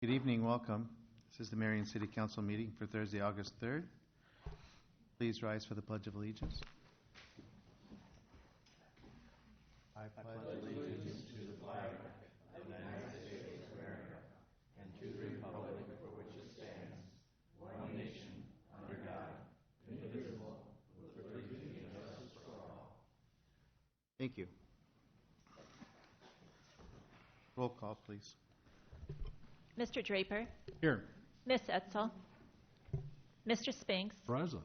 Good evening, welcome. This is the Marion City Council meeting for Thursday, August 3rd. Please rise for the Pledge of Allegiance. I pledge allegiance to the flag of the United States of America and to the republic for which it stands, one nation, under God, indivisible, with liberty and justice for all. Thank you. Roll call, please. Mr. Draper, Here. Miss Etzel, Mr. Spinks, Present.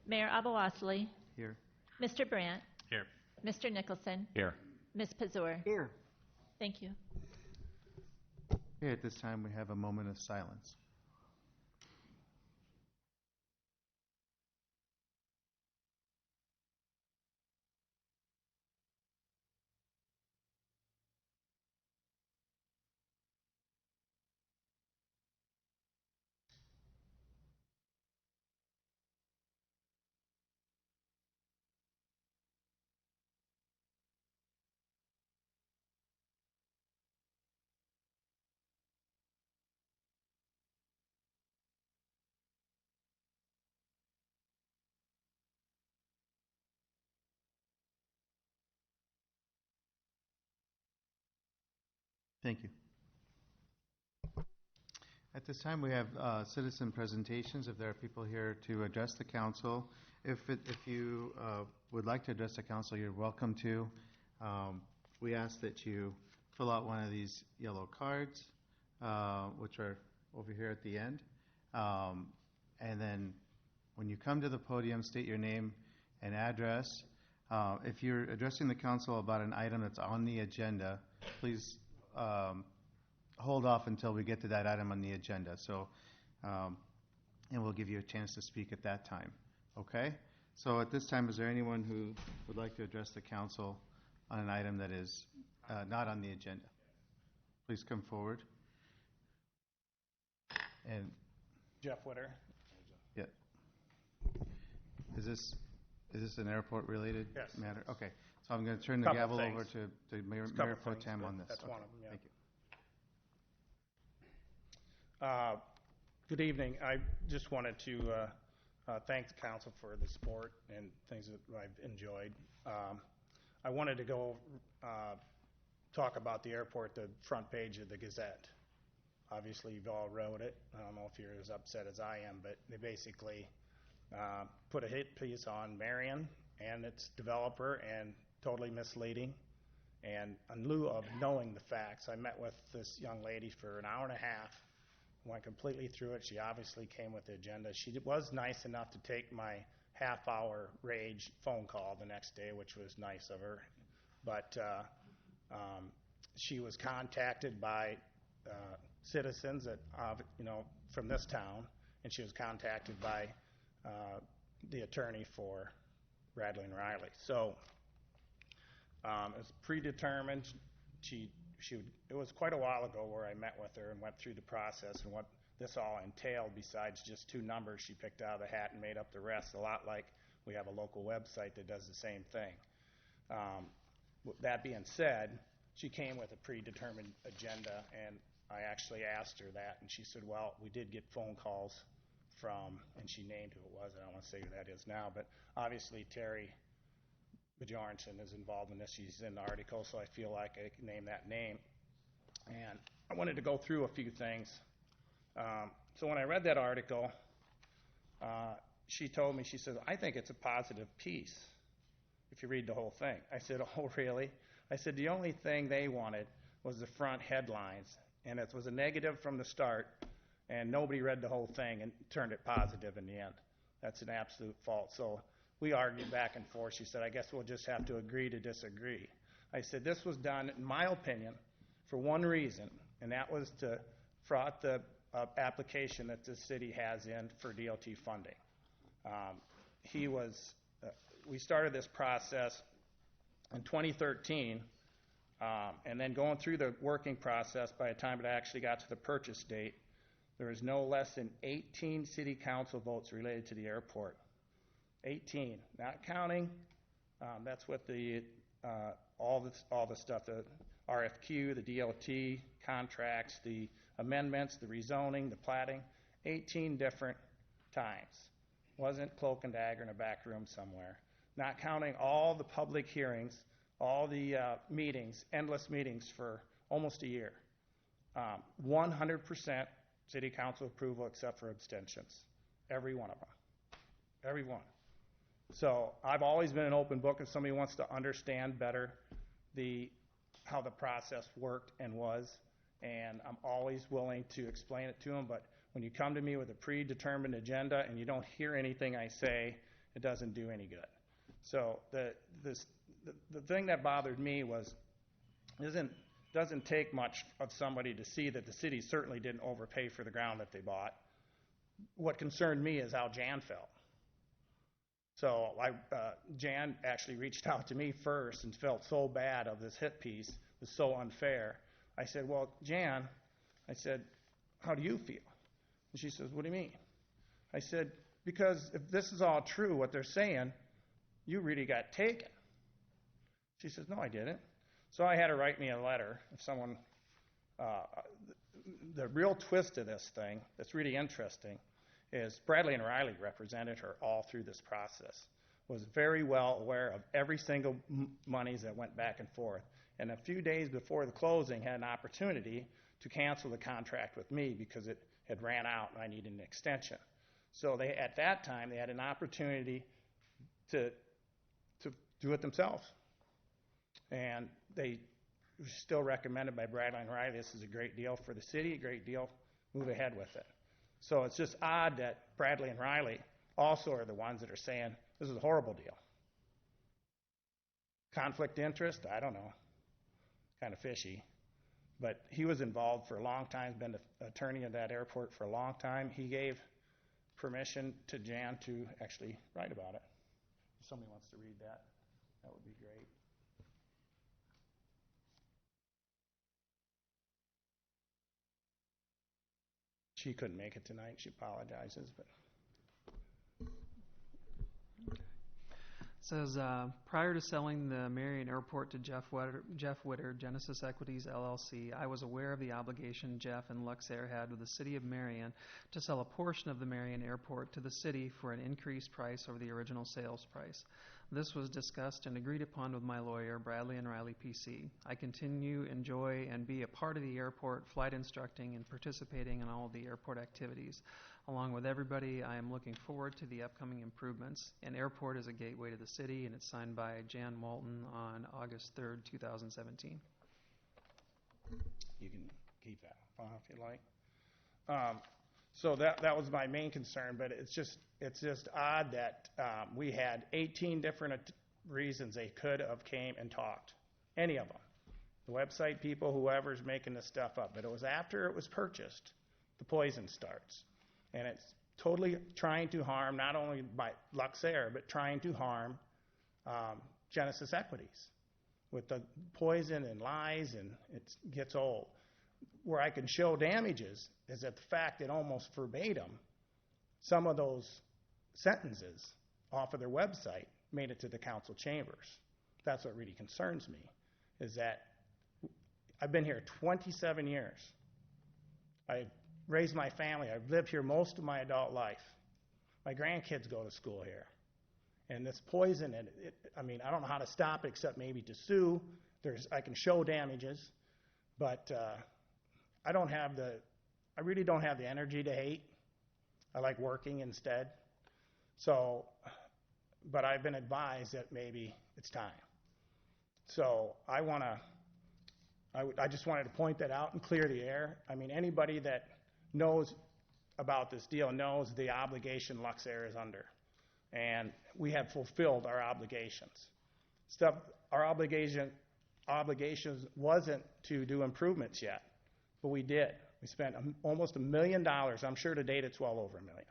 Mayor Abawasli, Here. Mr. Brandt, Here. Mr. Nicholson, Here. Ms. Pazur. Here. Thank you. Okay, at this time we have a moment of silence. Thank you. At this time, we have citizen presentations. If there are people here to address the council, if you would like to address the council, you're welcome to. We ask that you fill out one of these yellow cards, which are over here at the end. And then when you come to the podium, state your name and address. If you're addressing the council about an item that's on the agenda, please hold off until we get to that item on the agenda. So, and we'll give you a chance to speak at that time. Okay? So at this time, is there anyone who would like to address the council on an item that is not on the agenda? Please come forward. And Jeff Witter. yeah, is this an airport related Yes. matter? Okay. So I'm going to turn the Couple gavel things. over to Mayor Pro Things, Tem but on this. That's Okay. one of them, yeah. Thank you. Good evening. I just wanted to thank the council for the support and things that I've enjoyed. I wanted to go talk about the airport, the front page of the Gazette. Obviously, you've all wrote it. I don't know if you're as upset as I am, but they basically put a hit piece on Marion and its developer and totally misleading. And in lieu of knowing the facts, I met with this young lady for an hour and a half, went completely through it. She obviously came with the agenda. She was nice enough to take my half-hour rage phone call the next day, which was nice of her. But she was contacted by citizens that, from this town, and she was contacted by the attorney for Radley and Riley. So it's predetermined. It was quite a while ago where I met with her and went through the process and what this all entailed besides just two numbers she picked out of the hat and made up the rest, a lot like we have a local website that does the same thing. That being said, she came with a predetermined agenda, and I actually asked her that, and she said, well, we did get phone calls from, and she named who it was. I don't want to say who that is now, but obviously Terry Bjornson is involved in this. She's in the article, so I feel like I can name that name. And I wanted to go through a few things. So when I read that article, she told me, she said, I think it's a positive piece if you read the whole thing. I said, oh, really? I said, the only thing they wanted was the front headlines, and it was a negative from the start, and nobody read the whole thing and turned it positive in the end. That's an absolute fault. So we argued back and forth. She said, I guess we'll just have to agree to disagree. I said, this was done, in my opinion, for one reason, and that was to fraud the application that the city has in for DOT funding. We started this process in 2013, and then going through the working process, by the time it actually got to the purchase date, there was no less than 18 city council votes related to the airport. 18, not counting. That's what all the stuff, the RFQ, the DOT contracts, the amendments, the rezoning, the plating, 18 different times. Wasn't cloak and dagger in a back room somewhere. Not counting all the public hearings, all the meetings, endless meetings for almost a year. 100% city council approval except for abstentions. Every one of them. Every one. So I've always been an open book if somebody wants to understand better how the process worked and was, and I'm always willing to explain it to them, but when you come to me with a predetermined agenda and you don't hear anything I say, it doesn't do any good. So the thing that bothered me was doesn't take much of somebody to see that the city certainly didn't overpay for the ground that they bought. What concerned me is how Jan felt. So Jan actually reached out to me first and felt so bad of this hit piece. It was so unfair. I said, well, Jan, I said, how do you feel? And she says, what do you mean? I said, because if this is all true, what they're saying, you really got taken. She says, no, I didn't. So I had her write me a letter. If someone, the real twist of this thing that's really interesting is Bradley and Riley represented her all through this process, was very well aware of every single monies that went back and forth. And a few days before the closing had an opportunity to cancel the contract with me because it had ran out and I needed an extension. So at that time, they had an opportunity to do it themselves. And they were still recommended by Bradley and Riley, this is a great deal for the city, a great deal, move ahead with it. So it's just odd that Bradley and Riley also are the ones that are saying, this is a horrible deal. Conflict of interest? I don't know. Kind of fishy. But he was involved for a long time, been the attorney at that airport for a long time. He gave permission to Jan to actually write about it. If somebody wants to read that, that would be great. She couldn't make it tonight. She apologizes, but Says, prior to selling the Marion Airport to Jeff Witter, Genesis Equities LLC, I was aware of the obligation Jeff and Luxair had with the City of Marion to sell a portion of the Marion Airport to the city for an increased price over the original sales price. This was discussed and agreed upon with my lawyer, Bradley and Riley PC. I continue, enjoy, and be a part of the airport, flight instructing, and participating in all of the airport activities. Along with everybody, I am looking forward to the upcoming improvements. An airport is a gateway to the city, and it's signed by Jan Walton on August 3rd, 2017. you can keep that if you like. So that was my main concern, but it's just odd that we had 18 different reasons they could have came and talked, any of them. The website people, whoever's making this stuff up. But it was after it was purchased, the poison starts. And it's totally trying to harm, not only by Luxair, but trying to harm Genesis Equities with the poison and lies, and it gets old. Where I can show damages is at the fact that almost verbatim, some of those sentences off of their website made it to the council chambers. That's what really concerns me, is that I've been here 27 years. I've raised my family. I've lived here most of my adult life. My grandkids go to school here. And this poison, I don't know how to stop it except maybe to sue. I can show damages, but I really don't have the energy to hate. I like working instead. So, but I've been advised that maybe it's time. So I just wanted to point that out and clear the air. I mean, anybody that knows about this deal knows the obligation Luxair is under. And we have fulfilled our obligations. Our obligations wasn't to do improvements yet, but we did. We spent almost $1 million. I'm sure to date it's well over $1 million.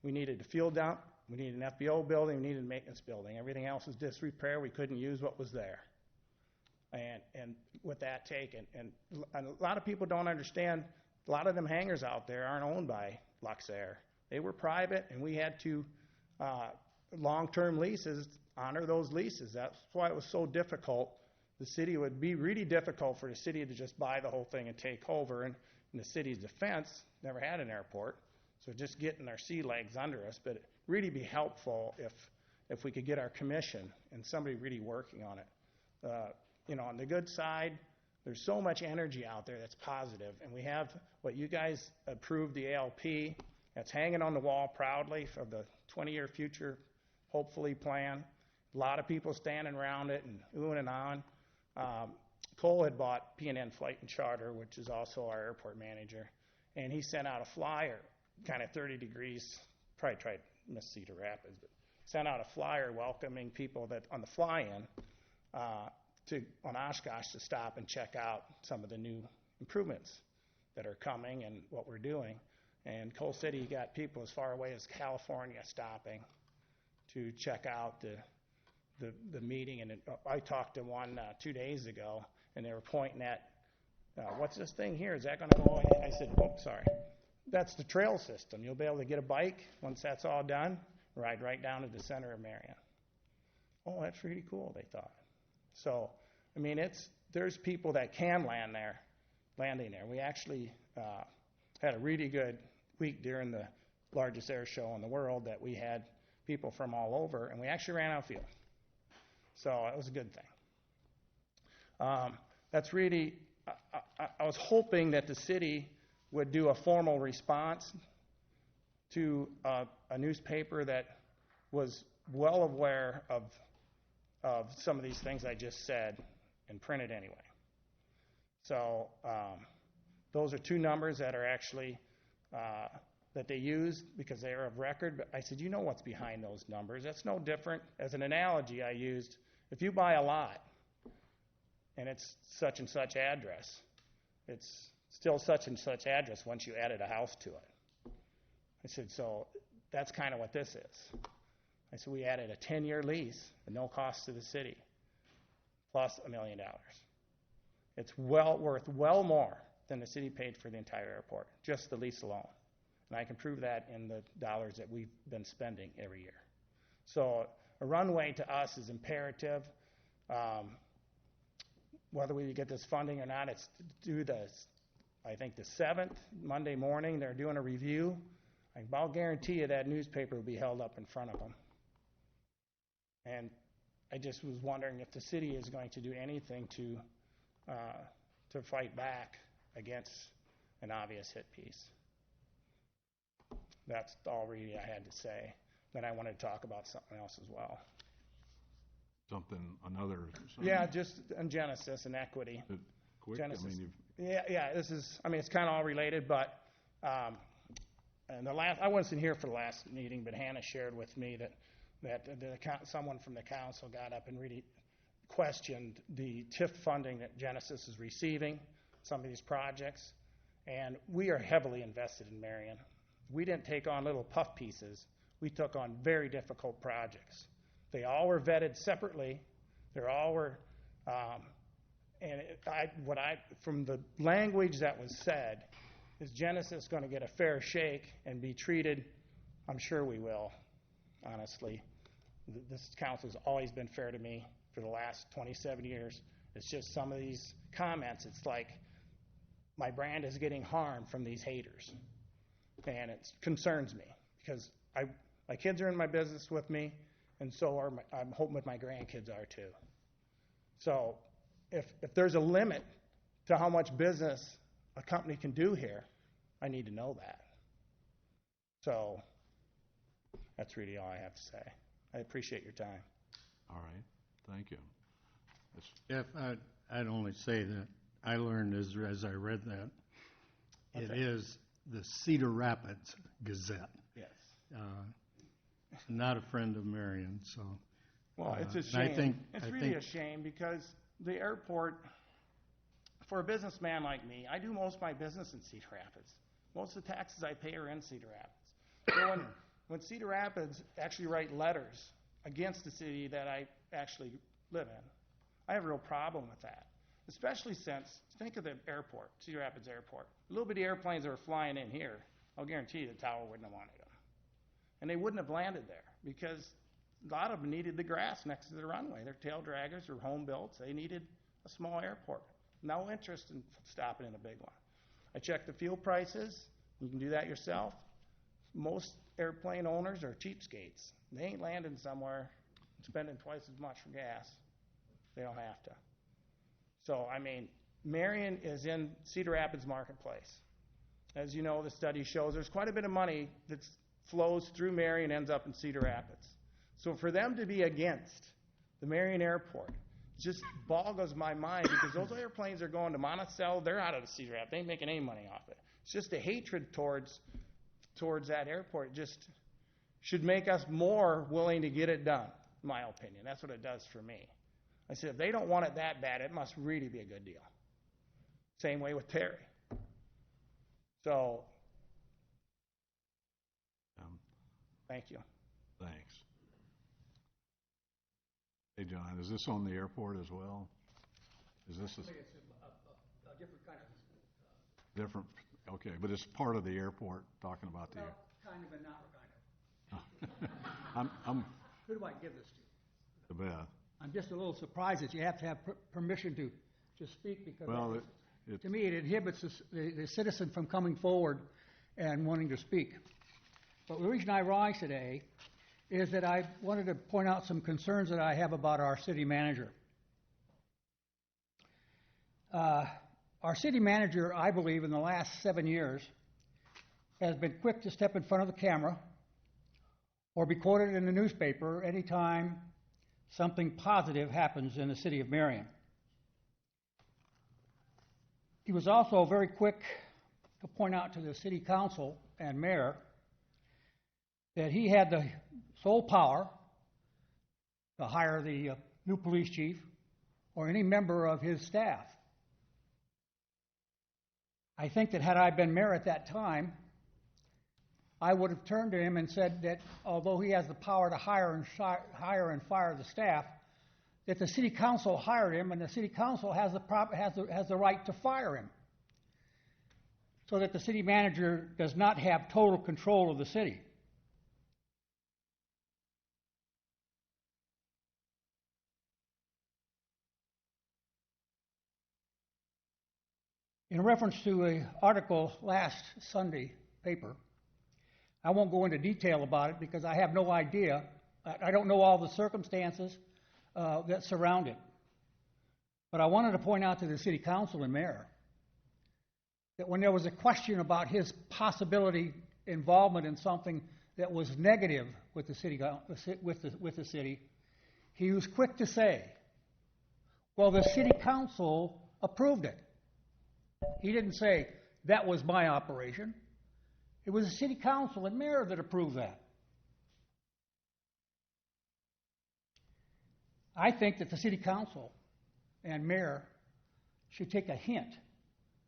We needed a field dump. We needed an FBO building. We needed a maintenance building. Everything else was disrepair. We couldn't use what was there. And with that taken, and a lot of people don't understand, a lot of them hangars out there aren't owned by Luxair. They were private, and we had to long-term leases, honor those leases. That's why it was so difficult. The city would be really difficult for the city to just buy the whole thing and take over. And in the city's defense, never had an airport, so just getting our sea legs under us, but it'd really be helpful if we could get our commission and somebody really working on it. On the good side, there's so much energy out there that's positive, and we have what you guys approved, the ALP, that's hanging on the wall proudly for the 20-year future, hopefully, plan. A lot of people standing around it and oohing and ahhing. Cole had bought P&N Flight and Charter, which is also our airport manager, and he sent out a flyer, kind of 30 degrees, probably tried to miss Cedar Rapids, but sent out a flyer welcoming people that on the fly-in on Oshkosh to stop and check out some of the new improvements that are coming and what we're doing. And Cole City got people as far away as California stopping to check out the meeting. And I talked to one 2 days ago, and they were pointing at, what's this thing here? Is that going to go away? I said, oh, sorry. That's the trail system. You'll be able to get a bike once that's all done, ride right down to the center of Marion. Oh, that's really cool, they thought. So, I mean, there's people that can landing there. We actually had a really good week during the largest air show in the world that we had people from all over, and we actually ran outfield. So it was a good thing. That's really, I was hoping that the city would do a formal response to a newspaper that was well aware of some of these things I just said and printed anyway. So those are two numbers that are actually that they used because they are of record. But I said, you know what's behind those numbers. That's no different. As an analogy I used, if you buy a lot and it's such and such address, it's still such and such address once you added a house to it. I said, so that's kind of what this is. I said, we added a 10-year lease at no cost to the city, plus $1 million. It's worth well more than the city paid for the entire airport, just the lease alone. And I can prove that in the dollars that we've been spending every year. So a runway to us is imperative. Whether we get this funding or not, it's due I think the 7th, Monday morning, they're doing a review. I'll guarantee you that newspaper will be held up in front of them. And I just was wondering if the city is going to do anything to fight back against an obvious hit piece. That's all really I had to say. Then I wanted to talk about something else as well. Something. Yeah, just on Genesis and equity. Quick. Genesis. Yeah. This is. I mean, it's kind of all related, but and I wasn't here for the last meeting, but Hannah shared with me that someone from the council got up and really questioned the TIF funding that Genesis is receiving, some of these projects, and we are heavily invested in Marion. We didn't take on little puff pieces. We took on very difficult projects. They all were vetted separately. They all were, from the language that was said, is Genesis going to get a fair shake and be treated? I'm sure we will, honestly. This council has always been fair to me for the last 27 years. It's just some of these comments, it's like my brand is getting harmed from these haters. And it concerns me because my kids are in my business with me, and so are I'm hoping that my grandkids are too. So if there's a limit to how much business a company can do here, I need to know that. So that's really all I have to say. I appreciate your time. All right. Thank you. Jeff, I'd only say that I learned as I read that, it is the Cedar Rapids Gazette. Yes. Not a friend of Marion, so. Well, it's a shame. It's really a think shame because the airport, for a businessman like me, I do most of my business in Cedar Rapids. Most of the taxes I pay are in Cedar Rapids. So when Cedar Rapids actually write letters against the city that I actually live in, I have a real problem with that. Especially since, think of the airport, Cedar Rapids Airport. Little bitty airplanes that were flying in here, I'll guarantee you the tower wouldn't have wanted them. And they wouldn't have landed there because a lot of them needed the grass next to the runway. They're tail draggers, they're home built. They needed a small airport. No interest in stopping in a big one. I checked the fuel prices. You can do that yourself. Most airplane owners are cheapskates. They ain't landing somewhere and spending twice as much for gas. They don't have to. So, I mean, Marion is in Cedar Rapids marketplace. As you know, the study shows there's quite a bit of money that flows through Marion and ends up in Cedar Rapids. So for them to be against the Marion Airport just boggles my mind, because those airplanes are going to Monticello. They're out of the Cedar Rapids. They ain't making any money off it. It's just a hatred towards that airport. It just should make us more willing to get it done, in my opinion. That's what it does for me. I said, if they don't want it that bad, it must really be a good deal. Same way with Terry. So, thank you. Thanks. Hey, John, is this on the airport as well? Is this Actually, it's a different kind of, different? Okay, but it's part of the airport, talking about the. well, kind of and not kind of. Who do I give this to? The Beth. I'm just a little surprised that you have to have permission to speak, because Well, to me it inhibits the citizen from coming forward and wanting to speak. But the reason I rise today is that I wanted to point out some concerns that I have about our city manager. Our city manager, I believe, in the last 7 years, has been quick to step in front of the camera or be quoted in the newspaper anytime something positive happens in the city of Marion. He was also very quick to point out to the city council and mayor that he had the sole power to hire the new police chief or any member of his staff. I think that had I been mayor at that time, I would have turned to him and said that although he has the power to hire and fire the staff, that the city council hired him, and the city council has the right to fire him, so that the city manager does not have total control of the city. In reference to an article last Sunday paper, I won't go into detail about it because I have no idea. I don't know all the circumstances that surround it. But I wanted to point out to the city council and mayor that when there was a question about his possibility involvement in something that was negative with the city, he was quick to say, well, the city council approved it. He didn't say, that was my operation. It was the city council and mayor that approved that. I think that the city council and mayor should take a hint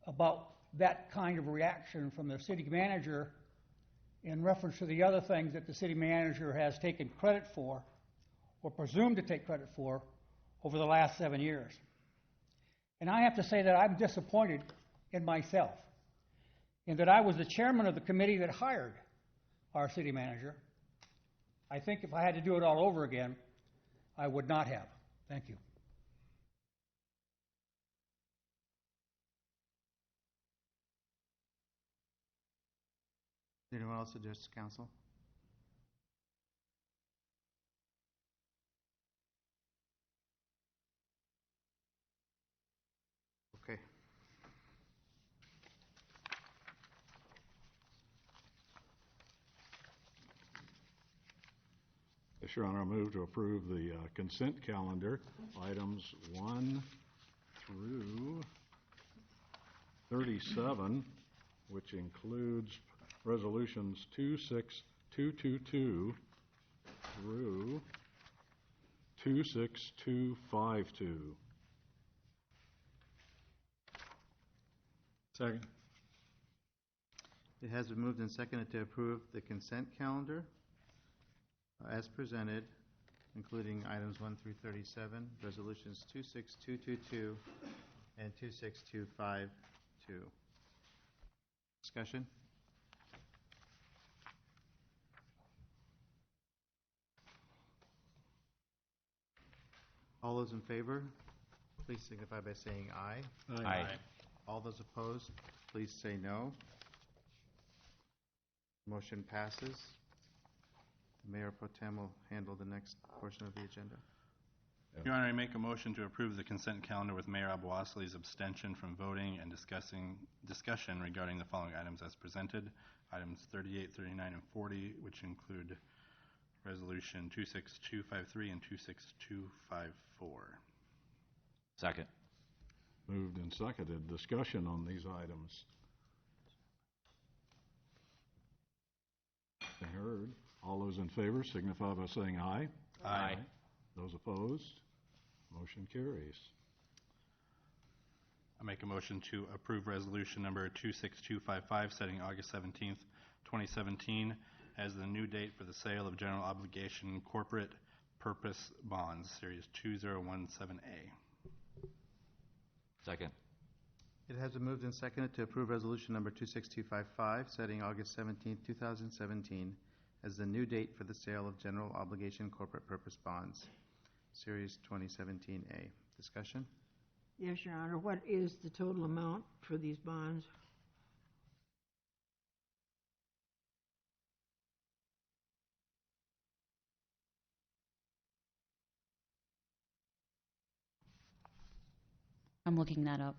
about that kind of reaction from the city manager in reference to the other things that the city manager has taken credit for or presumed to take credit for over the last 7 years. And I have to say that I'm disappointed in myself in that I was the chairman of the committee that hired our city manager. I think if I had to do it all over again, I would not have. Thank you. Anyone else address the council? Okay. Yes, Your Honor, I move to approve the consent calendar, items 1 through 37, which includes resolutions 26222 through 26252. Second. It has been moved and seconded to approve the consent calendar as presented, including items 1 through 37, resolutions 26222 and 26252. Discussion? All those in favor, please signify by saying aye. Aye. All those opposed, please say no. Motion passes. Mayor Pro Tem will handle the next portion of the agenda. Your Honor, I make a motion to approve the consent calendar with Mayor Abouasley's abstention from voting and discussion regarding the following items as presented. Items 38, 39, and 40, which include Resolution 26253 and 26254. Second. Moved and seconded. Discussion on these items. Heard. All those in favor signify by saying aye. Aye. Those opposed? Motion carries. I make a motion to approve resolution number 26255, setting August 17th, 2017 as the new date for the sale of general obligation corporate purpose bonds, series 2017A. Second. It has been moved and seconded to approve resolution number 26255, setting August 17, 2017 as the new date for the sale of general obligation corporate purpose bonds, series 2017A. Discussion? Yes, Your Honor. What is the total amount for these bonds? I'm looking that up.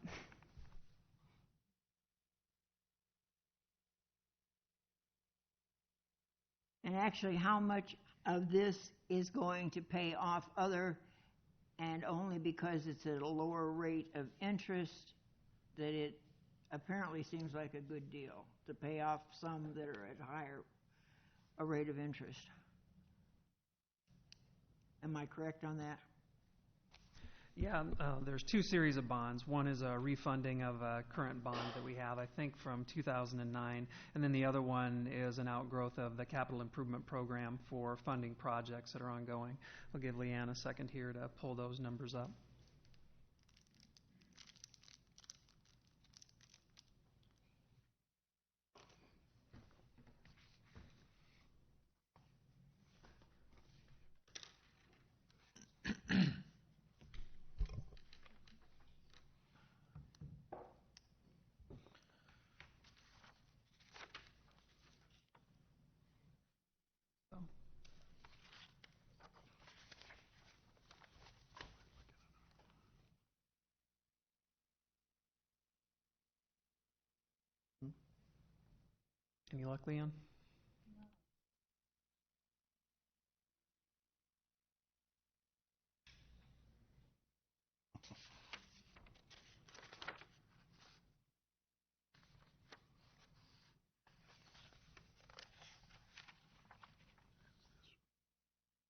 And actually, how much of this is going to pay off other, and only because it's at a lower rate of interest, that it apparently seems like a good deal to pay off some that are at higher a rate of interest. Am I correct on that? Yeah, there's two series of bonds. One is a refunding of a current bond that we have, I think, from 2009, and then the other one is an outgrowth of the capital improvement program for funding projects that are ongoing. I'll give Leanne a second here to pull those numbers up. Any luck, Leanne?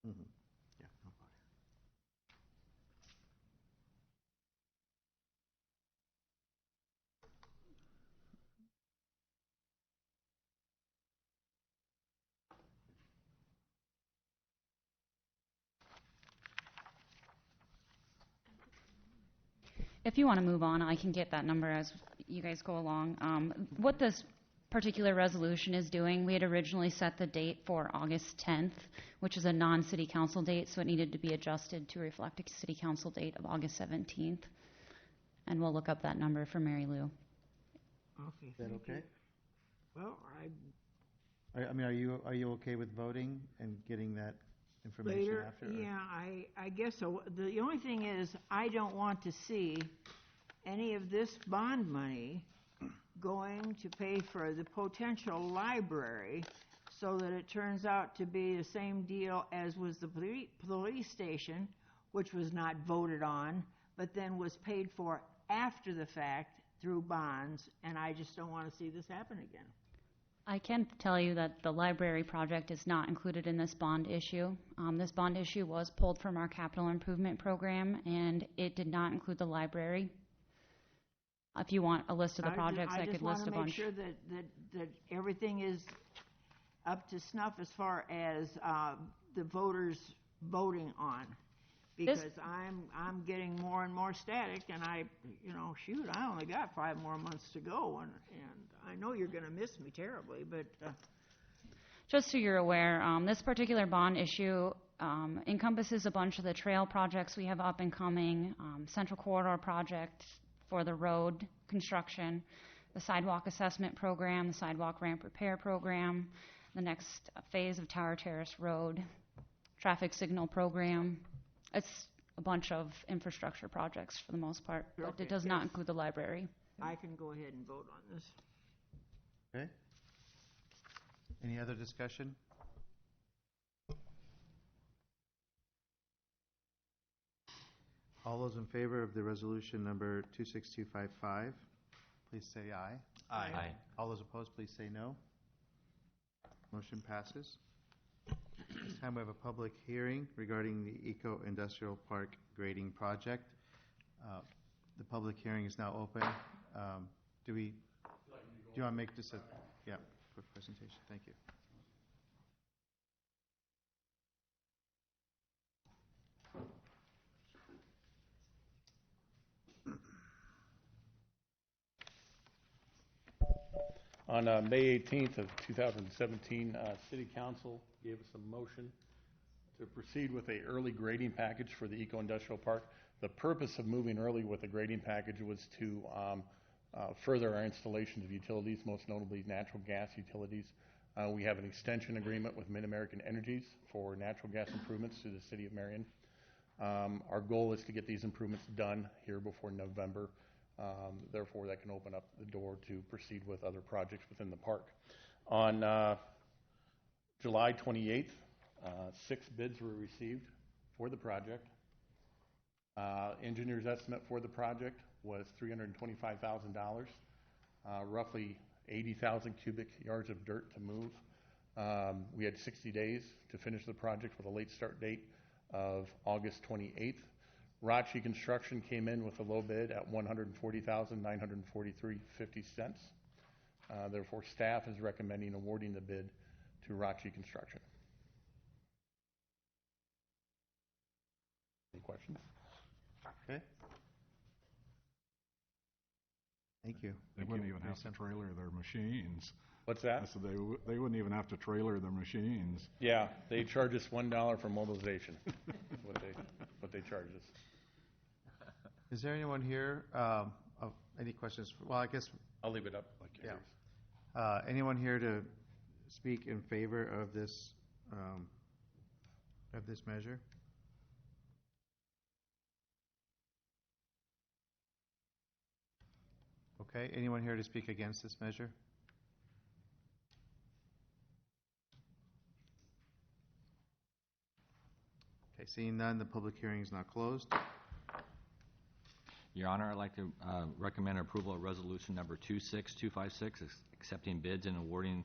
Mm-hmm. Yeah, no problem. If you want to move on, I can get that number as you guys go along. What this particular resolution is doing, we had originally set the date for August 10th, which is a non-city council date, so it needed to be adjusted to reflect a city council date of August 17th. And we'll look up that number for Mary Lou. Okay. Is that okay? Well, I mean, are you okay with voting and getting that information later, after? Or? yeah, I guess so. The only thing is, I don't want to see any of this bond money going to pay for the potential library, so that it turns out to be the same deal as was the police station, which was not voted on, but then was paid for after the fact through bonds, and I just don't want to see this happen again. I can tell you that the library project is not included in this bond issue. This bond issue was pulled from our capital improvement program, and it did not include the library. If you want a list of the projects, I could list a bunch. I just want to make sure that everything is up to snuff as far as the voters voting on. Because I'm getting more and more static, and I only got 5 more months to go, and I know you're going to miss me terribly, but... Just so you're aware, this particular bond issue encompasses a bunch of the trail projects we have up and coming, Central Corridor project for the road construction, the sidewalk assessment program, the sidewalk ramp repair program, the next phase of Tower Terrace Road, traffic signal program. It's a bunch of infrastructure projects for the most part, but Okay, it does not yes. include the library. I can go ahead and vote on this. Okay. Any other discussion? All those in favor of the resolution number 26255, please say aye. Aye. All those opposed, please say no. Motion passes. This time we have a public hearing regarding the Eco-Industrial Park grading project. The public hearing is now open. Do you want to make just a, yeah, quick presentation? Thank you. On May 18th of 2017, City Council gave us a motion to proceed with a early grading package for the Eco-Industrial Park. The purpose of moving early with the grading package was to further our installations of utilities, most notably natural gas utilities. We have an extension agreement with Mid-American Energies for natural gas improvements to the City of Marion. Our goal is to get these improvements done here before November. Therefore, that can open up the door to proceed with other projects within the park. On July 28th, 6 bids were received for the project. Engineer's estimate for the project was $325,000, roughly 80,000 cubic yards of dirt to move. We had 60 days to finish the project with a late start date of August 28th. Rachi Construction came in with a low bid at $140,943.50. Therefore, staff is recommending awarding the bid to Rachi Construction. Any questions? Okay. Thank you. They wouldn't even have to trailer their machines. What's I that? said they wouldn't even have to trailer their machines. Yeah, they charge us $1 for mobilization. what they charge us. Is there anyone here, any questions? Well, I guess, I'll leave it up like yours. yeah. Anyone here to speak in favor of this measure? Okay, anyone here to speak against this measure? Okay, seeing none, the public hearing is now closed. Your Honor, I'd like to recommend approval of resolution number 26256, accepting bids and awarding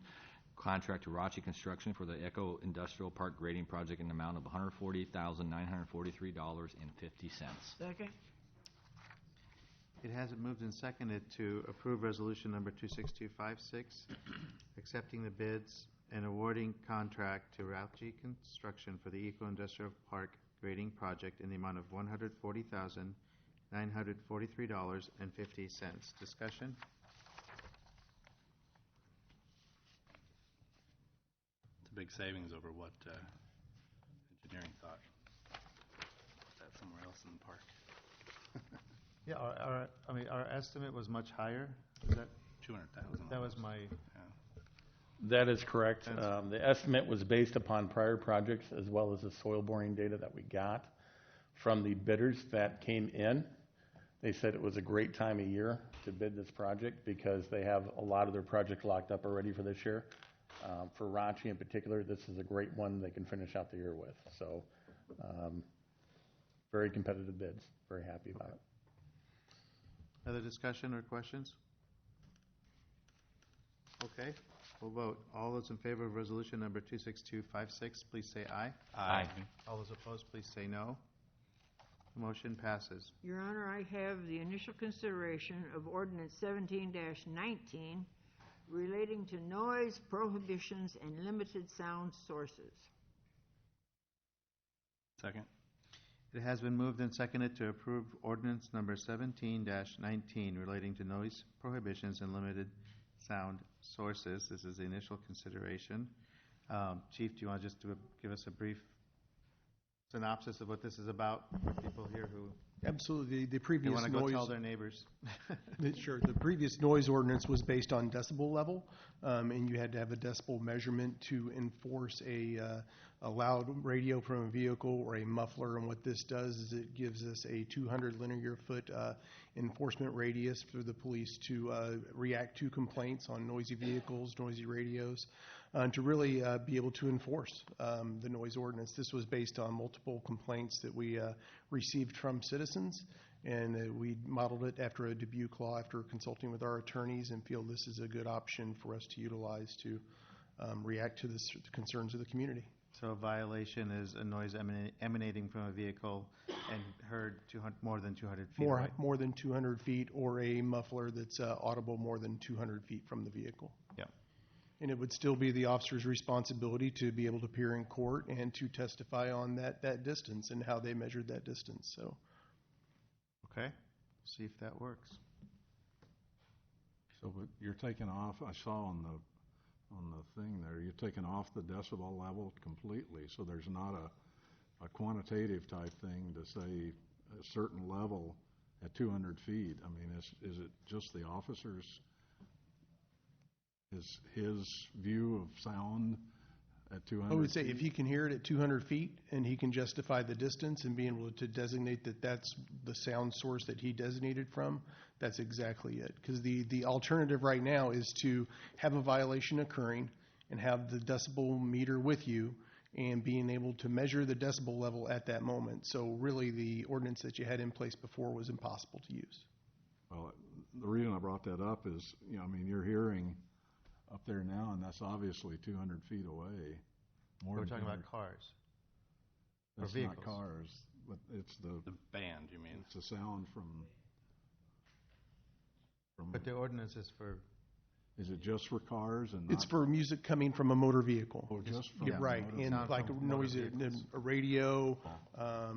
contract to Rachi Construction for the Eco Industrial Park grading project in the amount of $140,943.50. Second? It has been moved and seconded to approve resolution number 26256, accepting the bids and awarding contract to Rachi Construction for the Eco-Industrial Park grading project in the amount of $140,943.50. Discussion? It's a big savings over what engineering thought. Put that somewhere else in the park. Yeah, our estimate was much higher. Is that 200,000. that was my, That is correct. The estimate was based upon prior projects as well as the soil boring data that we got from the bidders that came in. They said it was a great time of year to bid this project because they have a lot of their projects locked up already for this year. For Rachi in particular, this is a great one they can finish out the year with. So, very competitive bids. Very happy about it. other discussion or questions? Okay, we'll vote. All those in favor of resolution number 26256, please say aye. Aye. All those opposed, please say no. Motion passes. Your Honor, I have the initial consideration of ordinance 17-19 relating to noise prohibitions and limited sound sources. Second. It has been moved and seconded to approve ordinance number 17-19 relating to noise prohibitions and limited sound sources. This is the initial consideration. Chief, do you want to just give us a brief synopsis of what this is about for people here who Absolutely. The They previous want to go tell noise, their neighbors. sure, the previous noise ordinance was based on decibel level, and you had to have a decibel measurement to enforce a loud radio from a vehicle or a muffler. And what this does is it gives us a 200 linear foot enforcement radius for the police to react to complaints on noisy vehicles, noisy radios, to really be able to enforce the noise ordinance. This was based on multiple complaints that we received from citizens, and we modeled it after a Dubuque law after consulting with our attorneys, and feel this is a good option for us to utilize to react to the concerns of the community. So a violation is a noise emanating from a vehicle and heard more than 200 feet away. More than 200 feet, or a muffler that's audible more than 200 feet from the vehicle. Yeah. And it would still be the officer's responsibility to be able to appear in court and to testify on that distance and how they measured that distance. So. Okay. See if that works. So, but you're taking off, I saw on the thing there, you're taking off the decibel level completely, so there's not a quantitative type thing to say a certain level at 200 feet. I mean, is it just the officer's, his view of sound at 200 I would say feet? if he can hear it at 200 feet and he can justify the distance and being able to designate that that's the sound source that he designated from, that's exactly it. Because the alternative right now is to have a violation occurring and have the decibel meter with you and being able to measure the decibel level at that moment. So really the ordinance that you had in place before was impossible to use. Well, the reason I brought that up is, you know, I mean, you're hearing up there now, and that's obviously 200 feet away. We're talking about cars. That's or not vehicles. cars, but it's the band, you mean? It's the sound from. But the ordinance is for. Is it just for cars and? It's for music coming from a motor vehicle. Oh, just from. Yeah, right, and like noise, a radio. I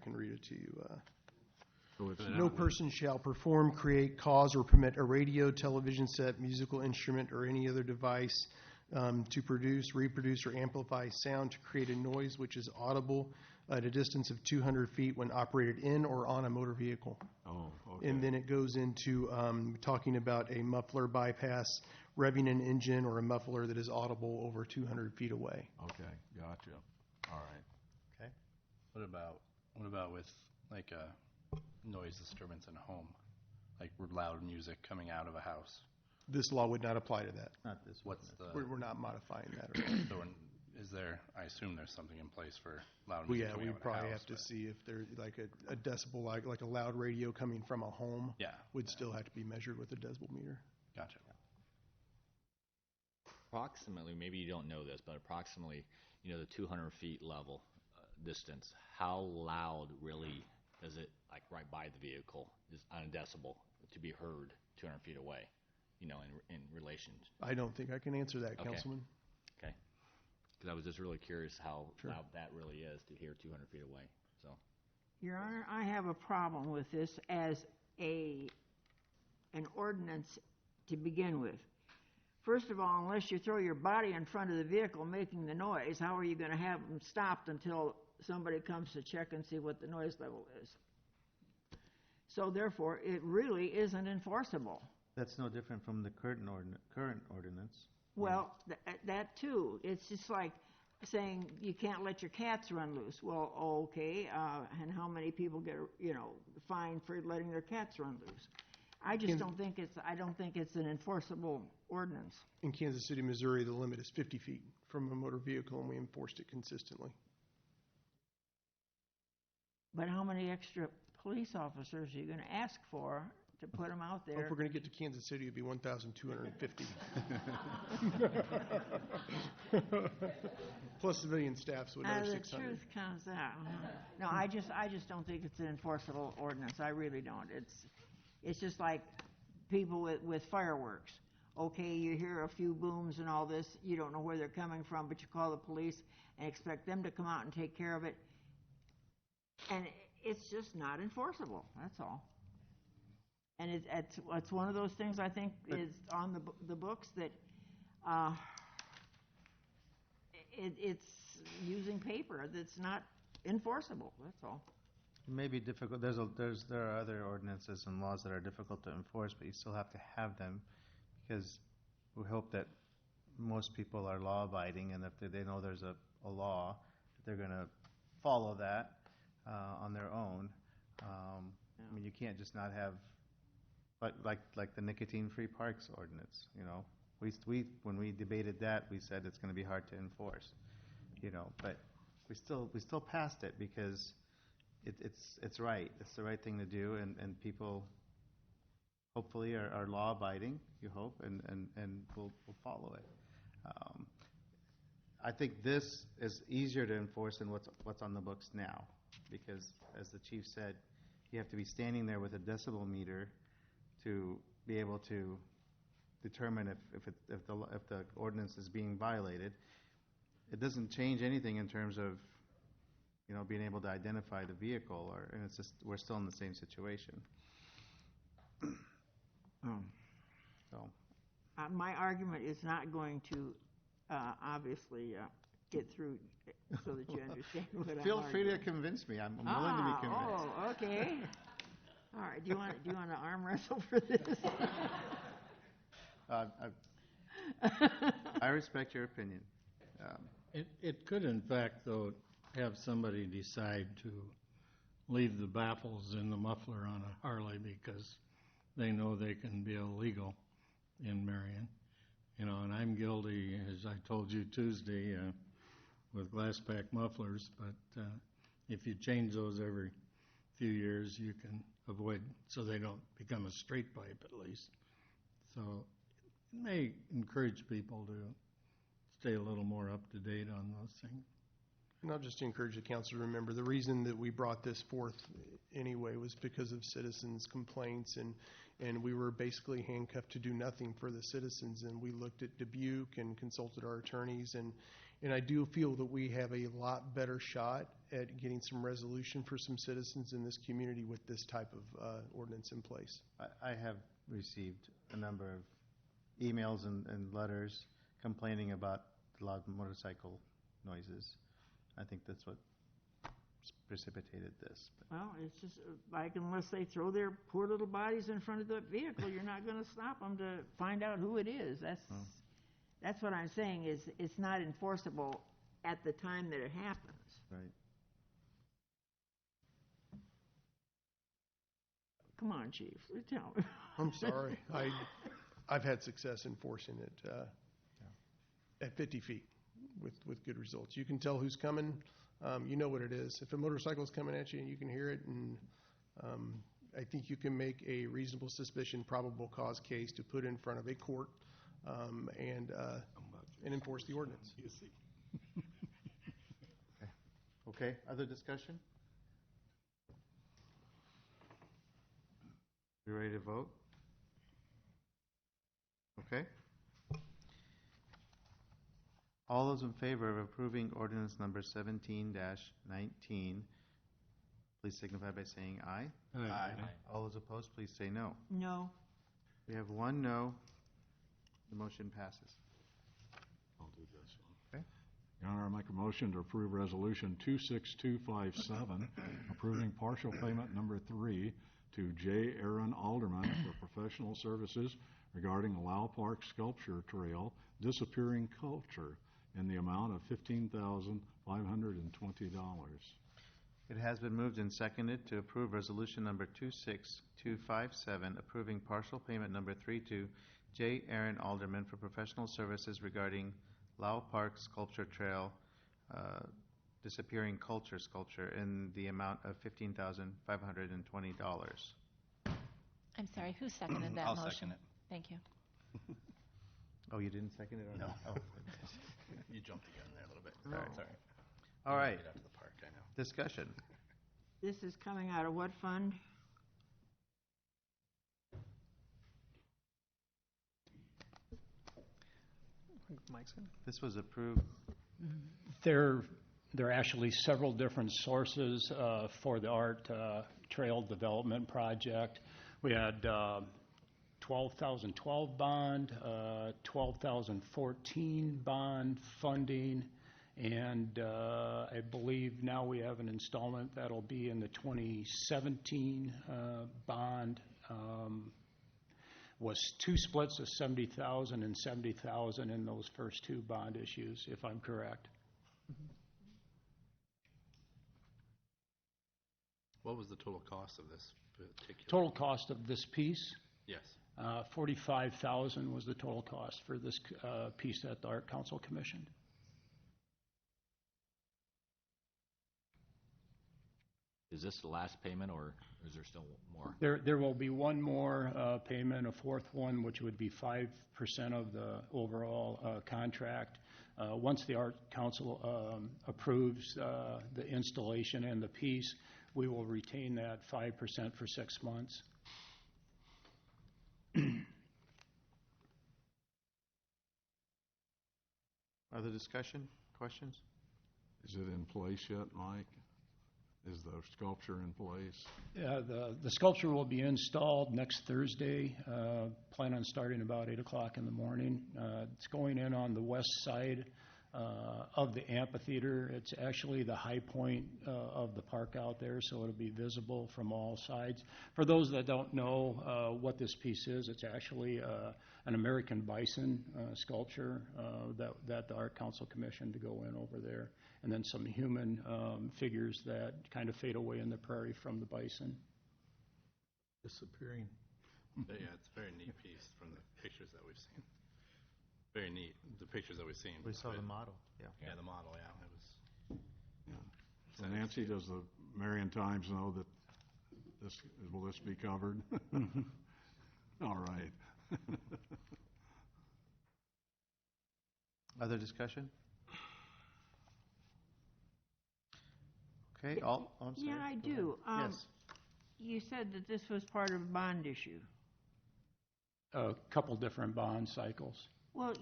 can read it to you. No person shall perform, create, cause, or permit a radio, television set, musical instrument, or any other device to produce, reproduce, or amplify sound to create a noise which is audible at a distance of 200 feet when operated in or on a motor vehicle. Oh, okay. And then it goes into talking about a muffler bypass, revving an engine, or a muffler that is audible over 200 feet away. Okay, gotcha. All right. Okay. What about with like a noise disturbance in a home, like loud music coming out of a house? This law would not apply to that. Not this. We're not modifying that at all. So is there? I assume there's something in place for loud music coming out of a house. Yeah, we probably have to see if there's like a decibel, like a loud radio coming from a home. Yeah. Would still have to be measured with a decibel meter. Gotcha. Approximately, maybe you don't know this, but approximately, you know, the 200 feet level distance, how loud really is it, like right by the vehicle, is on a decibel to be heard 200 feet away, you know, in relation? I don't think I can answer that, Okay. Councilman. Okay. Because I was just really curious how Sure. loud that really is to hear 200 feet away, so. Your Honor, I have a problem with this as an ordinance to begin with. First of all, unless you throw your body in front of the vehicle making the noise, how are you going to have them stopped until somebody comes to check and see what the noise level is? So therefore, it really isn't enforceable. That's no different from the current ordinance. Well, that too. It's just like saying you can't let your cats run loose. Well, okay, and how many people get, fined for letting their cats run loose? I just don't think it's an enforceable ordinance. In Kansas City, Missouri, the limit is 50 feet from a motor vehicle, and we enforced it consistently. But how many extra police officers are you going to ask for to put them out there? If we're going to get to Kansas City, it'd be 1,250. Plus civilian staff, so another 600. The truth comes out. No, I just don't think it's an enforceable ordinance. I really don't. It's just like people with fireworks. Okay, you hear a few booms and all this. You don't know where they're coming from, but you call the police and expect them to come out and take care of it. And it's just not enforceable. That's all. And it's one of those things I think is on the books that it's using paper that's not enforceable. That's all. It may be difficult, there are other ordinances and laws that are difficult to enforce, but you still have to have them, because we hope that most people are law-abiding, and if they know there's a law, they're gonna follow that, on their own. I mean, you can't just not have, like the nicotine-free parks ordinance, you know? When we debated that, we said it's gonna be hard to enforce, you know, but we still passed it because it's right. It's the right thing to do, and people hopefully are law-abiding, you hope, and will follow it. I think this is easier to enforce than what's on the books now, because as the chief said, you have to be standing there with a decibel meter to be able to determine if the ordinance is being violated. It doesn't change anything in terms of, you know, being able to identify the vehicle, and it's just, we're still in the same situation. So, my argument is not going to obviously get through so that you understand what I'm feel free to arguing. convince me. I'm willing to be convinced. Oh, okay. All right. Do you want to arm wrestle for this? I respect your opinion. It could, in fact, though, have somebody decide to leave the baffles in the muffler on a Harley because they know they can be illegal in Marion. You know, and I'm guilty, as I told you Tuesday, with glass pack mufflers, but if you change those every few years, you can avoid, so they don't become a straight pipe at least. So it may encourage people to stay a little more up to date on those things. And I'll just encourage the council to remember, the reason that we brought this forth anyway was because of citizens' complaints, and we were basically handcuffed to do nothing for the citizens, and we looked at Dubuque and consulted our attorneys, and I do feel that we have a lot better shot at getting some resolution for some citizens in this community with this type of ordinance in place. I have received a number of emails and letters complaining about the loud motorcycle noises. I think that's what precipitated this. Well, it's just like, unless they throw their poor little bodies in front of the vehicle, you're not going to stop them to find out who it is. That's what I'm saying, is it's not enforceable at the time that it happens. Right. Come on, Chief, tell me. I'm sorry. I've had success enforcing it at 50 feet with good results. You can tell who's coming. You know what it is. If a motorcycle is coming at you, you can hear it, and I think you can make a reasonable suspicion, probable cause case to put in front of a court and enforce the ordinance. Okay. Other discussion? You ready to vote? Okay. All those in favor of approving ordinance number 17-19, please signify by saying aye. Aye. All those opposed, please say no. No. We have one no. The motion passes. I'll do this one. Okay. Your Honor, I make a motion to approve Resolution 26257, approving partial payment number 3 to J. Aaron Alderman for professional services regarding Lau Park Sculpture Trail Disappearing Culture in the amount of $15,520. It has been moved and seconded to approve resolution number 26257, approving partial payment number 3 to J. Aaron Alderman for professional services regarding Lau Park Sculpture Trail Disappearing Culture Sculpture in the amount of $15,520. I'm sorry, who seconded that I'll motion? second it. Thank you. Oh, you didn't second it? Or No. Oh. You jumped the gun there a little bit. Sorry. Sorry. All right. Get out to the park, I know. Discussion. This is coming out of what fund? Mike's gonna. This was approved. There are actually several different sources for the art trail development project. We had 12,012 bond, 12,014 bond funding, And I believe now we have an installment that'll be in the 2017 bond. Was two splits of 70,000 and 70,000 in those first two bond issues, if I'm correct. What was the total cost of this particular? Total cost of this piece, Yes. 45,000 was the total cost for this piece that the Art Council commissioned. Is this the last payment, or is there still more? There will be one more payment, a fourth one, which would be 5% of the overall contract. Once the Art Council approves the installation and the piece, we will retain that 5% for 6 months. Other discussion, questions? Is it in place yet, Mike? Is the sculpture in place? Yeah, the sculpture will be installed next Thursday. Plan on starting about 8 o'clock in the morning. It's going in on the west side of the amphitheater. It's actually the high point of the park out there, so it'll be visible from all sides. For those that don't know what this piece is, it's actually an American bison sculpture that the Art Council commissioned to go in over there, and then some human figures that kind of fade away in the prairie from the bison. Disappearing. Yeah, it's a very neat piece from the pictures that we've seen. Very neat, the pictures that we've seen. We saw the model, yeah. Yeah, the model, yeah. It was. Yeah. So Nancy, does the Marion Times know that will this be covered? All right. Other discussion? Okay, I'm sorry. Yeah, I Go do. ahead. Yes. You said that this was part of a bond issue. A couple different bond cycles. Well,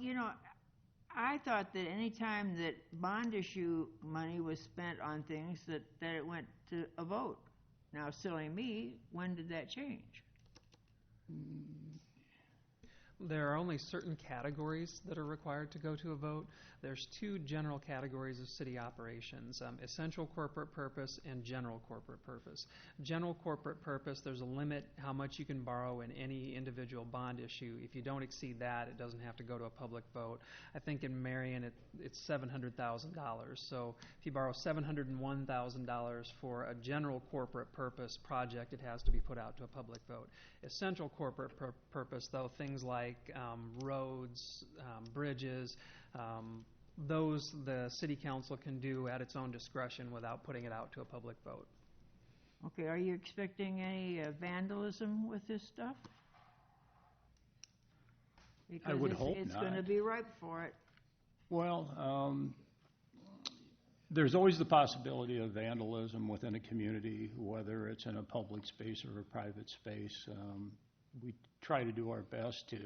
I thought that any time that bond issue money was spent on things, that it went to a vote. Now, silly me, when did that change? There are only certain categories that are required to go to a vote. There's two general categories of city operations, essential corporate purpose and general corporate purpose. General corporate purpose, there's a limit how much you can borrow in any individual bond issue. If you don't exceed that, it doesn't have to go to a public vote. I think in Marion it's $700,000. So if you borrow $701,000 for a general corporate purpose project, it has to be put out to a public vote. Essential corporate purpose, though, things like roads, bridges, those the city council can do at its own discretion without putting it out to a public vote. Okay, are you expecting any vandalism with this stuff? Because I would hope it's not. going to be ripe for it. Well, there's always the possibility of vandalism within a community, whether it's in a public space or a private space. We try to do our best to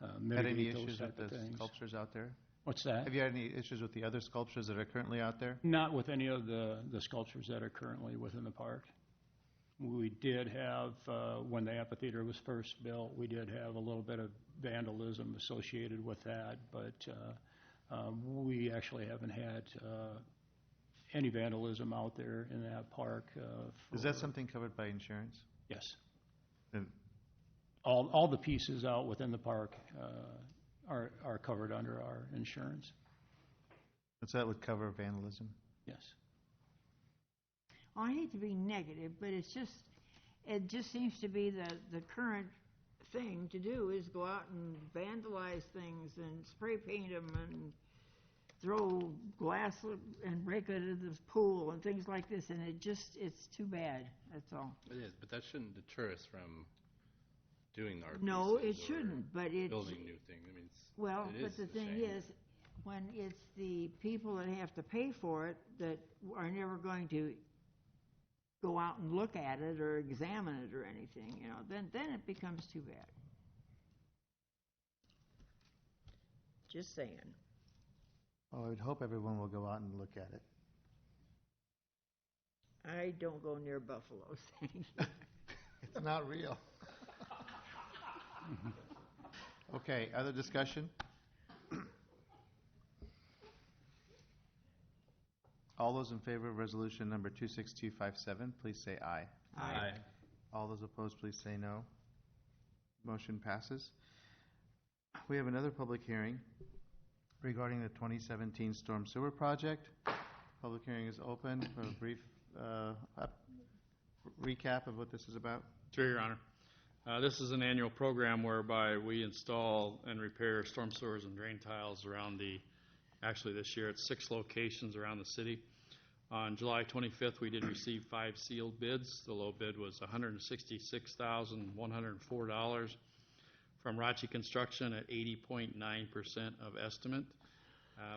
Had any mitigate those issues type with of the things. sculptures out there? What's that? Have you had any issues with the other sculptures that are currently out there? Not with any of the sculptures that are currently within the park. We did have, when the amphitheater was first built, we did have a little bit of vandalism associated with that, but we actually haven't had any vandalism out there in that park. Is that something covered by insurance? Yes. And All the pieces out within the park are covered under our insurance. so that would cover vandalism? Yes. I hate to be negative, but it just seems to be the current thing to do is go out and vandalize things and spray paint them and throw glass and break it into the pool and things like this, and it's too bad. That's all. It is, but that shouldn't deter us from doing the art No, pieces it or shouldn't, but it's... building new things. I mean, Well, it but is the a thing shame. is, when it's the people that have to pay for it that are never going to go out and look at it or examine it or anything, then it becomes too bad. Just saying. Well, I would hope everyone will go out and look at it. I don't go near buffaloes. It's not real. Okay, other discussion? All those in favor of resolution number 26257, please say aye. Aye. All those opposed, please say no. Motion passes. We have another public hearing regarding the 2017 storm sewer project. Public hearing is open for a brief recap of what this is about. Sure, Your Honor. This is an annual program whereby we install and repair storm sewers and drain tiles around actually this year it's 6 locations around the city. On July 25th, we did receive 5 sealed bids. The low bid was $166,104 from Rachi Construction at 80.9% of estimate.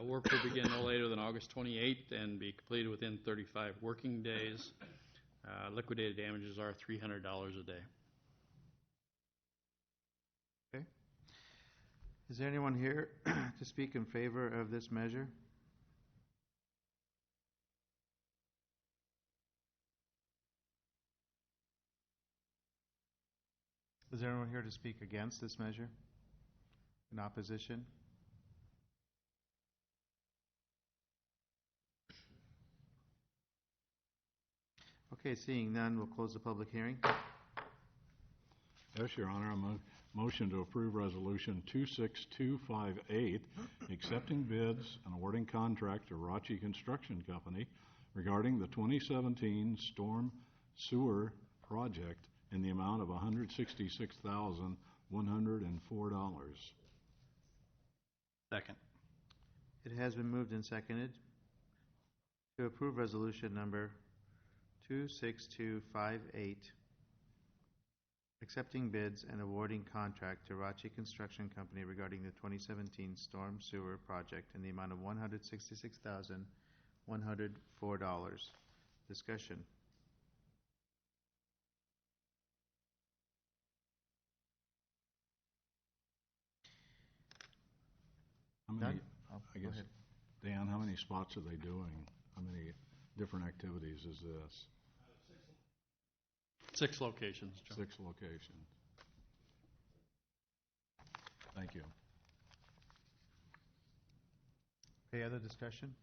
Work will begin no later than August 28th and be completed within 35 working days. Liquidated damages are $300 a day. Okay. Is there anyone here to speak in favor of this measure? Is there anyone here to speak against this measure? In opposition? Okay, seeing none, we'll close the public hearing. Yes, Your Honor, a motion to approve Resolution 26258, accepting bids and awarding contract to Rachi Construction Company regarding the 2017 storm sewer project in the amount of $166,104. Second. It has been moved and seconded to approve resolution number 26258, accepting bids and awarding contract to Rachi Construction Company regarding the 2017 storm sewer project in the amount of $166,104. Discussion. How many, None? I Go guess, ahead. Dan, how many spots are they doing? How many different activities is this? 6 locations, Joe. 6 locations. Thank you. Any other discussion?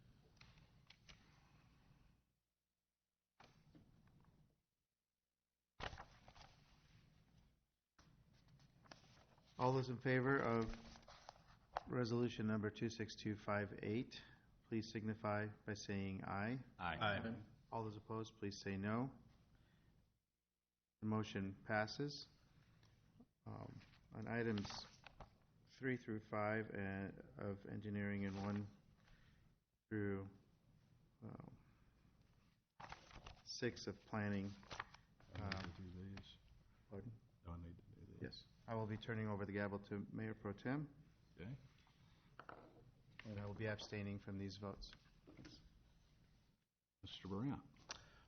All those in favor of resolution number 26258, please signify by saying aye. Aye. Aye. All those opposed, please say no. The motion passes. On items 3 through 5 of engineering and 1 through 6 of planning. Do I need to do these? Pardon? Do I need to do these? Yes. I will be turning over the gavel to Mayor Pro Tem, Okay. and I will be abstaining from these votes. Mr. Brandt.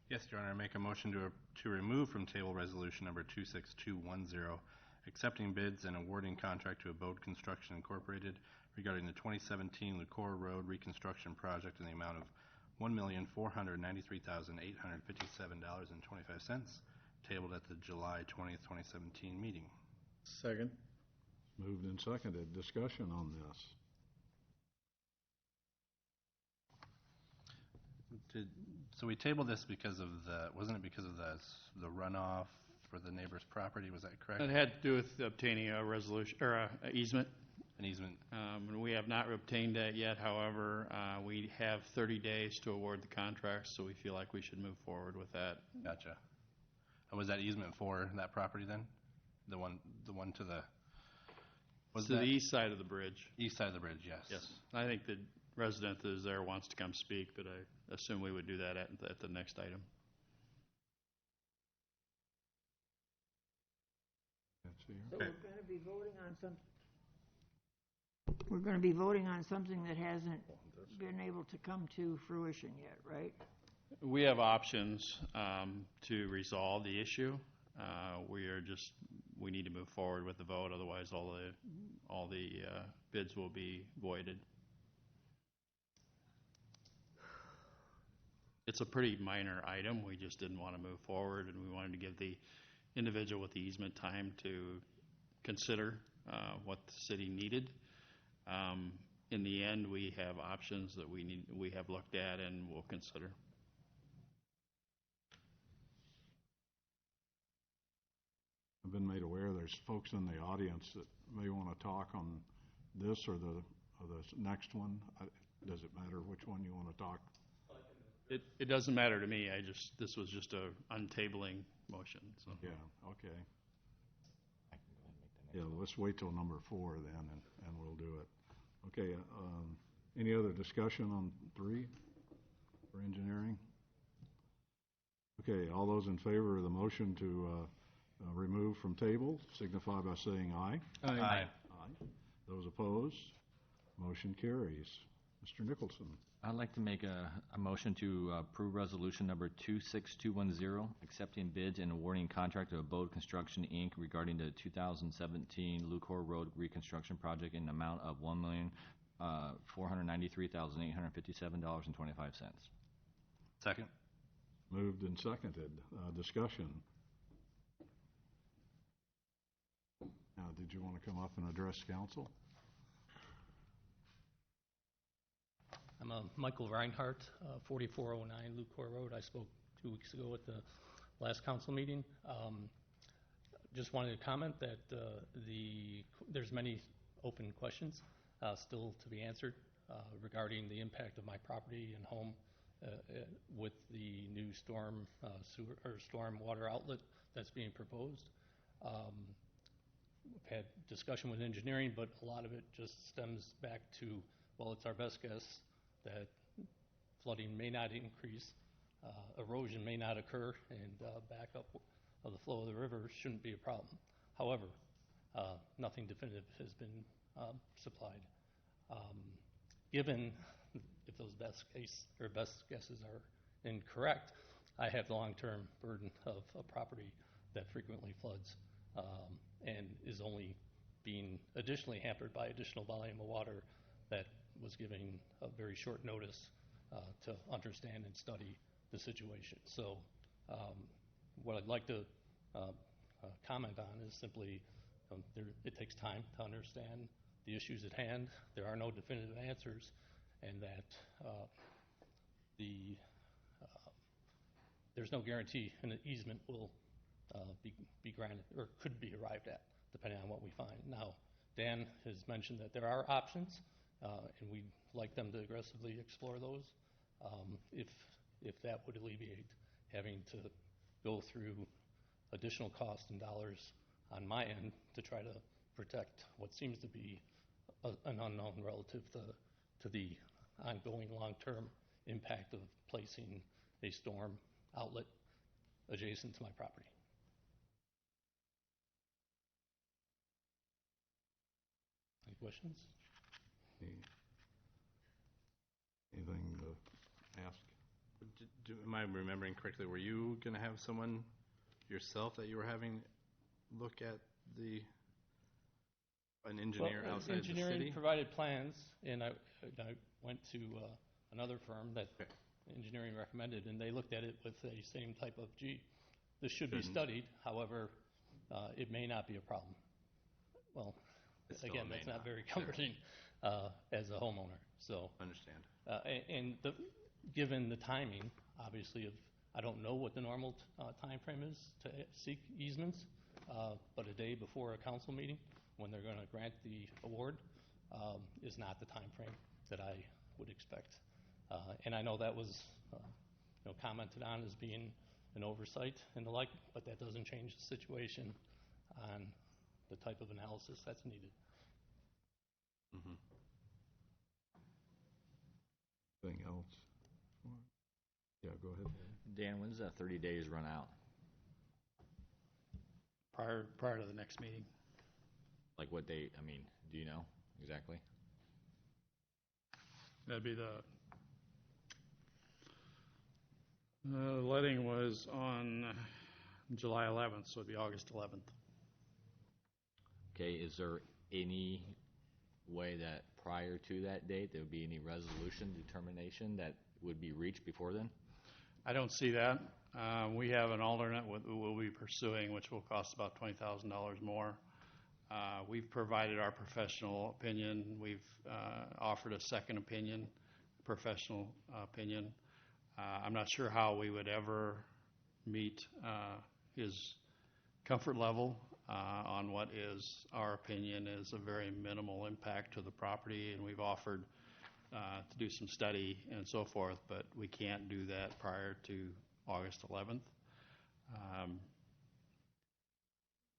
Yes, Your Honor, I make a motion to remove from table resolution number 26210, accepting bids and awarding contract to Abode Construction Incorporated regarding the 2017 LaCour Road reconstruction project in the amount of $1,493,857.25, tabled at the July 20th, 2017 meeting. Second. Moved and seconded. Discussion on this. So we tabled this because of wasn't it because of the runoff for the neighbor's property? Was that correct? It had to do with obtaining a resolution, or a easement. An easement. And we have not obtained that yet. However, we have 30 days to award the contract, so we feel like we should move forward with that. Gotcha. And was that easement for that property then? The one to the... Was to the east side of the bridge. East side of the bridge, yes. Yes. I think the resident that is there wants to come speak, but I assume we would do that at the next item. So we're going to be voting on some. We're going to be voting on something that hasn't been able to come to fruition yet, right? We have options to resolve the issue. We need to move forward with the vote, otherwise all the bids will be voided. It's a pretty minor item. We just didn't want to move forward, and we wanted to give the individual with the easement time to consider what the city needed. in the end, we have options that we have looked at and will consider. I've been made aware there's folks in the audience that may want to talk on this or the next one. Does it matter which one you want to talk? It doesn't matter to me. This was just a untabling motion. So. Yeah, okay. Yeah, let's wait till number 4 then, and we'll do it. Okay, any other discussion on 3 for engineering? Okay, all those in favor of the motion to remove from table signify by saying aye. Aye. Aye. Those opposed? Motion carries. Mr. Nicholson. I'd like to make a motion to approve resolution number 26210, accepting bids and awarding contract to Abode Construction, Inc. regarding the 2017 Lucor Road reconstruction project in an amount of $1,493,857.25. Second. Moved and seconded. Discussion. Now, did you want to come up and address council? I'm Michael Reinhardt, 4409 Lucor Road. I spoke 2 weeks ago at the last council meeting. Just wanted to comment that there's many open questions still to be answered regarding the impact of my property and home with the new storm water outlet that's being proposed. We've had discussion with engineering, but a lot of it just stems back to, well, it's our best guess that flooding may not increase, erosion may not occur, and backup of the flow of the river shouldn't be a problem. However, nothing definitive has been supplied. Given if those best guesses are incorrect, I have the long-term burden of a property that frequently floods and is only being additionally hampered by additional volume of water that was giving a very short notice to understand and study the situation. So what I'd like to comment on is simply it takes time to understand the issues at hand. There are no definitive answers, and that there's no guarantee an easement will be granted or could be arrived at, depending on what we find. Now, Dan has mentioned that there are options, and we'd like them to aggressively explore those if that would alleviate having to go through additional cost and dollars on my end to try to protect what seems to be an unknown relative to the ongoing long-term impact of placing a storm outlet adjacent to my property. Any questions? Anything to ask? Am I remembering correctly? Were you going to have someone yourself that you were having look at an engineer outside the city? Engineering provided plans, and I went to another firm that engineering recommended, and they looked at it with a same type of, this should be studied. However, it may not be a problem. Well, again, that's not very comforting as a homeowner. So understand. And given the timing, obviously, I don't know what the normal time frame is to seek easements, but a day before a council meeting, when they're going to grant the award, is not the time frame that I would expect. And I know that was commented on as being an oversight and the like, but that doesn't change the situation on the type of analysis that's needed. Mm-hmm. Anything else? Yeah, go ahead. Dan, when does that 30 days run out? Prior to the next meeting. Like what date? I mean, do you know exactly? That'd be the letting was on July 11th, so it'd be August 11th. Okay, is there any way that prior to that date there would be any resolution determination that would be reached before then? I don't see that. We have an alternate we'll be pursuing, which will cost about $20,000 more. We've provided our professional opinion. We've offered a second opinion, professional opinion. I'm not sure how we would ever meet his comfort level on what is our opinion is a very minimal impact to the property, and we've offered to do some study and so forth, but we can't do that prior to August 11th.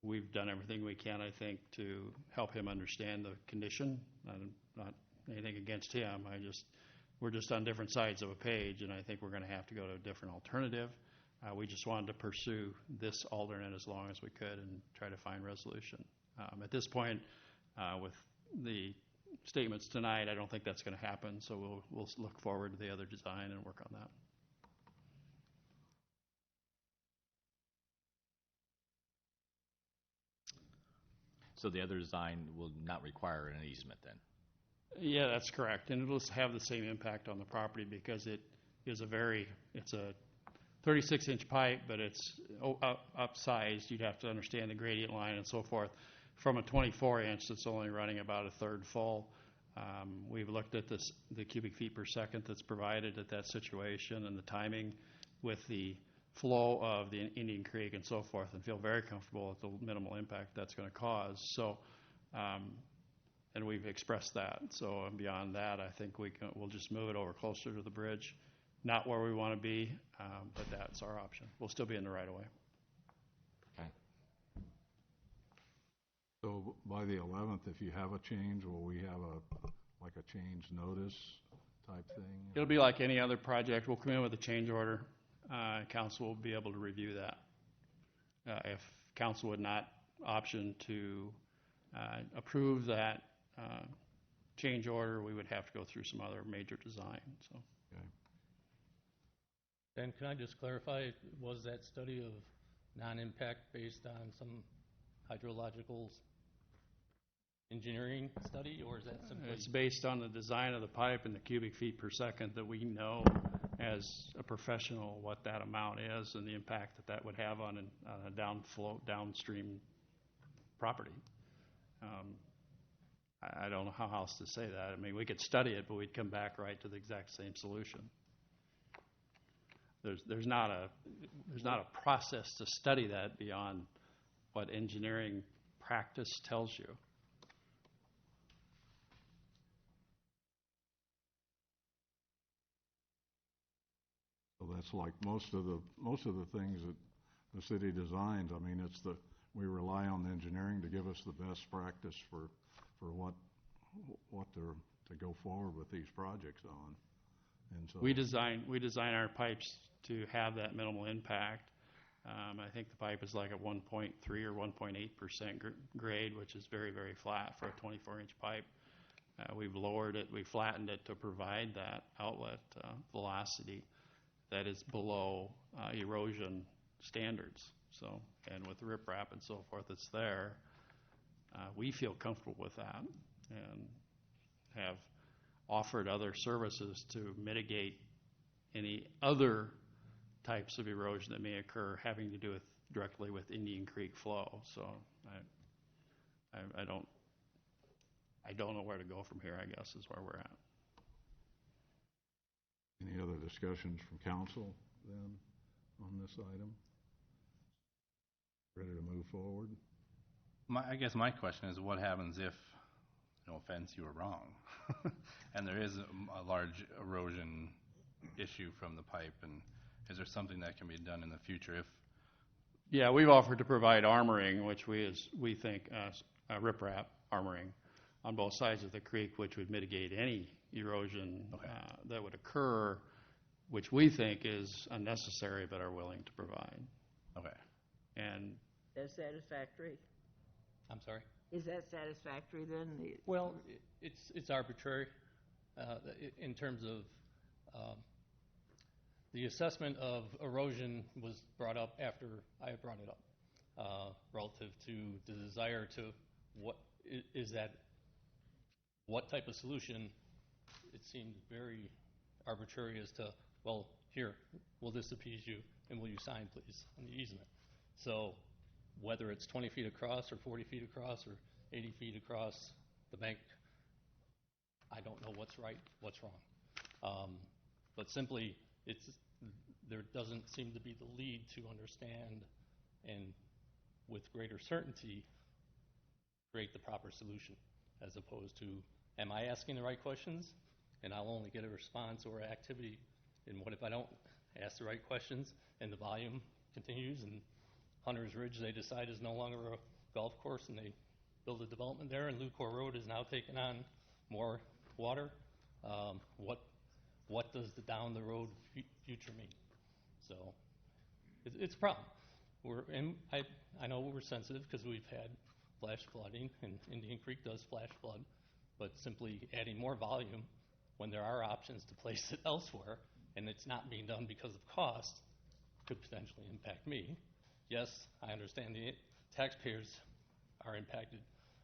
We've done everything we can, I think, to help him understand the condition. Not anything against him. We're just on different sides of a page, and I think we're going to have to go to a different alternative. We just wanted to pursue this alternate as long as we could and try to find resolution. At this point, with the statements tonight, I don't think that's going to happen, so we'll look forward to the other design and work on that. So the other design will not require an easement then? Yeah, that's correct, and it'll have the same impact on the property because it is it's a 36-inch pipe, but it's upsized. You'd have to understand the gradient line and so forth. From a 24-inch that's only running about a third full, we've looked at the cubic feet per second that's provided at that situation and the timing with the flow of the Indian Creek and so forth, and feel very comfortable with the minimal impact that's going to cause. So, and we've expressed that. So beyond that, I think we'll just move it over closer to the bridge. Not where we want to be, but that's our option. We'll still be in the right of way. Okay. So by the 11th, if you have a change, will we have a change notice type thing? It'll be like any other project. We'll come in with a change order. Council will be able to review that. If council would not option to approve that change order, we would have to go through some other major design. So. Okay. Dan, can I just clarify, was that study of non-impact based on some hydrological engineering study, or is that simply? It's based on the design of the pipe and the cubic feet per second that we know as a professional what that amount is and the impact that would have on a downstream property. I don't know how else to say that. I mean, we could study it, but we'd come back right to the exact same solution. There's not a process to study that beyond what engineering practice tells you. So that's like most of the things that the city designs. I mean, we rely on the engineering to give us the best practice for what to go forward with these projects on. And so we design our pipes to have that minimal impact. I think the pipe is like a 1.3 or 1.8% grade, which is very, very flat for a 24-inch pipe. We've lowered it, we flattened it to provide that outlet velocity that is below erosion standards. So, and with riprap and so forth that's there, we feel comfortable with that and have offered other services to mitigate any other types of erosion that may occur having to do directly with Indian Creek flow. So I don't know where to go from here, I guess, is where we're at. Any other discussions from council then on this item? Ready to move forward? I guess my question is, what happens if, no offense, you were wrong, and there is a large erosion issue from the pipe, and is there something that can be done in the future if? Yeah, we've offered to provide armoring, which we think riprap armoring on both sides of the creek, which would mitigate any erosion that would occur, which we think is unnecessary but are willing to provide. Okay. And that's satisfactory. I'm sorry? Is that satisfactory then? Well, it's arbitrary in terms of the assessment of erosion was brought up after I had brought it up relative to the desire to what type of solution. It seemed very arbitrary as to, well, here, will this appease you, and will you sign, please, on the easement? So whether it's 20 feet across or 40 feet across or 80 feet across the bank, I don't know what's right, what's wrong. But simply, there doesn't seem to be the lead to understand and with greater certainty create the proper solution, as opposed to, am I asking the right questions? And I'll only get a response or activity. And what if I don't ask the right questions and the volume continues, and Hunter's Ridge they decide is no longer a golf course and they build a development there, and Lucor Road is now taking on more water? What does the down the road future mean? So it's a problem. I know we're sensitive because we've had flash flooding, and Indian Creek does flash flood, but simply adding more volume when there are options to place it elsewhere, and it's not being done because of cost, could potentially impact me. Yes, I understand the taxpayers are impacted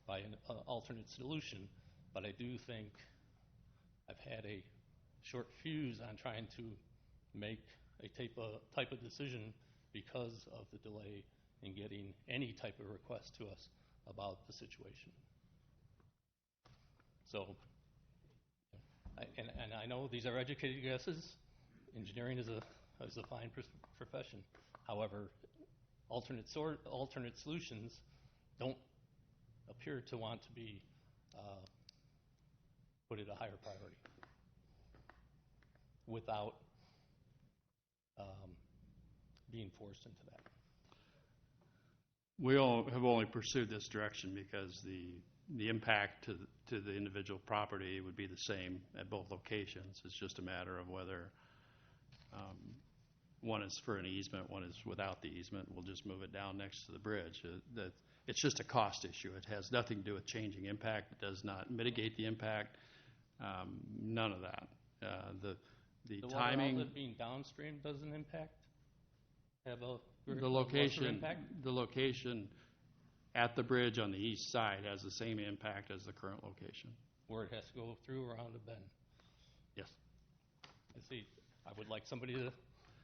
by an alternate solution, but I do think I've had a short fuse on trying to make a type of decision because of the delay in getting any type of request to us about the situation. So, and I know these are educated guesses. Engineering is a fine profession. However, alternate solutions don't appear to want to be put at a higher priority without being forced into that. We all have only pursued this direction because the impact to the individual property would be the same at both locations. It's just a matter of whether one is for an easement, one is without the easement. We'll just move it down next to the bridge. It's just a cost issue. It has nothing to do with changing impact. It does not mitigate the impact. None of that. The timing. Water outlet being downstream doesn't impact. Have a The location at the bridge on the east side has the same impact as the current location. Where it has to go through around a bend. Yes. I see. I would like somebody to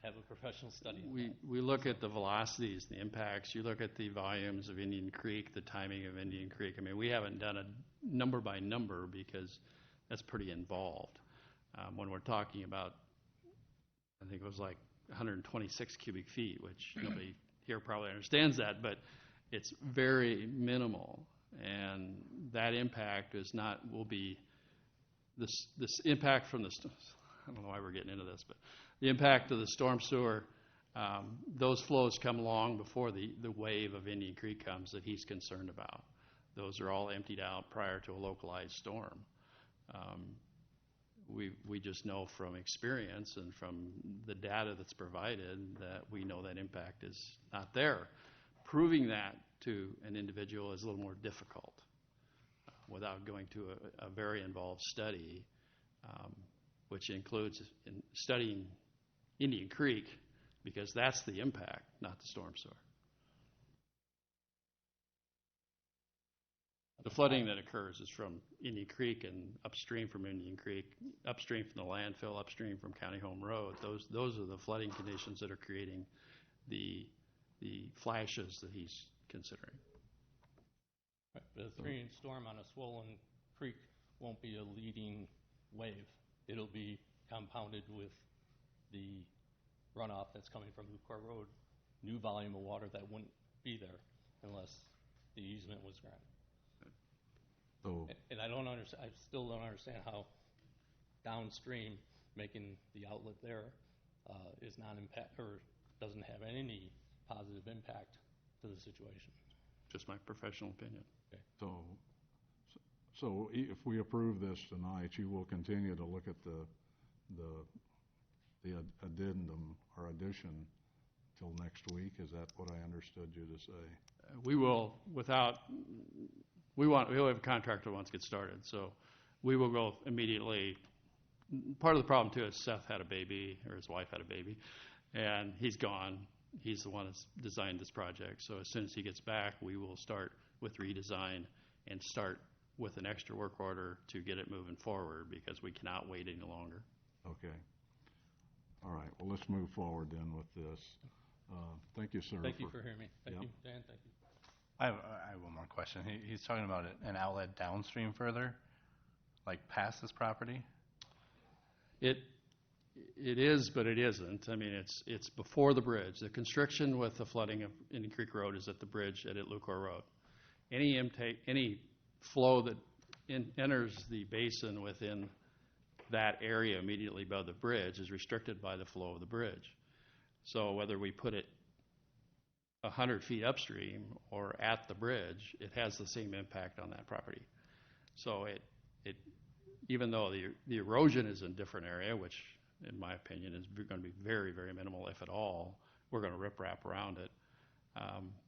have a professional study. We look at the velocities, the impacts. You look at the volumes of Indian Creek, the timing of Indian Creek. I mean, we haven't done a number by number because that's pretty involved. When we're talking about, I think it was like 126 cubic feet, which nobody here probably understands that, but it's very minimal. And that impact will be this impact from I don't know why we're getting into this, but the impact of the storm sewer, those flows come along before the wave of Indian Creek comes that he's concerned about. Those are all emptied out prior to a localized storm. We just know from experience and from the data that's provided that we know that impact is not there. Proving that to an individual is a little more difficult without going to a very involved study, which includes studying Indian Creek, because that's the impact, not the storm sewer. The flooding that occurs is from Indian Creek and upstream from Indian Creek, upstream from the landfill, upstream from County Home Road. Those are the flooding conditions that are creating the flashes that he's considering. Right. But a 3-inch storm on a swollen creek won't be a leading wave. It'll be compounded with the runoff that's coming from Lucor Road, new volume of water that wouldn't be there unless the easement was granted. And I still don't understand how downstream making the outlet there is non-impact or doesn't have any positive impact to the situation. Just my professional opinion. Okay. So if we approve this tonight, you will continue to look at the addendum or addition till next week. Is that what I understood you to say? We will, we'll have a contractor once it gets started, so we will go immediately. Part of the problem too is Seth had a baby, or his wife had a baby, and he's gone. He's the one that's designed this project. So as soon as he gets back, we will start with redesign and start with an extra work order to get it moving forward, because we cannot wait any longer. Okay. All right. Well, let's move forward then with this. Thank you, sir. Thank you for hearing me. Thank Yep. you, Dan. Thank you. I have one more question. He's talking about an outlet downstream further, like past his property? It is, but it isn't. I mean, it's before the bridge. The constriction with the flooding of Indian Creek Road is at the bridge at Lucor Road. Any flow that enters the basin within that area immediately above the bridge is restricted by the flow of the bridge. So whether we put it 100 feet upstream or at the bridge, it has the same impact on that property. So it even though the erosion is in a different area, which in my opinion is going to be very, very minimal, if at all, we're going to rip-wrap around it.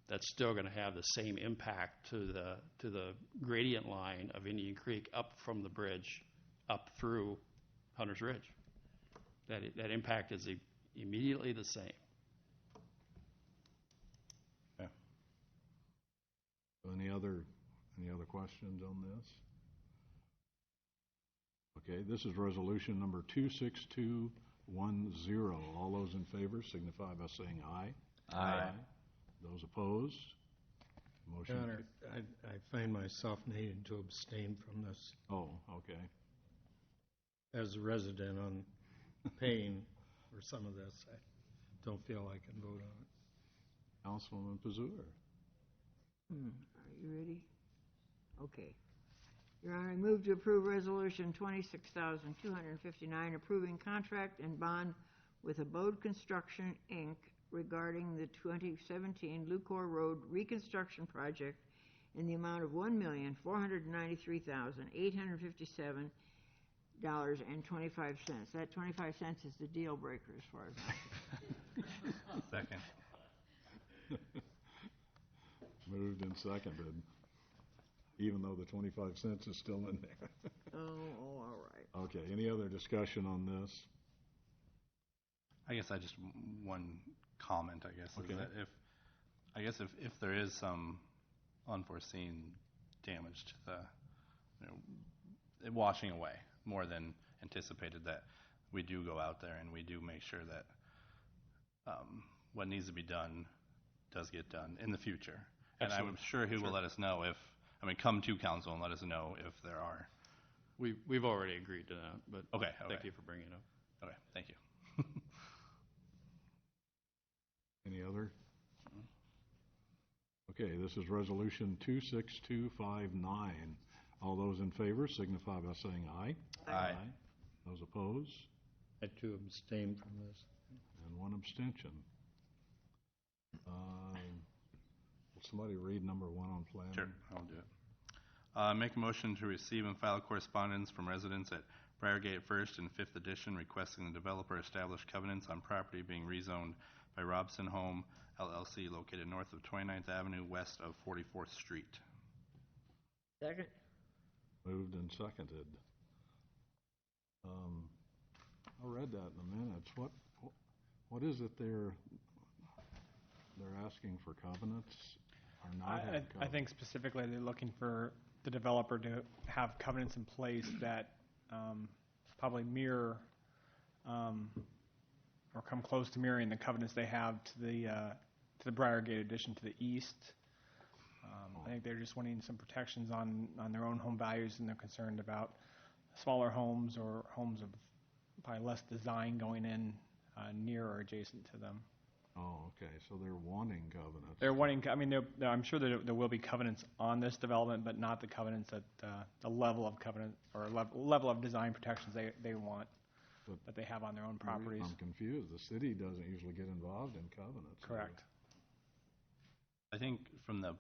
That's still going to have the same impact to the gradient line of Indian Creek up from the bridge up through Hunter's Ridge. That impact is immediately the same. Yeah. Any other questions on this? Okay, this is resolution number 26210. All those in favor signify by saying aye. Aye. Those opposed? Motion. Your Honor, I find myself needing to abstain from this Oh, okay. as a resident on paying for some of this. I don't feel I can vote on it. Councilwoman Pazur. Are you ready? Okay. Your Honor, I move to approve Resolution 26,259, approving contract and bond with Abode Construction, Inc. regarding the 2017 Lucor Road reconstruction project in the amount of $1,493,857.25. That 25 cents is the deal breaker as far as I'm concerned. Second. Moved and seconded, even though the 25 cents is still in there. all right. Okay, any other discussion on this? I guess one comment, I guess, Okay. is that if there is some unforeseen damage to the, it washing away more than anticipated, that we do go out there and we do make sure that what needs to be done does get done in the future. Absolutely. And I'm sure he will let us know come to council and let us know if there are. We've already agreed to that, but Okay. thank you for bringing it up. Okay, thank you. Any other? Okay, this is resolution 26259. All those in favor signify by saying aye. Aye. Those opposed? I had to abstain from this. And one abstention. Will somebody read number 1 on planning? Sure, I'll do it. Make a motion to receive and file correspondence from residents at Briargate First and Fifth Edition requesting the developer establish covenants on property being rezoned by Robson Home LLC located north of 29th Avenue, west of 44th Street. Second. Moved and seconded. I read that in the minutes. What is it they're asking for covenants or not have covenants? I think specifically they're looking for the developer to have covenants in place that probably mirror or come close to mirroring the covenants they have to the Briargate addition to the east. I think they're just wanting some protections on their own home values, and they're concerned about smaller homes or homes of probably less design going in near or adjacent to them. Oh, okay, so they're wanting covenants. They're wanting, I'm sure that there will be covenants on this development, but not the covenants at the level of covenant or level of design protections they want, that they have on their own properties. I'm confused. The city doesn't usually get involved in covenants. Correct. I think from the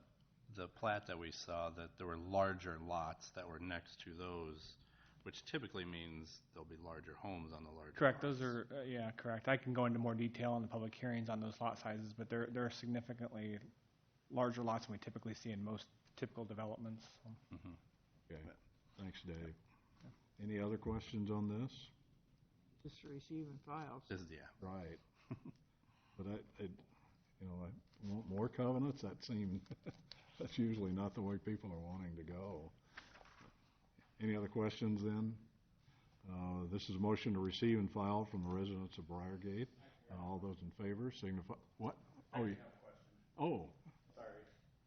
plat that we saw that there were larger lots that were next to those, which typically means there'll be larger homes on the larger Correct. lots. Those are, correct. I can go into more detail on the public hearings on those lot sizes, but there are significantly larger lots than we typically see in most typical developments. Mm-hmm. Okay, thanks, Dave. Any other questions on this? Just receive and file. Right. But I want more covenants? That's usually not the way people are wanting to go. Any other questions then? This is a motion to receive and file from the residents of Briargate. All those in favor signify. What? Oh, I have a question. Oh. Sorry,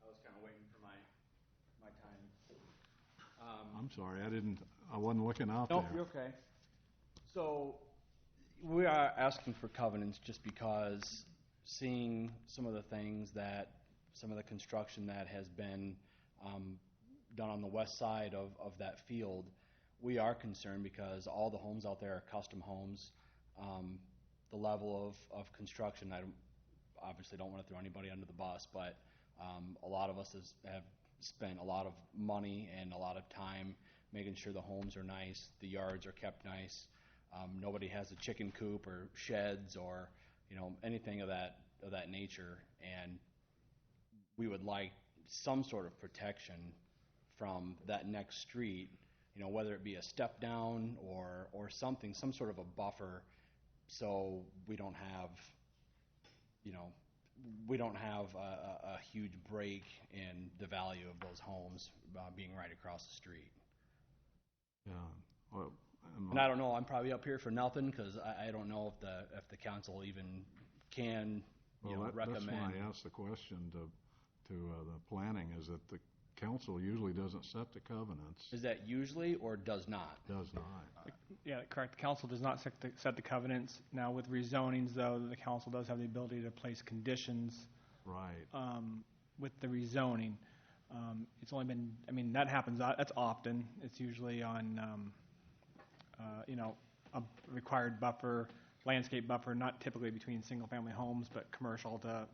I was kind of waiting I'm sorry, I wasn't looking out No, there. you're okay. So, we are asking for covenants just because seeing some of the things some of the construction that has been done on the west side of that field, we are concerned because all the homes out there are custom homes. The level of construction, obviously don't want to throw anybody under the bus, but a lot of us have spent a lot of money and a lot of time making sure the homes are nice, the yards are kept nice. Nobody has a chicken coop or sheds or anything of that nature, and we would like some sort of protection from that next street, whether it be a step down or something, some sort of a buffer, so we don't have a huge break in the value of those homes being right across the street. Yeah. Well, and I don't know, I'm probably up here for nothing because I don't know if the council even can recommend. That's why I asked the question to the planning, is that the council usually doesn't set the covenants. Is that usually or does not? Does not. Yeah, correct. The council does not set the covenants. Now, with rezonings, though, the council does have the ability to place conditions. Right. With the rezoning. It's only been, that happens, that's often. It's usually on, a required buffer, landscape buffer, not typically between single-family homes, but commercial to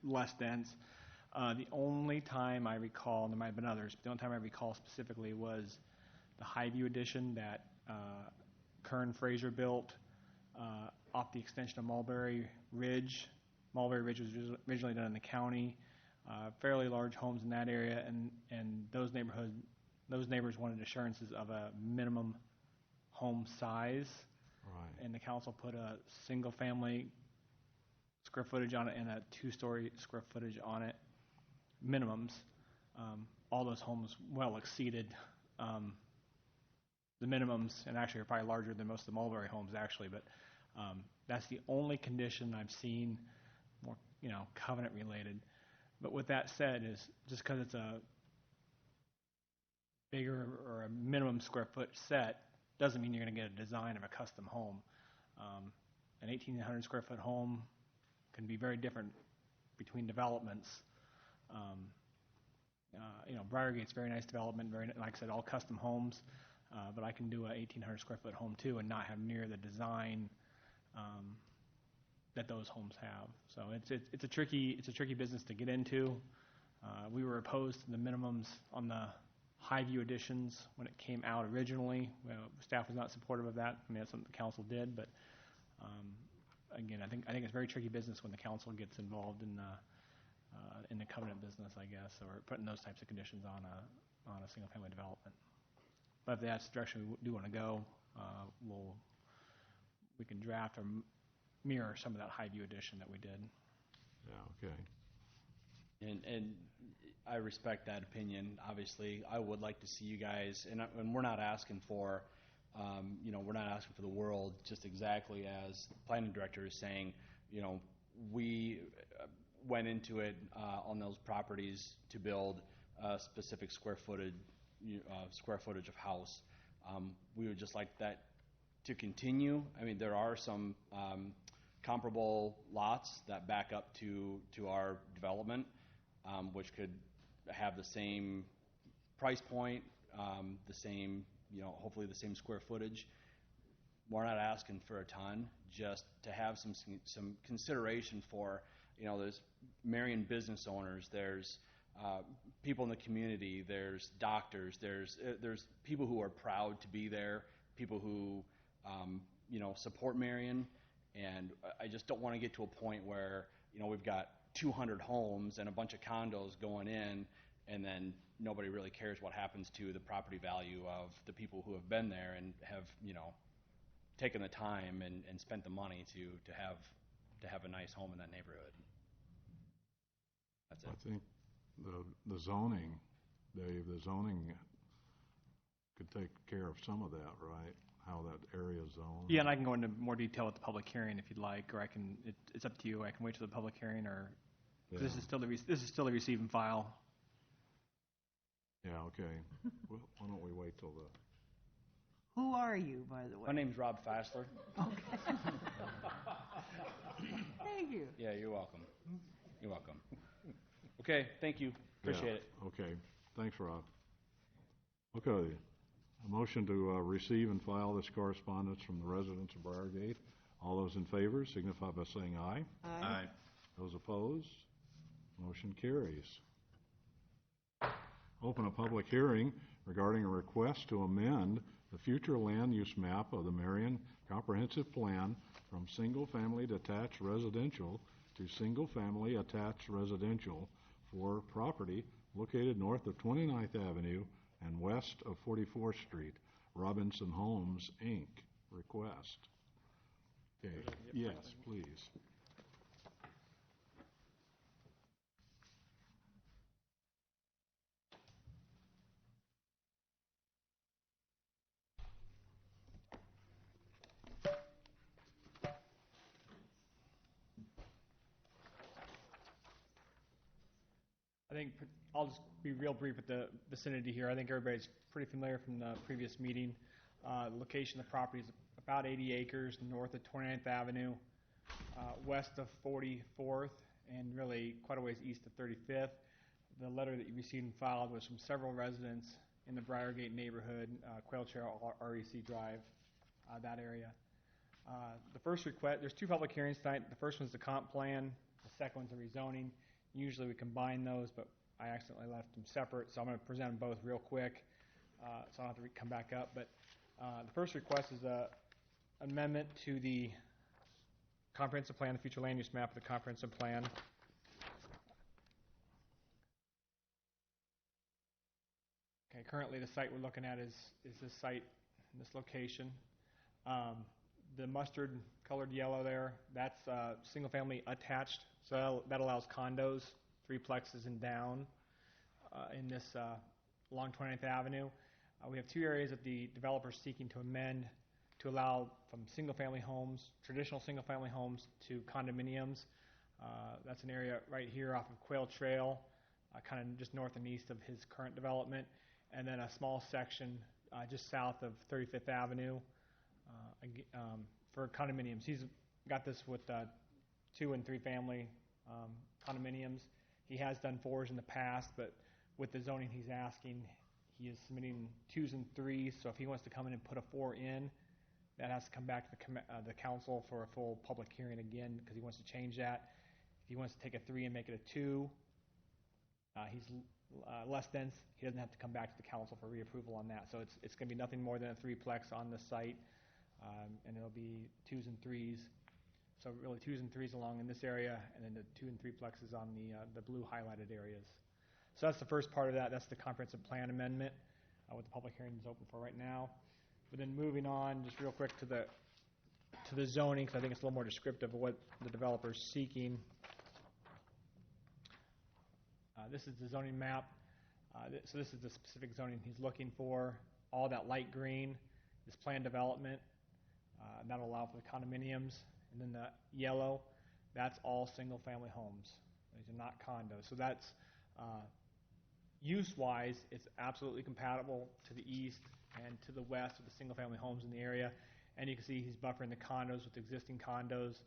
less dense. The only time I recall, and there might have been others, but the only time I recall specifically was the Highview addition that Kern Fraser built off the extension of Mulberry Ridge. Mulberry Ridge was originally done in the county. Fairly large homes in that area, and those neighbors wanted assurances of a minimum home size. Right. And the council put a single-family square footage on it and a two-story square footage on it, minimums. All those homes well exceeded the minimums, and actually are probably larger than most of the Mulberry homes, actually. But that's the only condition I've seen more, covenant related. But with that said, is just because it's a bigger or a minimum square foot set doesn't mean you're going to get a design of a custom home. An 1,800 square foot home can be very different between developments. Briargate's very nice development, like I said, all custom homes. But I can do a 1,800 square foot home too, and not have near the design that those homes have. So it's a tricky business to get into. We were opposed to the minimums on the Highview additions when it came out originally. Staff was not supportive of that. That's something the council did, but again, I think it's a very tricky business when the council gets involved in the covenant business, I guess, or putting those types of conditions on a single family development. But if that's the direction we do want to go, we can draft or mirror some of that Highview addition that we did. Yeah, okay. And I respect that opinion. Obviously, I would like to see you guys, and we're not asking for, we're not asking for the world. Just exactly as the planning director is saying, we went into it on those properties to build a specific square footage of house. We would just like that to continue. There are some comparable lots that back up to our development, which could have the same price point, the same, hopefully the same square footage. We're not asking for a ton, just to have some consideration for, there's Marion business owners, there's people in the community, there's doctors, there's people who are proud to be there, people who, support Marion, and I just don't want to get to a point where, we've got 200 homes and a bunch of condos going in, and then nobody really cares what happens to the property value of the people who have been there and have, taken the time and spent the money to have a nice home in that neighborhood. That's it. I think the zoning, Dave, the zoning could take care of some of that, right? How that area is zoned. Yeah, and I can go into more detail at the public hearing if you'd like, or it's up to you. I can wait till the public hearing, or Yeah. this is still the receive and file. Yeah, okay. Well, why don't we wait till the, Who are you, by the way? My name's Rob Fassler. Okay. Thank you. Yeah, you're welcome. You're welcome. Okay, thank you. Appreciate it. okay, thanks, Rob. Okay, a motion to receive and file this correspondence from the residents of Briargate. All those in favor signify by saying aye. Aye. Those opposed, motion carries. Open a public hearing regarding a request to amend the future land use map of the Marion Comprehensive Plan from single-family detached residential to single-family attached residential for property located north of 29th Avenue and west of 44th Street. Robinson Homes, Inc. request. Okay, yes, please. I think I'll just be real brief with the vicinity here. I think everybody's pretty familiar from the previous meeting. The location of the property is about 80 acres north of 29th Avenue, west of 44th, and really quite a ways east of 35th. The letter that you received and filed was from several residents in the Briargate neighborhood, Quail Trail, REC Drive, that area. The first request, there's two public hearings tonight. The first one's the comp plan. The second one's the rezoning. Usually we combine those, but I accidentally left them separate, so I'm going to present them both real quick, so I don't have to come back up. But the first request is an amendment to the comprehensive plan, the future land use map of the comprehensive plan. Okay, currently the site we're looking at is this site in this location. The mustard colored yellow there, that's single family attached, so that allows condos, 3plexes and down in this along 29th Avenue. We have two areas that the developer is seeking to amend to allow from single family homes, traditional single family homes, to condominiums. That's an area right here off of Quail Trail, kind of just north and east of his current development, and then a small section just south of 35th Avenue for condominiums. He's got this with 2 and 3 family condominiums. He has done 4s in the past, but with the zoning he's asking, he is submitting 2s and 3s. So if he wants to come in and put a 4 in, that has to come back to the council for a full public hearing again, because he wants to change that. If he wants to take a 3 and make it a 2, he's less dense. He doesn't have to come back to the council for reapproval on that. So it's going to be nothing more than a 3plex on the site, and it'll be 2s and 3s. So really 2s and 3s along in this area, and then the 2 and 3plexes on the blue highlighted areas. So that's the first part of that. That's the comprehensive plan amendment, what the public hearing is open for right now. But then moving on, just real quick to the zoning, because I think it's a little more descriptive of what the developer is seeking. This is the zoning map. So this is the specific zoning he's looking for. All that light green is planned development. That'll allow for the condominiums. And then the yellow, that's all single-family homes. These are not condos. So that's use-wise, it's absolutely compatible to the east and to the west with the single-family homes in the area. And you can see he's buffering the condos with existing condos,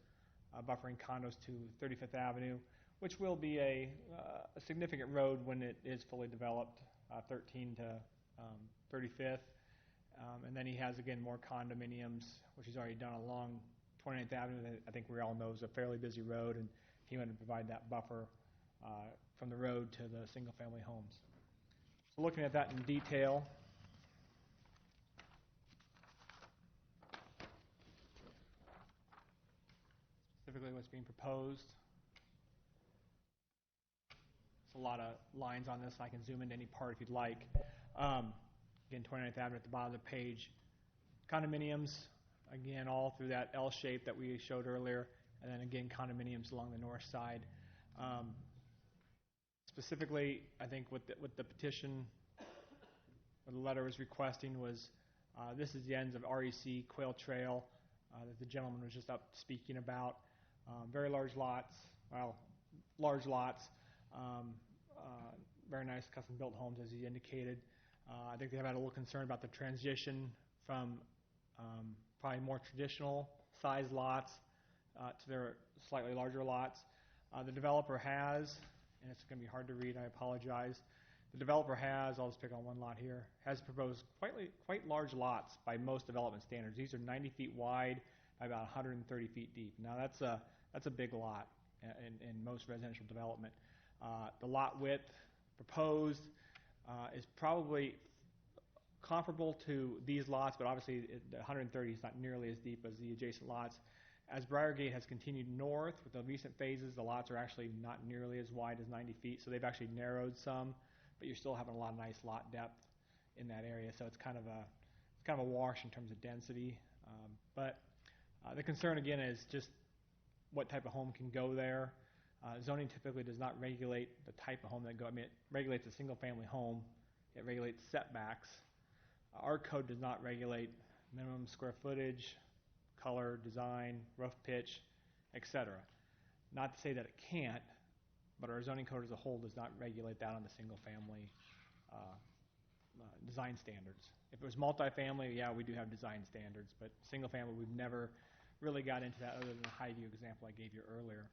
buffering condos to 35th Avenue, which will be a significant road when it is fully developed, 13 to 35th. And then he has, again, more condominiums, which he's already done along 29th Avenue. I think we all know is a fairly busy road, and he wanted to provide that buffer from the road to the single-family homes. So looking at that in detail, specifically what's being proposed. There's a lot of lines on this. I can zoom into any part if you'd like. Again, 29th Avenue at the bottom of the page. Condominiums, again, all through that L shape that we showed earlier, and then again, condominiums along the north side. Specifically, I think what the petition, what the letter was requesting was, this is the ends of REC Quail Trail that the gentleman was just up speaking about. Very large lots, well, large lots, very nice custom-built homes, as you indicated. I think they've had a little concern about the transition from probably more traditional size lots to their slightly larger lots. The developer has, and it's going to be hard to read, I apologize. The developer has, I'll just pick on one lot here, has proposed quite large lots by most development standards. These are 90 feet wide by about 130 feet deep. Now that's a big lot in most residential development. The lot width proposed is probably comparable to these lots, but obviously the 130 is not nearly as deep as the adjacent lots. As Briargate has continued north with the recent phases, the lots are actually not nearly as wide as 90 feet, so they've actually narrowed some, but you're still having a lot of nice lot depth in that area, so it's kind of a wash in terms of density. But the concern again is just what type of home can go there. Zoning typically does not regulate the type of home that go. I mean, it regulates a single-family home. It regulates setbacks. Our code does not regulate minimum square footage, color, design, roof pitch, etc. Not to say that it can't, but our zoning code as a whole does not regulate that on the single-family design standards. If it was multifamily, yeah, we do have design standards, but single-family, we've never really got into that other than the Highview example I gave you earlier.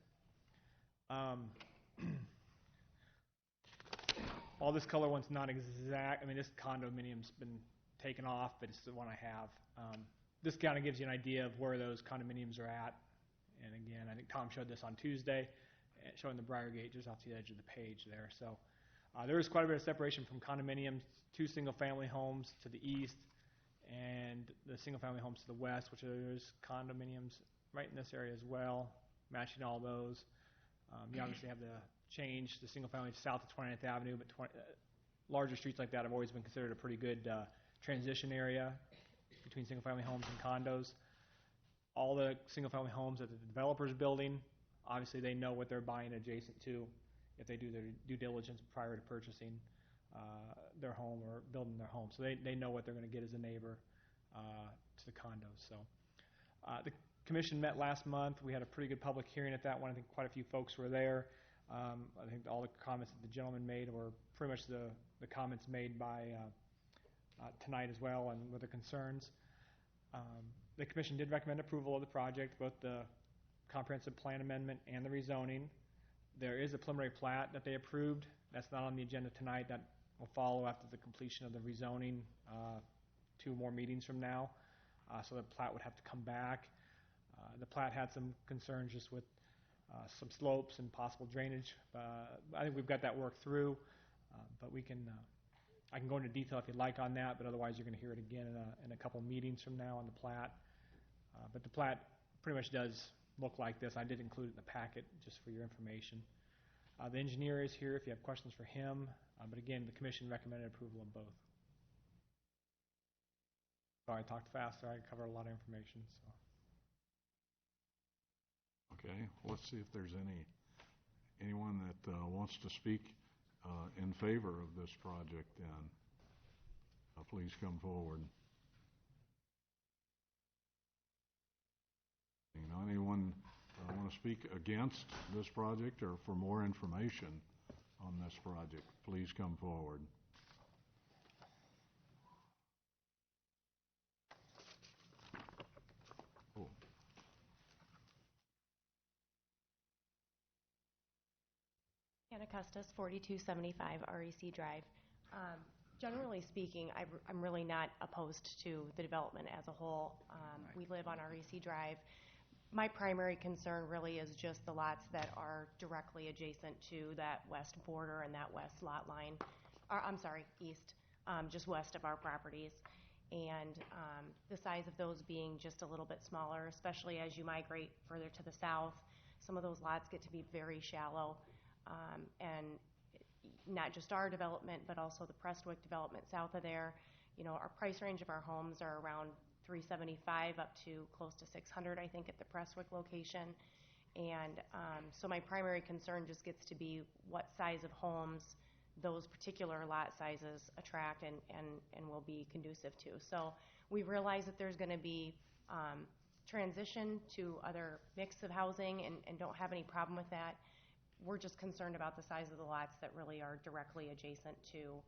All this color one's not exact. I mean, this condominium's been taken off, but it's the one I have. This kind of gives you an idea of where those condominiums are at. And again, I think Tom showed this on Tuesday, showing the Briargate just off the edge of the page there. So there is quite a bit of separation from condominiums, 2 single-family homes to the east, and the single-family homes to the west, which there's condominiums right in this area as well, matching all those. You obviously have the change, the single-family south of 29th Avenue, but larger streets like that have always been considered a pretty good transition area between single-family homes and condos. All the single-family homes that the developer's building, obviously they know what they're buying adjacent to if they do their due diligence prior to purchasing their home or building their home. So they know what they're going to get as a neighbor to the condos. So the commission met last month. We had a pretty good public hearing at that one. I think quite a few folks were there. I think all the comments that the gentleman made were pretty much the comments made by tonight as well, and with the concerns. The commission did recommend approval of the project, both the comprehensive plan amendment and the rezoning. There is a preliminary plat that they approved. That's not on the agenda tonight. That will follow after the completion of the rezoning 2 more meetings from now. So the plat would have to come back. The plat had some concerns just with some slopes and possible drainage. I think we've got that worked through, but I can go into detail if you'd like on that, but otherwise you're going to hear it again in a couple meetings from now on the plat. But the plat pretty much does look like this. I did include it in the packet just for your information. The engineer is here if you have questions for him, but again, the commission recommended approval of both. Sorry, I talked faster. I covered a lot of information. So. Okay, let's see if there's anyone that wants to speak in favor of this project, then please come forward. Anyone want to speak against this project or for more information on this project, please come forward. Anna Custis, 4275 REC Drive. Generally speaking, I'm really not opposed to the development as a whole. We live on REC Drive. My primary concern really is just the lots that are directly adjacent to that west border and that west lot line. East, just west of our properties. And the size of those being just a little bit smaller, especially as you migrate further to the south. Some of those lots get to be very shallow. And not just our development, but also the Prestwick development south of there. You know, our price range of our homes are around $375 up to close to $600, I think, at the Prestwick location. And so my primary concern just gets to be what size of homes those particular lot sizes attract and will be conducive to. So we realize that there's going to be transition to other mix of housing and don't have any problem with that. we're just concerned about the size of the lots that really are directly adjacent to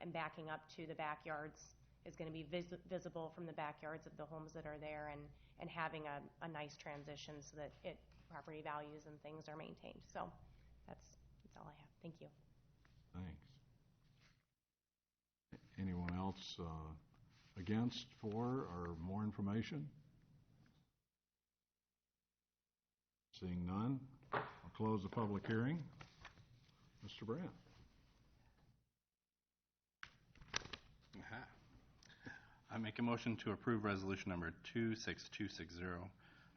and backing up to the backyards is going to be visible from the backyards of the homes that are there, and having a nice transition so that property values and things are maintained. So that's all I have. Thank you. Thanks. Anyone else against, for, or more information? Seeing none, I'll close the public hearing. Mr. Brandt. I make a motion to approve resolution number 26260,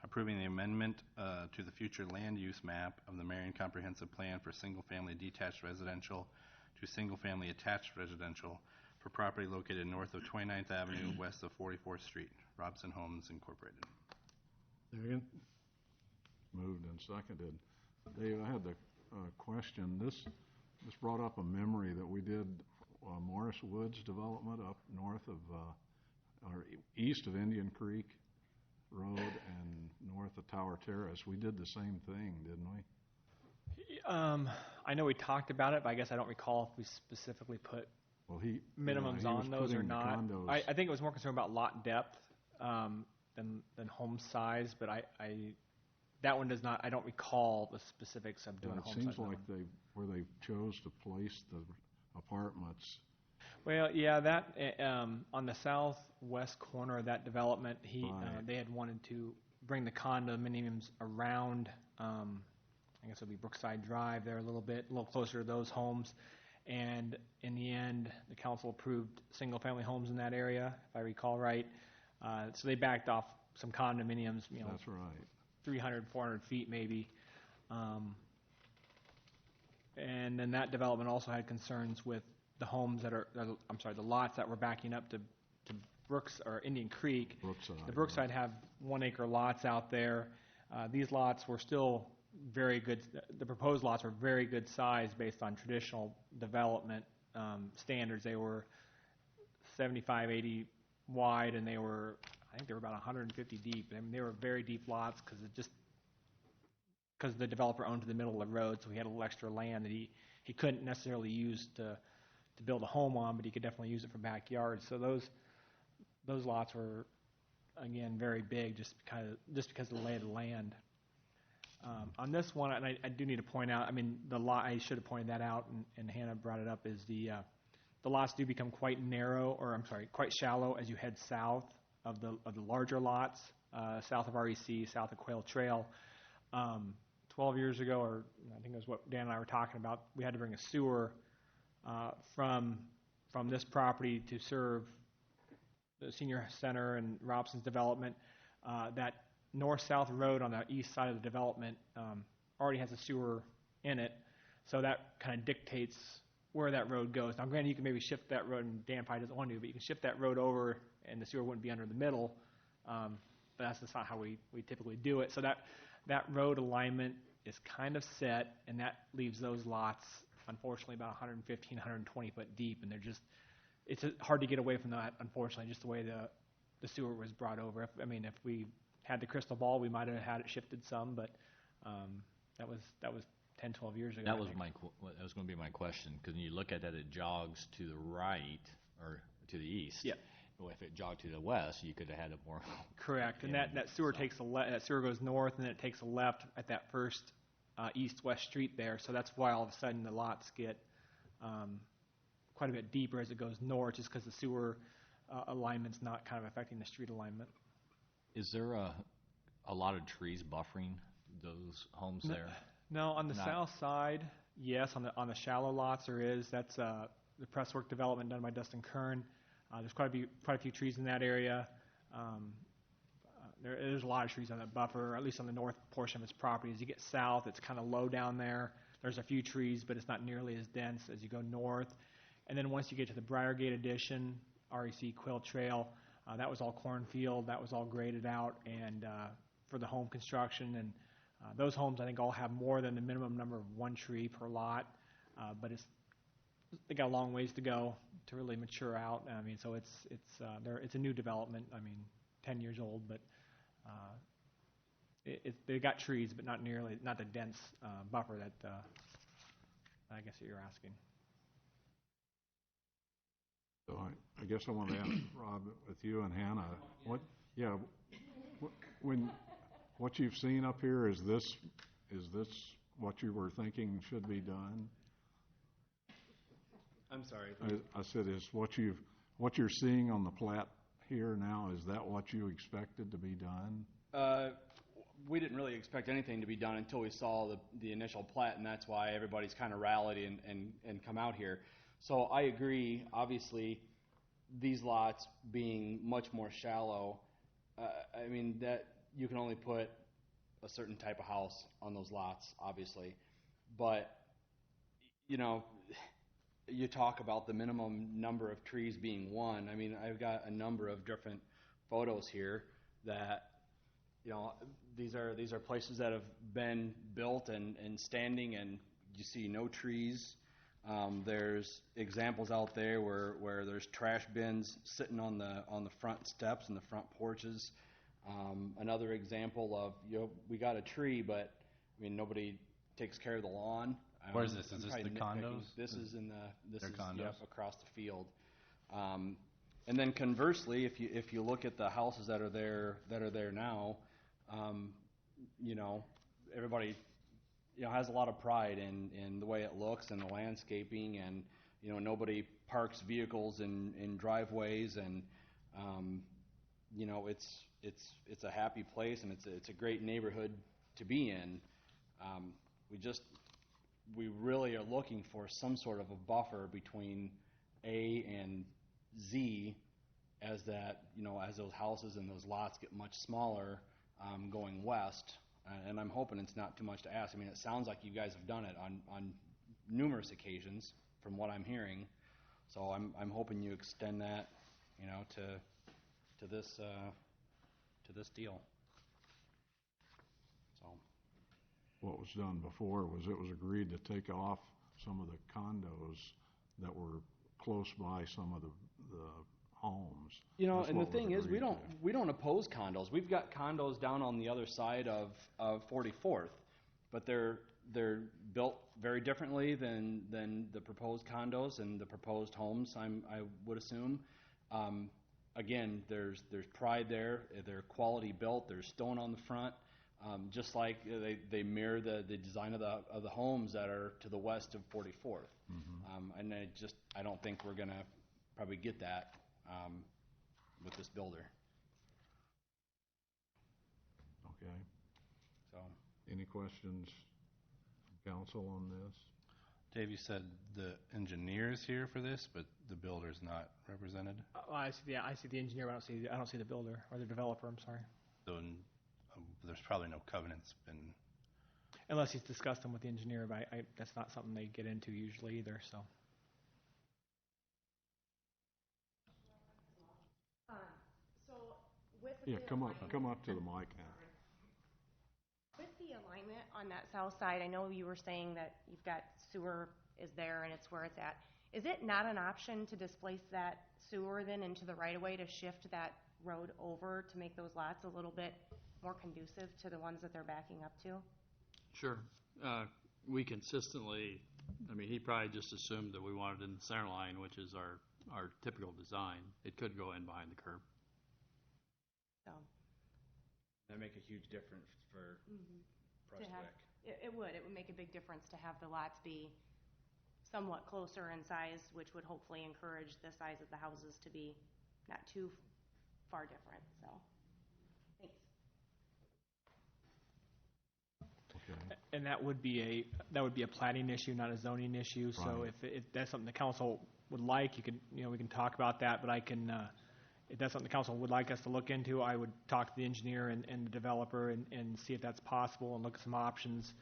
approving the amendment to the future land use map of the Marion Comprehensive Plan for single-family detached residential to single-family attached residential for property located north of 29th Avenue, west of 44th Street, Robson Homes Incorporated. Second. Moved and seconded. Dave, I had the question. This brought up a memory that we did Morris Woods development up north of, or east of Indian Creek Road and north of Tower Terrace. We did the same thing, didn't we? I know we talked about it, but I guess I don't recall if we specifically put minimums on those or not. I think it was more concerned about lot depth than home size, but that one does not. I don't recall the specifics of doing a home size. It seems like where they chose to place the apartments. Well, yeah, that on the southwest corner of that development, they had wanted to bring the condominiums around. I guess it would be Brookside Drive there a little closer to those homes. And in the end, the council approved single-family homes in that area, if I recall right. So they backed off some condominiums. That's right. 300, 400 feet maybe. And then that development also had concerns with the homes the lots that were backing up to Brooks or Indian Creek. The Brookside have 1 acre lots out there. These lots were still very good. The proposed lots were very good size based on traditional development standards. They were 75, 80 wide, and I think they were about 150 deep. I mean, they were very deep lots because the developer owned to the middle of the road, so he had a little extra land that he couldn't necessarily use to build a home on, but he could definitely use it for backyards. So those lots were, again, very big just because of the lay of the land. On this one, and I do need to point out, I mean, the lot, I should have pointed that out, and Hannah brought it up, is the lots do become quite quite shallow as you head south of the larger lots, south of REC, south of Quail Trail. 12 years ago, or I think it was what Dan and I were talking about, we had to bring a sewer from this property to serve the senior center and Robson's development. That north-south road on the east side of the development already has a sewer in it, so that kind of dictates where that road goes. Now, granted, you can maybe shift that road, and Dan probably doesn't want to, but you can shift that road over, and the sewer wouldn't be under the middle, but that's just not how we typically do it. So that road alignment is kind of set, and that leaves those lots, unfortunately, about 115, 120 foot deep, and it's hard to get away from that, unfortunately, just the way the sewer was brought over. If we had the crystal ball, we might have had it shifted some, but that was 10, 12 years ago. That was going to be my question, because when you look at that, it jogs to the right or to the east. Yeah. Well, if it jogged to the west, you could have had it more. Correct, and that sewer that sewer goes north, and then it takes a left at that first east-west street there. So that's why all of a sudden the lots get quite a bit deeper as it goes north, just because the sewer alignment's not kind of affecting the street alignment. Is there a lot of trees buffering those homes there? No, on the south side, yes. On the shallow lots, there is. That's the presswork development done by Dustin Kern. There's quite a few trees in that area. There's a lot of trees on that buffer, at least on the north portion of his property. As you get south, it's kind of low down there. There's a few trees, but it's not nearly as dense as you go north. And then once you get to the Briargate addition, REC Quail Trail, that was all cornfield. That was all graded out and for the home construction. And those homes, I think, all have more than the minimum number of one tree per lot, but they got a long ways to go to really mature out. I mean, so it's a new development. I mean, 10 years old, but they got trees, but not the dense buffer that I guess that you're asking. So I guess I want to ask Rob, with you and Hannah, what you've seen up here, is this what you were thinking should be done? I'm sorry. I said, is what you're seeing on the plat here now, is that what you expected to be done? We didn't really expect anything to be done until we saw the initial plat, and that's why everybody's kind of rallied and come out here. So I agree, obviously, these lots being much more shallow, I mean, that you can only put a certain type of house on those lots, obviously. But, you know, you talk about the minimum number of trees being one. I mean, I've got a number of different photos here that, you know, these are places that have been built and standing, and you see no trees. There's examples out there where there's trash bins sitting on the front steps and the front porches. Another example of, you know, we got a tree, but I mean, nobody takes care of the lawn. Where is this? Is this the condos? This is condos? Yep, across the field. And then conversely, if you look at the houses that are there now, you know, everybody, you know, has a lot of pride in the way it looks and the landscaping, and you know, nobody parks vehicles in driveways, and you know, it's a happy place, and it's a great neighborhood to be in. We really are looking for some sort of a buffer between A and Z, as that, you know, as those houses and those lots get much smaller going west. And I'm hoping it's not too much to ask. I mean, it sounds like you guys have done it on numerous occasions, from what I'm hearing. So I'm hoping you extend that, you know, to this deal. So. What was done before was it was agreed to take off some of the condos that were close by some of the homes. You know, That's and the what was thing is, agreed we don't oppose condos. We've got condos down on the other side of 44th, but they're built very differently than the proposed condos and the proposed homes, I would assume. Again, there's pride there. They're quality built. There's stone on the front. Just like they mirror the design of the homes that are to the west of 44th. Mm-hmm. And I don't think we're going to probably get that with this builder. Okay. So. Any questions from council on this? Dave, you said the engineer is here for this, but the builder is not represented? I see the engineer, but I don't see the builder or the developer, I'm sorry. So there's probably no covenants been... Unless he's discussed them with the engineer, but that's not something they get into usually either, so. Yeah, come up to the mic now. With the alignment on that south side, I know you were saying that you've got sewer is there and it's where it's at. Is it not an option to displace that sewer then into the right-of-way to shift that road over to make those lots a little bit more conducive to the ones that they're backing up to? Sure. We consistently, I mean, he probably just assumed that we wanted it in the center line, which is our typical design. It could go in behind the curb. So. That make a huge difference for prospect. It would make a big difference to have the lots be somewhat closer in size, which would hopefully encourage the size of the houses to be not too far different. So, thanks. Okay. And that would be a plating issue, not a zoning issue. Right. So if that's something the council would like, we can talk about that. But if that's something the council would like us to look into, I would talk to the engineer and the developer and see if that's possible and look at some options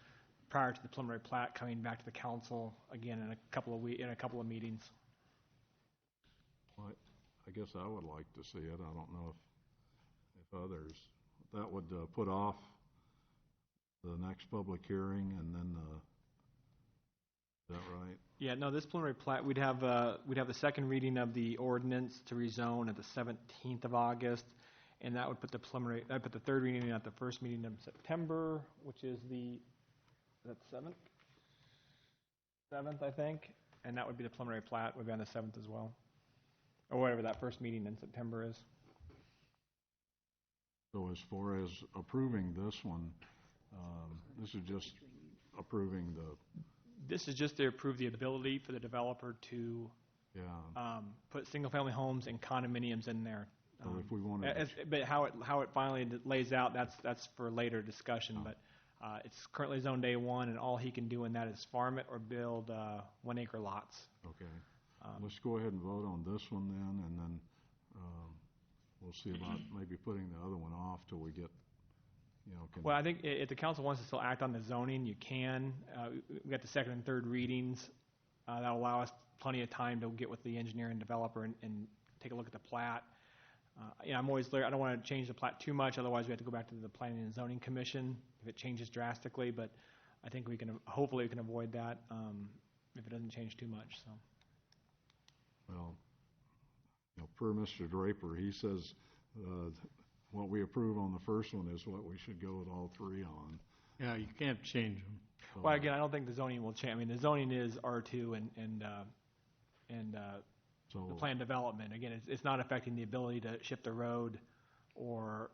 prior to the preliminary plat coming back to the council again in a couple of meetings. Well, I guess I would like to see it. I don't know if others. That would put off the next public hearing, and then is that right? Yeah, no, this preliminary plat, we'd have the second reading of the ordinance to rezone at the 17th of August, and that would put the third reading at the first meeting in September, which is the 7th? 7th, I think, and that would be the preliminary plat would be on the 7th as well, or whatever that first meeting in September is. So as far as approving this one, this is just approving This is just to approve the ability for the developer to put single-family homes and condominiums in there. So if we wanted But how it finally lays out, that's for later discussion. But it's currently zoned A1, and all he can do in that is farm it or build 1 acre lots. Okay. Let's go ahead and vote on this one then, and then we'll see about maybe putting the other one off till we get, Well, I think if the council wants to still act on the zoning, you can. We got the second and third readings. That'll allow us plenty of time to get with the engineer and developer and take a look at the plat. I'm always I don't want to change the plat too much, otherwise we have to go back to the Planning and Zoning Commission if it changes drastically, but I think hopefully we can avoid that if it doesn't change too much. So. Well, per Mr. Draper, he says what we approve on the first one is what we should go with all three on. Yeah, you can't change them. So, well, again, I don't think the zoning will change. I mean, the zoning is R2 and the planned development. Again, it's not affecting the ability to shift the road or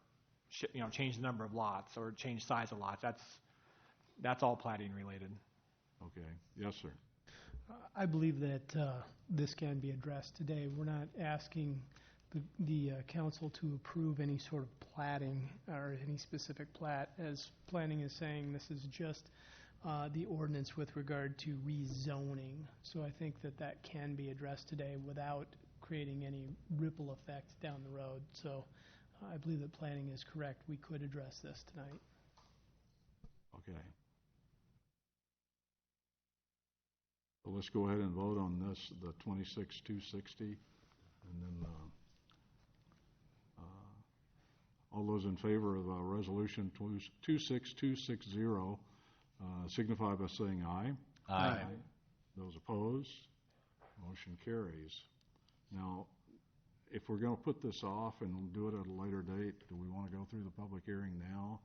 change the number of lots or change size of lots. That's all plating related. Okay. Yes, sir. I believe that this can be addressed today. We're not asking the council to approve any sort of platting or any specific plat. As planning is saying, this is just the ordinance with regard to rezoning. So I think that can be addressed today without creating any ripple effect down the road. So I believe that planning is correct. We could address this tonight. Okay. So let's go ahead and vote on this, the 26-260, and then all those in favor of resolution 26260 signify by saying aye. Aye. Those opposed, motion carries. Now, if we're going to put this off and do it at a later date, do we want to go through the public hearing now?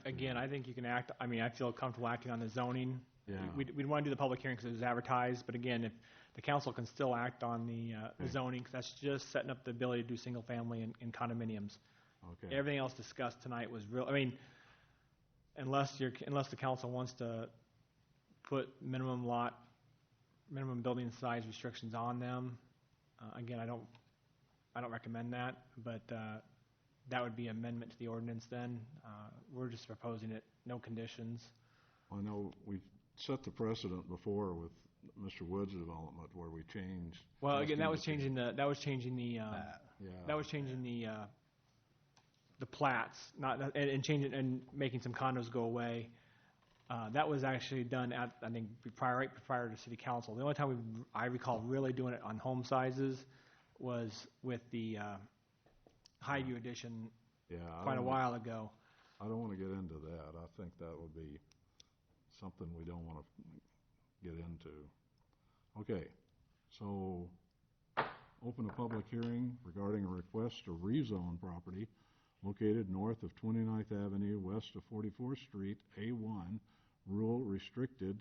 Again, I think you can act. I mean, I feel comfortable acting on the zoning. Yeah. We'd want to do the public hearing because it was advertised, but again, if the council can still act on the zoning, because that's just setting up the ability to do single family and condominiums. Okay. Everything else discussed tonight was real. I mean, unless the council wants to put minimum building size restrictions on them, again, I don't recommend that, but that would be amendment to the ordinance then. We're just proposing it, no conditions. I know we've set the precedent before with Mr. Wood's development where we changed. Well, again, that was changing the plats, and changing and making some condos go away. That was actually done right prior to city council. The only time I recall really doing it on home sizes was with the Highview edition quite a while ago. I don't want to get into that. I think that would be something we don't want to get into. Okay, so open a public hearing regarding a request to rezone property located north of 29th Avenue, west of 44th Street, A1, rural restricted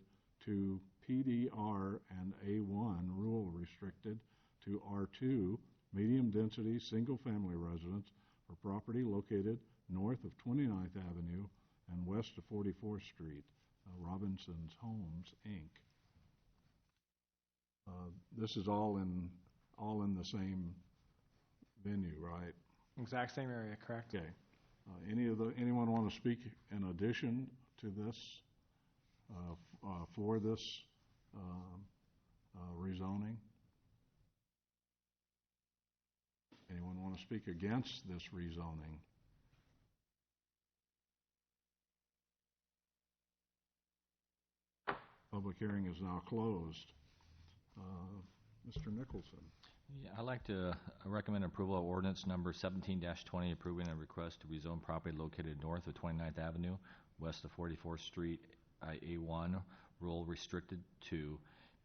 to PDR, and A1, rural restricted to R2, medium density single family residence for property located north of 29th Avenue and west of 44th Street, Robinson's Homes, Inc. This is all in the same venue, right? Exact same area, correct? Okay. Anyone want to speak in addition to this, for this rezoning? Anyone want to speak against this rezoning? Public hearing is now closed. Mr. Nicholson. Yeah, I'd like to recommend approval of ordinance number 17-20, approving a request to rezone property located north of 29th Avenue, west of 44th Street, A1, rural restricted to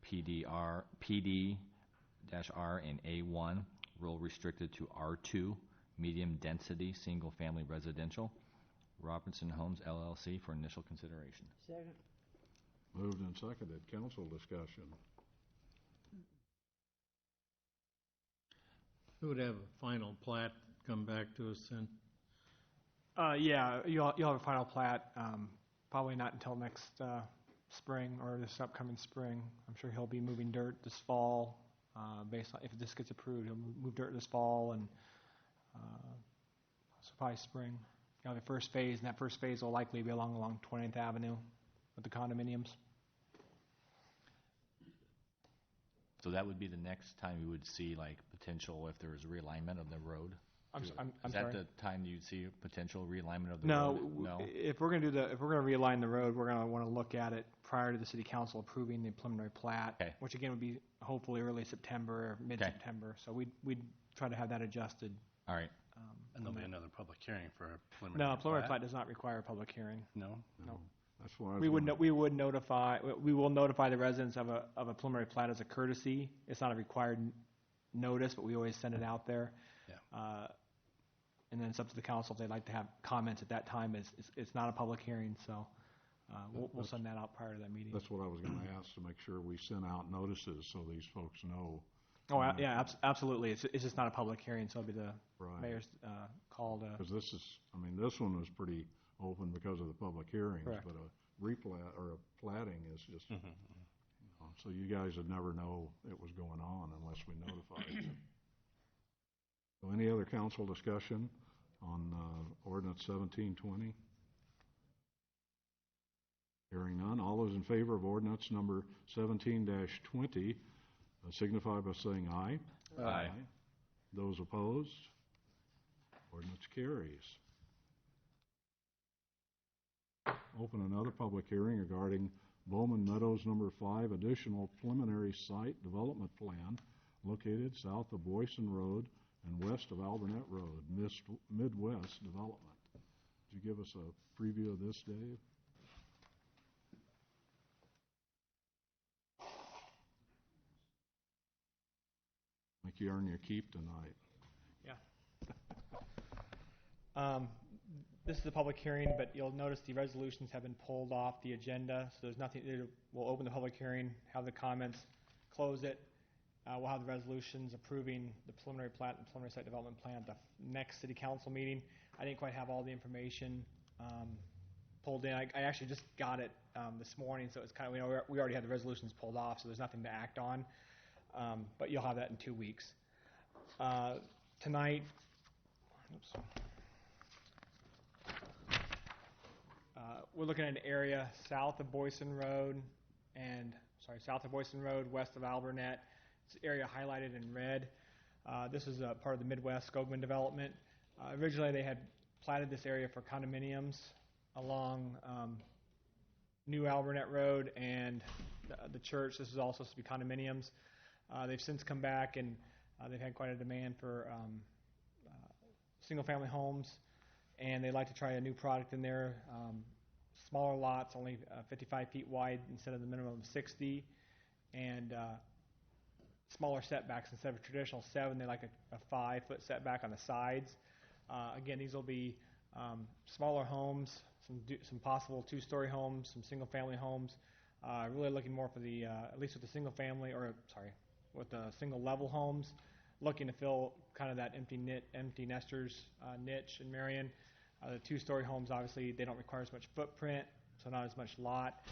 PD-R and A1, rural restricted to R2, medium-density, single-family residential, Robinson Homes LLC, for initial consideration. Second. Moved and seconded. Council discussion. Who would have a final plat come back to us then? Yeah, you'll have a final plat, probably not until next spring or this upcoming spring. I'm sure he'll be moving dirt this fall, based on, if this gets approved, he'll move dirt this fall, and so probably spring. The first phase, and that first phase will likely be along 20th Avenue with the condominiums. So that would be the next time you would see like potential if there was realignment of the road? I'm Is sorry? that the time you'd see potential realignment of the No, road? No. if we're going to realign the road, we're going to want to look at it prior to the city council approving the preliminary plat, Okay. which again would be hopefully early September or mid-September. So we'd try to have that adjusted. All right. And there'll be another public hearing for a preliminary No, preliminary plat? plat does not require a public hearing. No? No. That's why We will notify the residents of a preliminary plat as a courtesy. It's not a required notice, but we always send it out there. Yeah. And then it's up to the council if they'd like to have comments at that time. It's not a public hearing, so we'll send that out prior to that meeting. That's what I was going to ask, to make sure we sent out notices so these folks know. Oh, yeah, absolutely. It's just not a public hearing, so it'll be the mayor's call to. Because this one was pretty open because of the public hearings, Correct. but a replat or a platting is just, so you guys would never know it was going on unless we notified you. So any other council discussion on ordinance 1720? Hearing none, all those in favor of ordinance number 17-20 signify by saying aye. Aye. Those opposed? Ordinance carries. Open another public hearing regarding Bowman Meadows number 5 additional preliminary site development plan located south of Boyson Road and west of Albernet Road, Midwest Development. Could you give us a preview of this, Dave? I think you earn your keep tonight. Yeah. This is a public hearing, but you'll notice the resolutions have been pulled off the agenda, so there's nothing. We'll open the public hearing, have the comments, close it. We'll have the resolutions approving the preliminary plat and preliminary site development plan at the next city council meeting. I didn't quite have all the information pulled in. I actually just got it this morning, so it's kind of, we already had the resolutions pulled off, so there's nothing to act on. But you'll have that in 2 weeks. Tonight, we're looking at an area south of Boyson Road west of Albernet. It's an area highlighted in red. This is a part of the Midwest Skogman development. Originally, they had platted this area for condominiums along New Albernet Road and the church. This is also supposed to be condominiums. They've since come back, and they've had quite a demand for single-family homes, and they'd like to try a new product in there. Smaller lots, only 55 feet wide instead of the minimum of 60, and smaller setbacks. Instead of a traditional 7, they like a 5-foot setback on the sides. Again, these will be smaller homes, some possible 2-story homes, some single-family homes. Really looking more for the, at least with the single-family, with the single-level homes, looking to fill kind of that empty nesters niche in Marion. The 2-story homes, obviously, they don't require as much footprint, so not as much lot.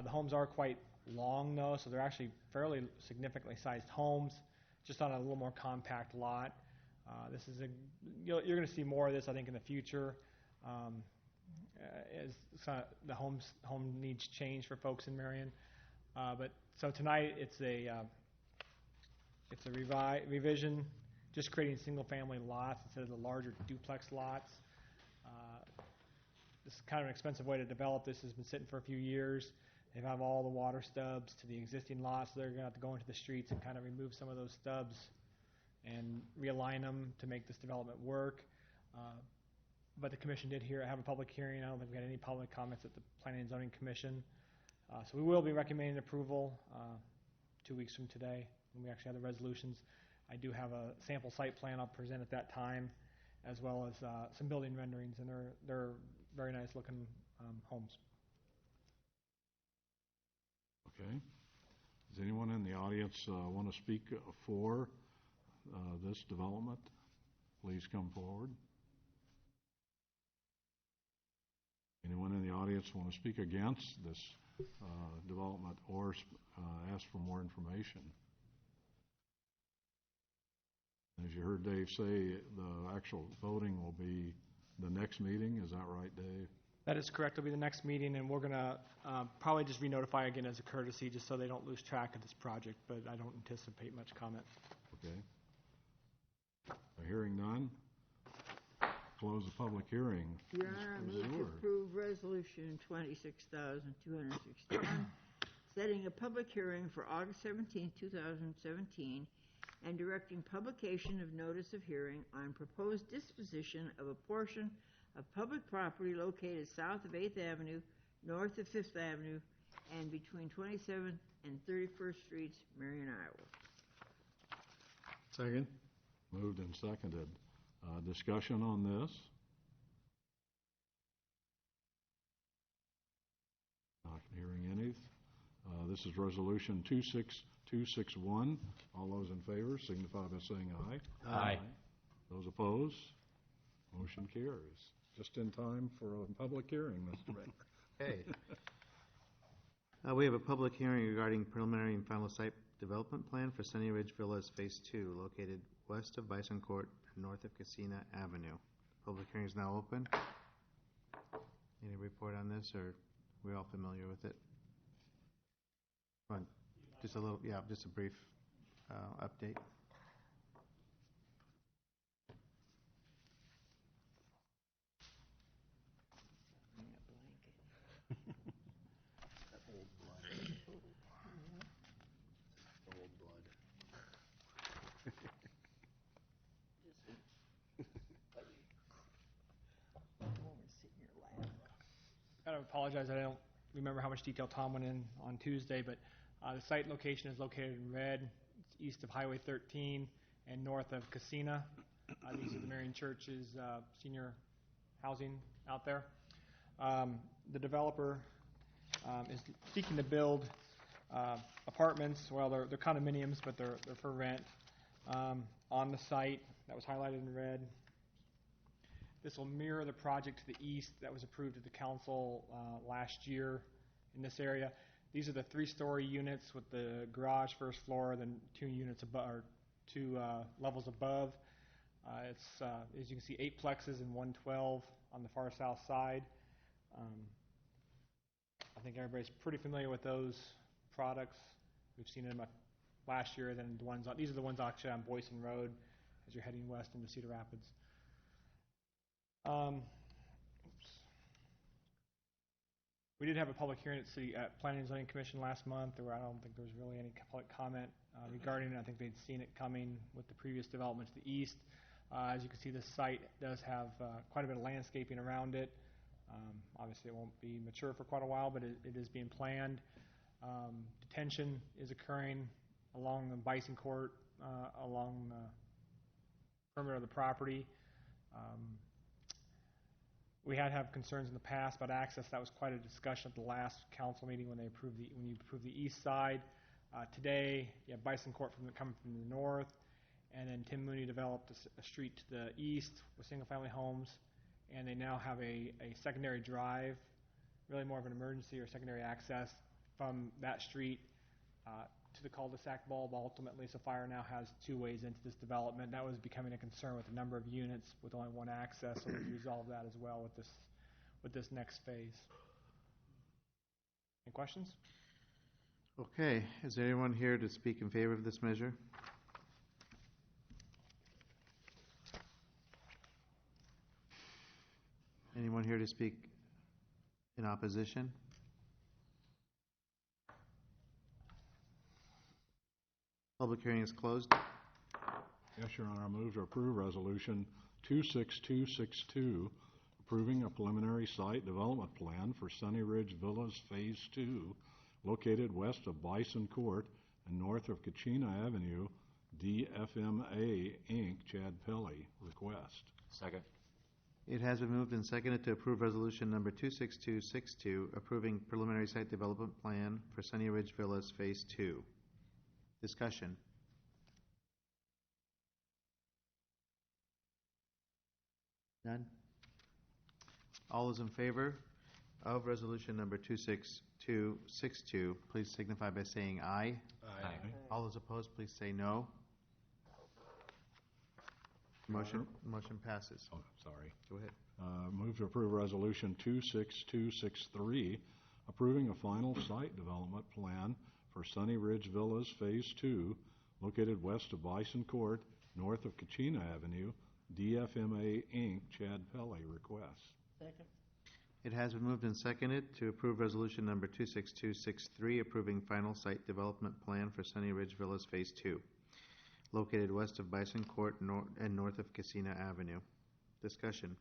The homes are quite long, though, so they're actually fairly significantly sized homes, just on a little more compact lot. This is you're going to see more of this, I think, in the future, as the home needs change for folks in Marion. But so tonight, it's a revision, just creating single-family lots instead of the larger duplex lots. This is kind of an expensive way to develop this. Has been sitting for a few years. They have all the water stubs to the existing lots, so they're going to have to go into the streets and kind of remove some of those stubs and realign them to make this development work. But the commission did have a public hearing. I don't think we had any public comments at the Planning and Zoning Commission. So we will be recommending approval 2 weeks from today when we actually have the resolutions. I do have a sample site plan I'll present at that time. as well as some building renderings, and they're very nice looking homes. Okay. Does anyone in the audience want to speak for this development? Please come forward. Anyone in the audience want to speak against this development or ask for more information? As you heard Dave say, the actual voting will be the next meeting. Is that right, Dave? That is correct. It'll be the next meeting, and we're going to probably just re-notify again as a courtesy, just so they don't lose track of this project, but I don't anticipate much comment. Okay. Hearing none, close the public hearing. Your Honor, I move to approve Resolution 26,261, setting a public hearing for August 17, 2017, and directing publication of notice of hearing on proposed disposition of a portion of public property located south of 8th Avenue, north of 5th Avenue, and between 27th and 31st Streets, Marion, Iowa. Second. Moved and seconded. Discussion on this? Not hearing any. This is Resolution 26261. All those in favor signify by saying aye. Aye. Those opposed? Motion carries. Just in time for a public hearing, Mr. Mayor. Okay. We have a public hearing regarding preliminary and final site development plan for Sunny Ridge Villas Phase 2, located west of Bison Court and north of Casina Avenue. Public hearing is now open. Any report on this, or are we all familiar with it? Just a little, yeah, just a brief update. I gotta apologize, I don't remember how much detail Tom went in on Tuesday, but the site location is located in red. It's east of Highway 13 and north of Casina. These are the Marion Church's senior housing out there. The developer is seeking to build apartments. Well, they're condominiums, but they're for rent on the site. That was highlighted in red. This will mirror the project to the east that was approved at the council last year in this area. These are the 3-story units with the garage first floor, then 2 units above, or 2 levels above. It's as you can see, 8 plexes and 112 on the far south side. I think everybody's pretty familiar with those products. We've seen them last year. Then the ones these are the ones actually on Boyson Road as you're heading west into Cedar Rapids. We did have a public hearing at Planning and Zoning Commission last month. I don't think there was really any public comment regarding it. I think they'd seen it coming with the previous development to the east. As you can see, this site does have quite a bit of landscaping around it. Obviously, it won't be mature for quite a while, but it is being planned. Detention is occurring along the Bison Court, along the perimeter of the property. We had concerns in the past about access. That was quite a discussion at the last council meeting when you approved the east side. Today, you have Bison Court coming from the north, and then Tim Mooney developed a street to the east with single-family homes, and they now have a secondary drive, really more of an emergency or secondary access from that street to the cul-de-sac bulb ultimately. So fire now has 2 ways into this development. That was becoming a concern with the number of units with only 1 access, so we've resolved that as well with this next phase. Any questions? Okay, is there anyone here to speak in favor of this measure? Anyone here to speak in opposition? Public hearing is closed. Yes, Your Honor, I move to approve Resolution 26262, approving a preliminary site development plan for Sunny Ridge Villas Phase 2, located west of Bison Court and north of Kachina Avenue, DFMA, Inc., Chad Pelley, request. Second. It has been moved and seconded to approve resolution number 26262, approving preliminary site development plan for Sunny Ridge Villas Phase 2. Discussion. None? All those in favor of resolution number 26262, please signify by saying aye. Aye. All those opposed, please say no. Motion passes. Oh, sorry. Go ahead. Move to approve Resolution 26263, approving a final site development plan for Sunny Ridge Villas Phase 2, located west of Bison Court, north of Kachina Avenue, DFMA Inc., Chad Pelley requests. Second. It has been moved and seconded to approve resolution number 26263, approving final site development plan for Sunny Ridge Villas Phase 2, located west of Bison Court and north of Casina Avenue. Discussion.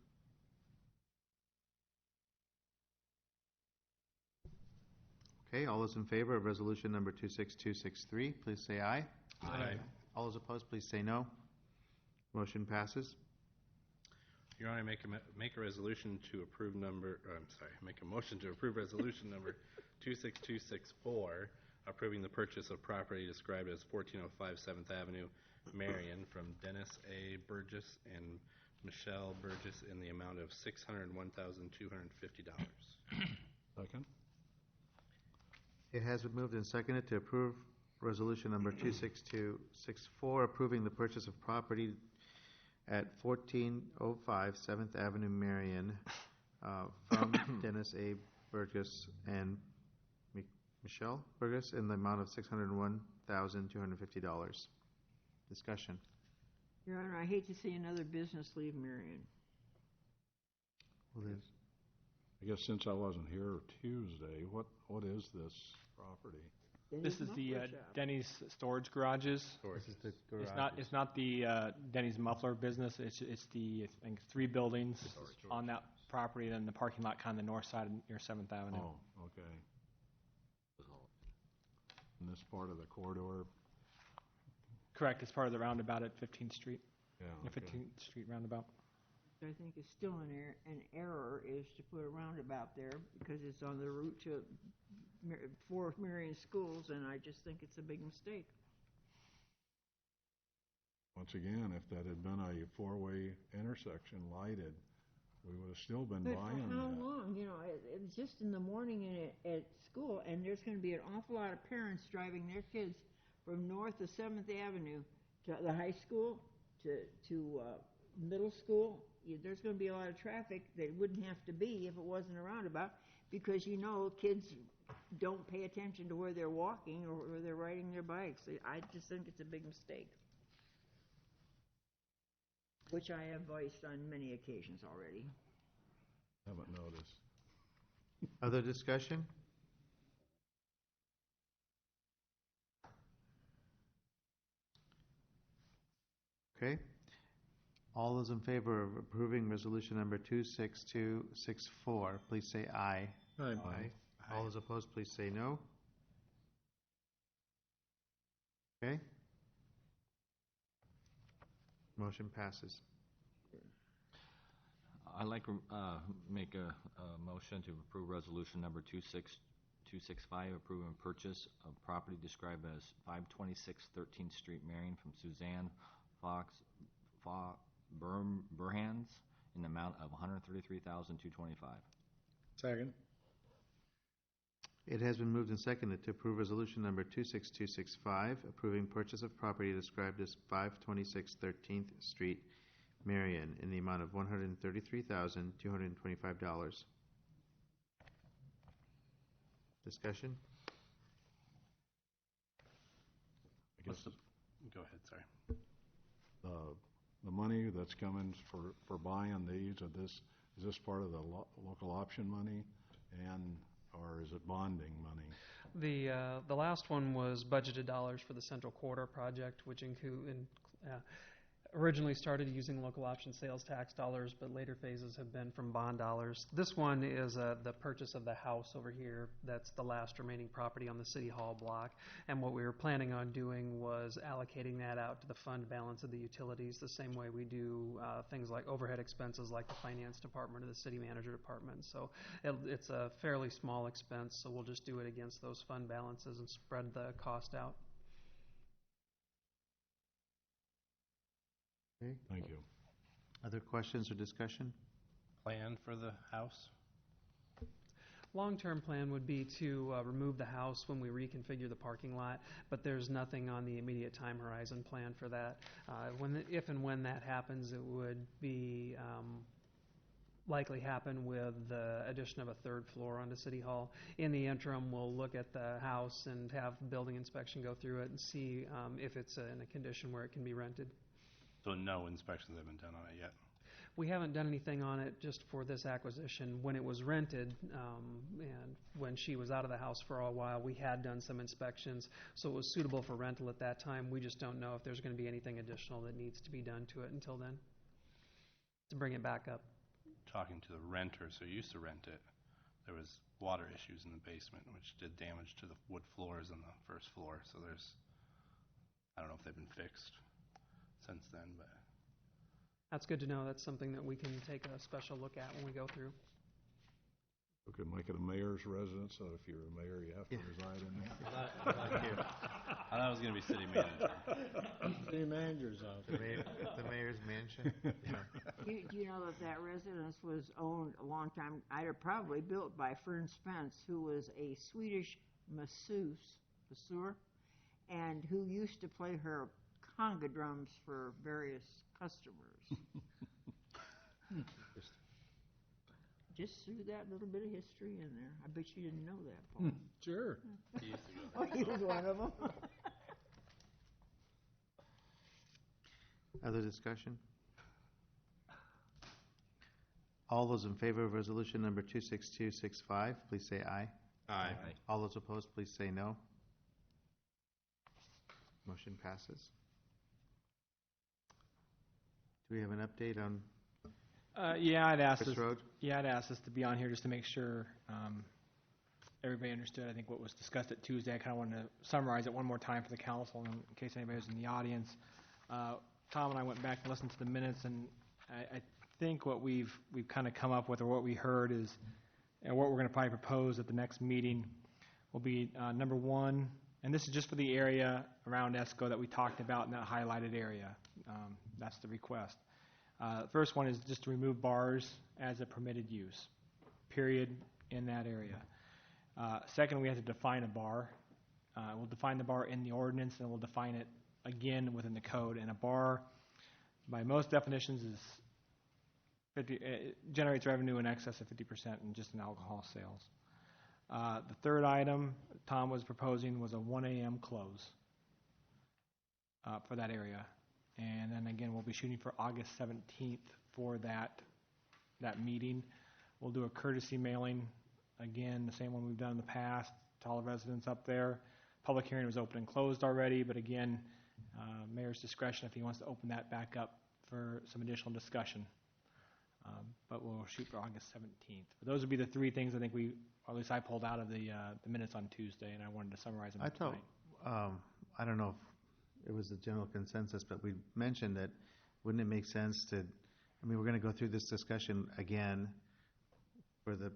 Okay, all those in favor of resolution number 26263, please say aye. Aye. All those opposed, please say no. Motion passes. Your Honor, make a resolution to approve make a motion to approve resolution number 26264, approving the purchase of property described as 1405 7th Avenue, Marion, from Dennis A. Burgess and Michelle Burgess in the amount of $601,250. Second. It has been moved and seconded to approve resolution number 26264, approving the purchase of property at 1405 7th Avenue, Marion, from Dennis A. Burgess and Michelle Burgess in the amount of $601,250. Discussion. Your Honor, I hate to see another business leave Marion. Liz. I guess since I wasn't here Tuesday, what is this property? This is the Denny's storage garages. This is the garage. It's not the Denny's muffler business. It's the, I think, 3 buildings on that property, then the parking lot kind of the north side near 7th Avenue. Oh, okay. In this part of the corridor? Correct. It's part of the roundabout at 15th Street. Yeah. The 15th Street roundabout. I think is still an error is to put a roundabout there because it's on the route to 4 Marion schools, and I just think it's a big mistake. Once again, if that had been a 4-way intersection lighted, we would have still been But buying for how that. long? You know, it's just in the morning and at school, and there's going to be an awful lot of parents driving their kids from north of 7th Avenue to the high school, to middle school. There's going to be a lot of traffic that wouldn't have to be if it wasn't a roundabout, because you know kids don't pay attention to where they're walking or where they're riding their bikes. I just think it's a big mistake, which I have voiced on many occasions already. Haven't noticed. Other discussion? Okay. All those in favor of approving resolution number 26264, please say aye. Aye. All those opposed, please say no. Okay. Motion passes. I'd like to make a motion to approve resolution number 26265, approving purchase of property described as 526 13th Street, Marion, from Suzanne Fox Burhans in the amount of $133,225. Second. It has been moved and seconded to approve resolution number 26265, approving purchase of property described as 526 13th Street, Marion, in the amount of $133,225. Discussion? I guess Go ahead, sorry. the money that's coming for buying these, is this part of the local option money, or is it bonding money? The last one was budgeted dollars for the Central Corridor project, which originally started using local option sales tax dollars, but later phases have been from bond dollars. This one is the purchase of the house over here. That's the last remaining property on the City Hall block. And what we were planning on doing was allocating that out to the fund balance of the utilities, the same way we do things like overhead expenses like the finance department or the city manager department. So it's a fairly small expense, so we'll just do it against those fund balances and spread the cost out. Okay. Thank you. Other questions or discussion? Plan for the house? Long-term plan would be to remove the house when we reconfigure the parking lot, but there's nothing on the immediate time horizon plan for that. If and when that happens, it would be likely happen with the addition of a third floor onto City Hall. In the interim, we'll look at the house and have building inspection go through it and see if it's in a condition where it can be rented. So no inspections have been done on it yet? We haven't done anything on it just for this acquisition. When it was rented, and when she was out of the house for a while, we had done some inspections, so it was suitable for rental at that time. We just don't know if there's going to be anything additional that needs to be done to it until then, to bring it back up. Talking to the renters who used to rent it, there was water issues in the basement, which did damage to the wood floors on the first floor. So I don't know if they've been fixed since then, but That's good to know. That's something that we can take a special look at when we go through. We could make it a mayor's residence, so if you're a mayor, you have to reside in there. Thank you. I thought it was going to be city manager. City manager's office. The mayor's mansion? Do you know that residence was owned a long time, probably built by Fern Spence, who was a Swedish masseur, and who used to play her conga drums for various customers. Just threw that little bit of history in there. I bet you didn't know that, Paul. Sure. He used to go Oh, he was one of them. Other discussion? All those in favor of resolution number 26265, please say aye. Aye. All those opposed, please say no. Motion passes. Do we have an update on Yeah, I'd ask Chris Road? I'd ask us to be on here just to make sure everybody understood. I think what was discussed at Tuesday. I kind of wanted to summarize it one more time for the council, in case anybody was in the audience. Tom and I went back and listened to the minutes, and I think what we've kind of come up with, or what we heard is, and what we're going to probably propose at the next meeting will be number one, and this is just for the area around ESCO that we talked about in that highlighted area. That's the request. First one is just to remove bars as a permitted use, period, in that area. Second, we have to define a bar. We'll define the bar in the ordinance, and we'll define it again within the code. And a bar, by most definitions, is generates revenue in excess of 50% in just in alcohol sales. The third item Tom was proposing was a 1 a.m. close for that area. And then again, we'll be shooting for August 17th for that meeting. We'll do a courtesy mailing, again, the same one we've done in the past, to all the residents up there. Public hearing was open and closed already, but again, mayor's discretion if he wants to open that back up for some additional discussion. But we'll shoot for August 17th. But those would be the three things I think or at least I pulled out of the minutes on Tuesday, and I wanted to summarize them tonight. I don't know if it was the general consensus, but we mentioned that wouldn't it make sense to, we're going to go through this discussion again for the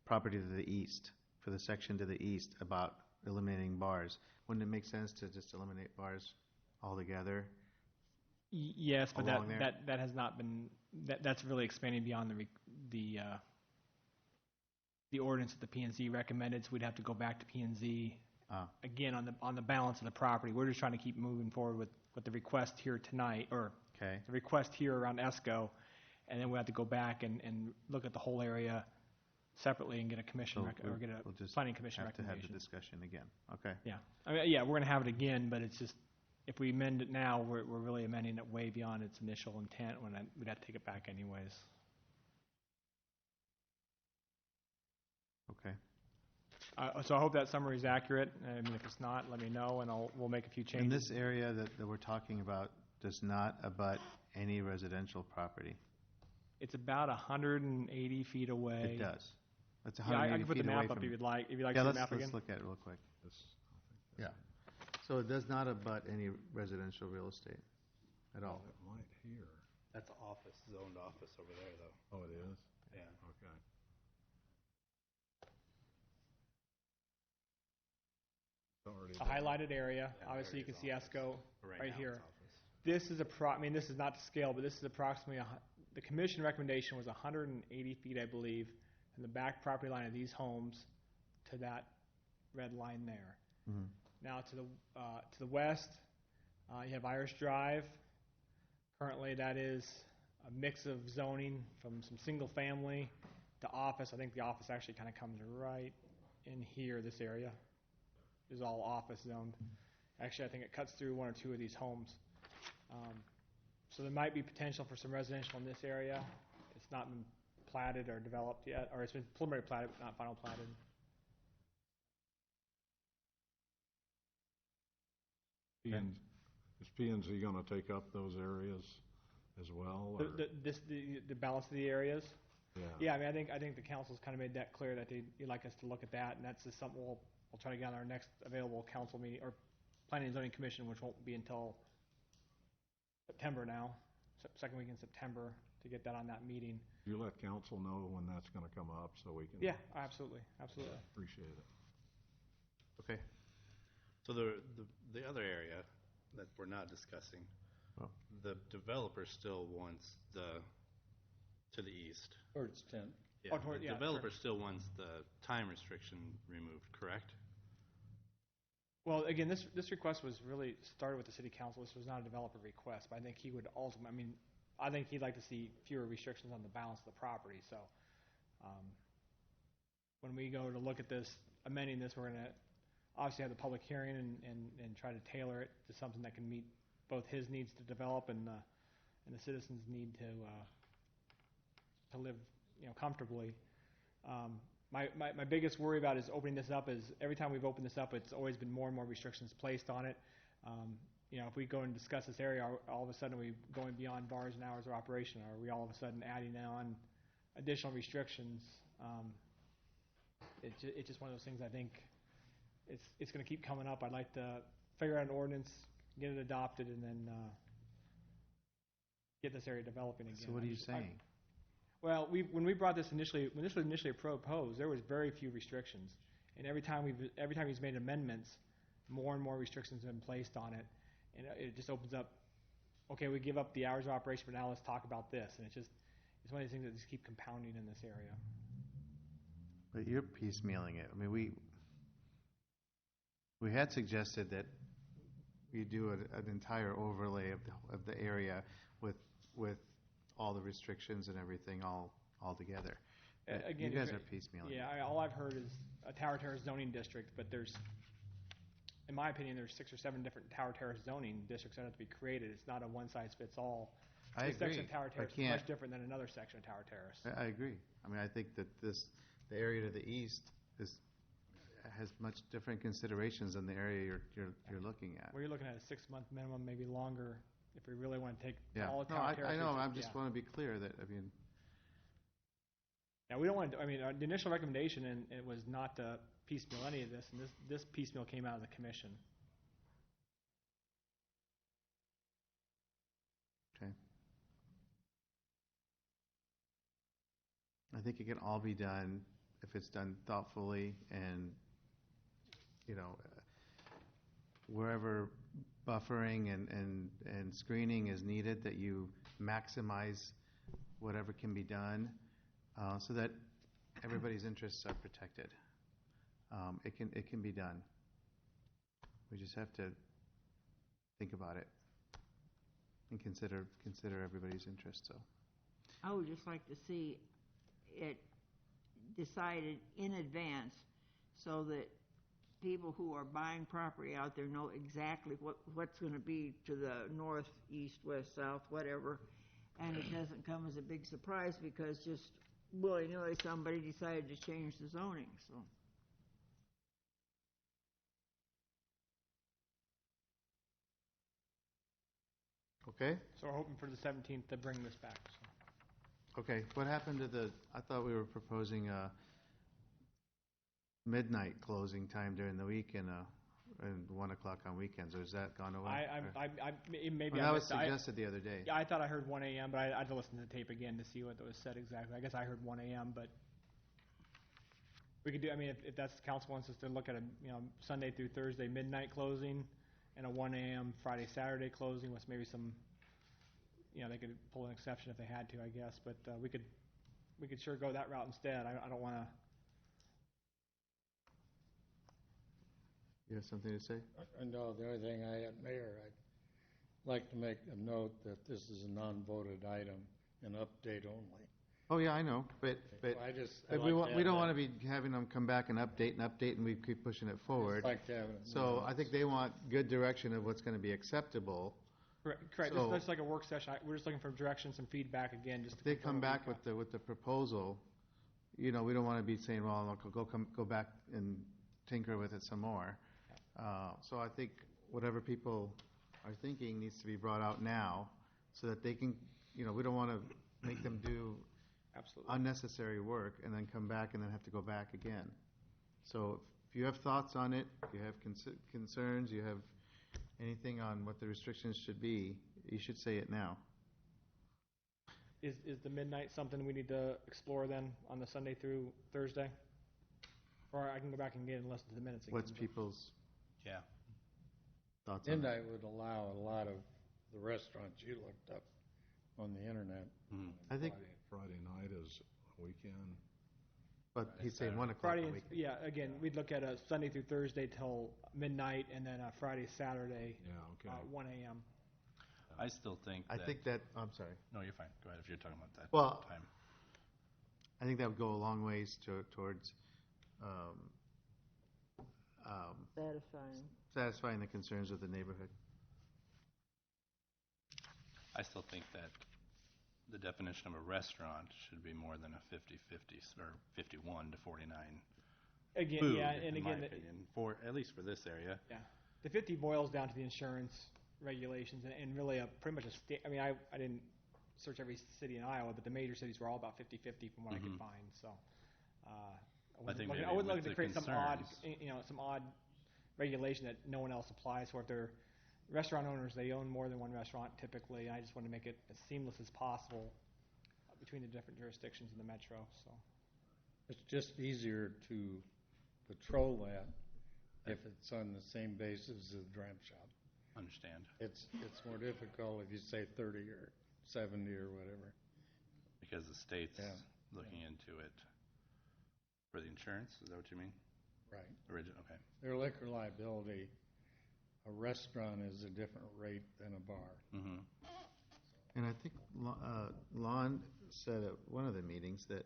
property to the east, for the section to the east about eliminating bars. Wouldn't it make sense to just eliminate bars altogether? Yes, but that has not been, that's really expanding beyond the ordinance that the P&Z recommended, so we'd have to go back to P&Z again on the balance of the property. We're just trying to keep moving forward with the request here tonight, or the request here around ESCO, and then we have to go back and look at the whole area separately and get a commission or get a planning commission recommendation. Have to have the discussion again. Okay. Yeah, we're going to have it again, but it's just, if we amend it now, we're really amending it way beyond its initial intent when we'd have to take it back anyways. Okay. So I hope that summary is accurate. I mean, if it's not, let me know, and we'll make a few changes. In this area that we're talking about, does not abut any residential property? It's about 180 feet away. It does. That's Yeah, I 180 can put the feet away map up from. if you'd like. If you'd like Yeah, to see the map let's again. look at it real quick. This, Yeah. So it does not abut any residential real estate at all. it might here. That's office, zoned office over there, though. Oh, it is? Yeah. Okay. Already A highlighted area. Obviously, you can see ESCO right here. This is I mean, this is not to scale, but this is approximately, the commission recommendation was 180 feet, I believe, from the back property line of these homes to that red line there. Mhm. Now, to the west, you have Irish Drive. Currently, that is a mix of zoning from some single-family to office. I think the office actually kind of comes right in here, this area. Is all office zoned. Actually, I think it cuts through one or two of these homes. So there might be potential for some residential in this area. It's not been platted or developed yet, or it's been preliminary platted, but not final platted. Is P&Z going to take up those areas as well? Or? The balance of the areas? Yeah. Yeah, I mean, I think the council's kind of made that clear that they'd like us to look at that, and that's just something we'll try to get on our next available council meeting, or Planning and Zoning Commission, which won't be until September now, second week in September, to get that on that meeting. You let council know when that's going to come up so we can. Yeah, absolutely. Appreciate it. Okay. So the other area that we're not discussing, the developer still wants to the east. Towards 10. Yeah, the developer still wants the time restriction removed, correct? Well, again, this request was really started with the city council. This was not a developer request, but I think he would ultimately, I think he'd like to see fewer restrictions on the balance of the property. So when we go to look at this, amending this, we're going to obviously have the public hearing and try to tailor it to something that can meet both his needs to develop and the citizens' need to live, comfortably. My biggest worry about is opening this up is every time we've opened this up, it's always been more and more restrictions placed on it. If we go and discuss this area, all of a sudden are we going beyond bars and hours of operation? Are we all of a sudden adding on additional restrictions? It's just one of those things I think it's going to keep coming up. I'd like to figure out an ordinance, get it adopted, and then get this area developing again. So what are you saying? Well, when we brought this initially, when this was initially proposed, there was very few restrictions, and every time he's made amendments, more and more restrictions have been placed on it, and it just opens up. Okay, we give up the hours of operation, but now let's talk about this, and it's one of these things that just keep compounding in this area. But you're piecemealing it. I mean, we had suggested that you do an entire overlay of the area with all the restrictions and everything all together. Again, you guys are piecemealing. Yeah, all I've heard is a Tower Terrace zoning district, but in my opinion, there's 6 or 7 different Tower Terrace zoning districts that have to be created. It's not a one-size-fits-all. I This agree. section of Tower Terrace is much different than another section of Tower Terrace. I agree. I mean, I think that the area to the east has much different considerations than the area you're looking at. Well, you're looking at a 6-month minimum, maybe longer, if we really want to take all of No, Tower Terrace. I know. I just want to be clear that, I mean. Now, we don't want to, the initial recommendation, and it was not to piecemeal any of this, and this piecemeal came out of the commission. Okay. I think it can all be done if it's done thoughtfully and, wherever buffering and screening is needed, that you maximize whatever can be done so that everybody's interests are protected. It can be done. We just have to think about it and consider everybody's interests. So I would just like to see it decided in advance so that people who are buying property out there know exactly what's going to be to the north, east, west, south, whatever, and it doesn't come as a big surprise because just willy-nilly somebody decided to change the zoning. So Okay? So we're hoping for the 17th to bring this back. So. Okay, what happened to I thought we were proposing a midnight closing time during the week and 1 o'clock on weekends, or has that gone away? Maybe Well, I that was missed it. suggested the other day. Yeah, I thought I heard 1 a.m., but I had to listen to the tape again to see what was said exactly. I guess I heard 1 a.m., but we could do, I mean, if that's the council wants us to look at a, Sunday through Thursday midnight closing and a 1 a.m. Friday, Saturday closing with maybe some, they could pull an exception if they had to, I guess, but we could sure go that route instead. I don't want to. You have something to say? No, the only thing I had, Mayor, I'd like to make a note that this is a non-voted item, an update only. Oh, yeah, I know, but we don't want to be having them come back and update, and we keep pushing it forward. Like to have it, So I think they want good direction of what's going to be acceptable. Correct. So This is like a work session. We're just looking for direction, some feedback again. Just if they come back with the proposal, we don't want to be saying, well, go back and tinker with it some more. So I think whatever people are thinking needs to be brought out now, so that they can, we don't want to make them do unnecessary work and then come back and then have to go back again. So if you have thoughts on it, if you have concerns, you have anything on what the restrictions should be, you should say it now. Is the midnight something we need to explore then on the Sunday through Thursday? Or I can go back and get and listen to the minutes again. What's people's thoughts on that? Midnight would allow a lot of the restaurants you looked up on the internet. I think Friday night is a weekend. But he's saying 1 o'clock Friday, a week. yeah, again, we'd look at a Sunday through Thursday till midnight, and then a Friday, Saturday, 1 a.m. I still think I think that, I'm sorry. No, you're fine. Go ahead if you're talking about that Well, time. I think that would go a long ways towards satisfying the concerns of the neighborhood. I still think that the definition of a restaurant should be more than a 50-50 or 51 to 49 Again, food, yeah, and in my again, opinion, at least for this area. Yeah, the 50 boils down to the insurance regulations, and really pretty much a state. I mean, I didn't search every city in Iowa, but the major cities were all about 50-50 from what I could find. So I would like to create some odd regulation that no one else applies for. If they're restaurant owners, they own more than one restaurant typically, and I just want to make it as seamless as possible between the different jurisdictions in the metro. So it's just easier to patrol that if it's on the same basis as a dram shop. Understand. It's more difficult if you say 30 or 70 or whatever. Because the state's looking into it for the insurance. Is that what you mean? Right. Okay. Their liquor liability, a restaurant is a different rate than a bar. Mm-hmm. And I think Lon said at one of the meetings that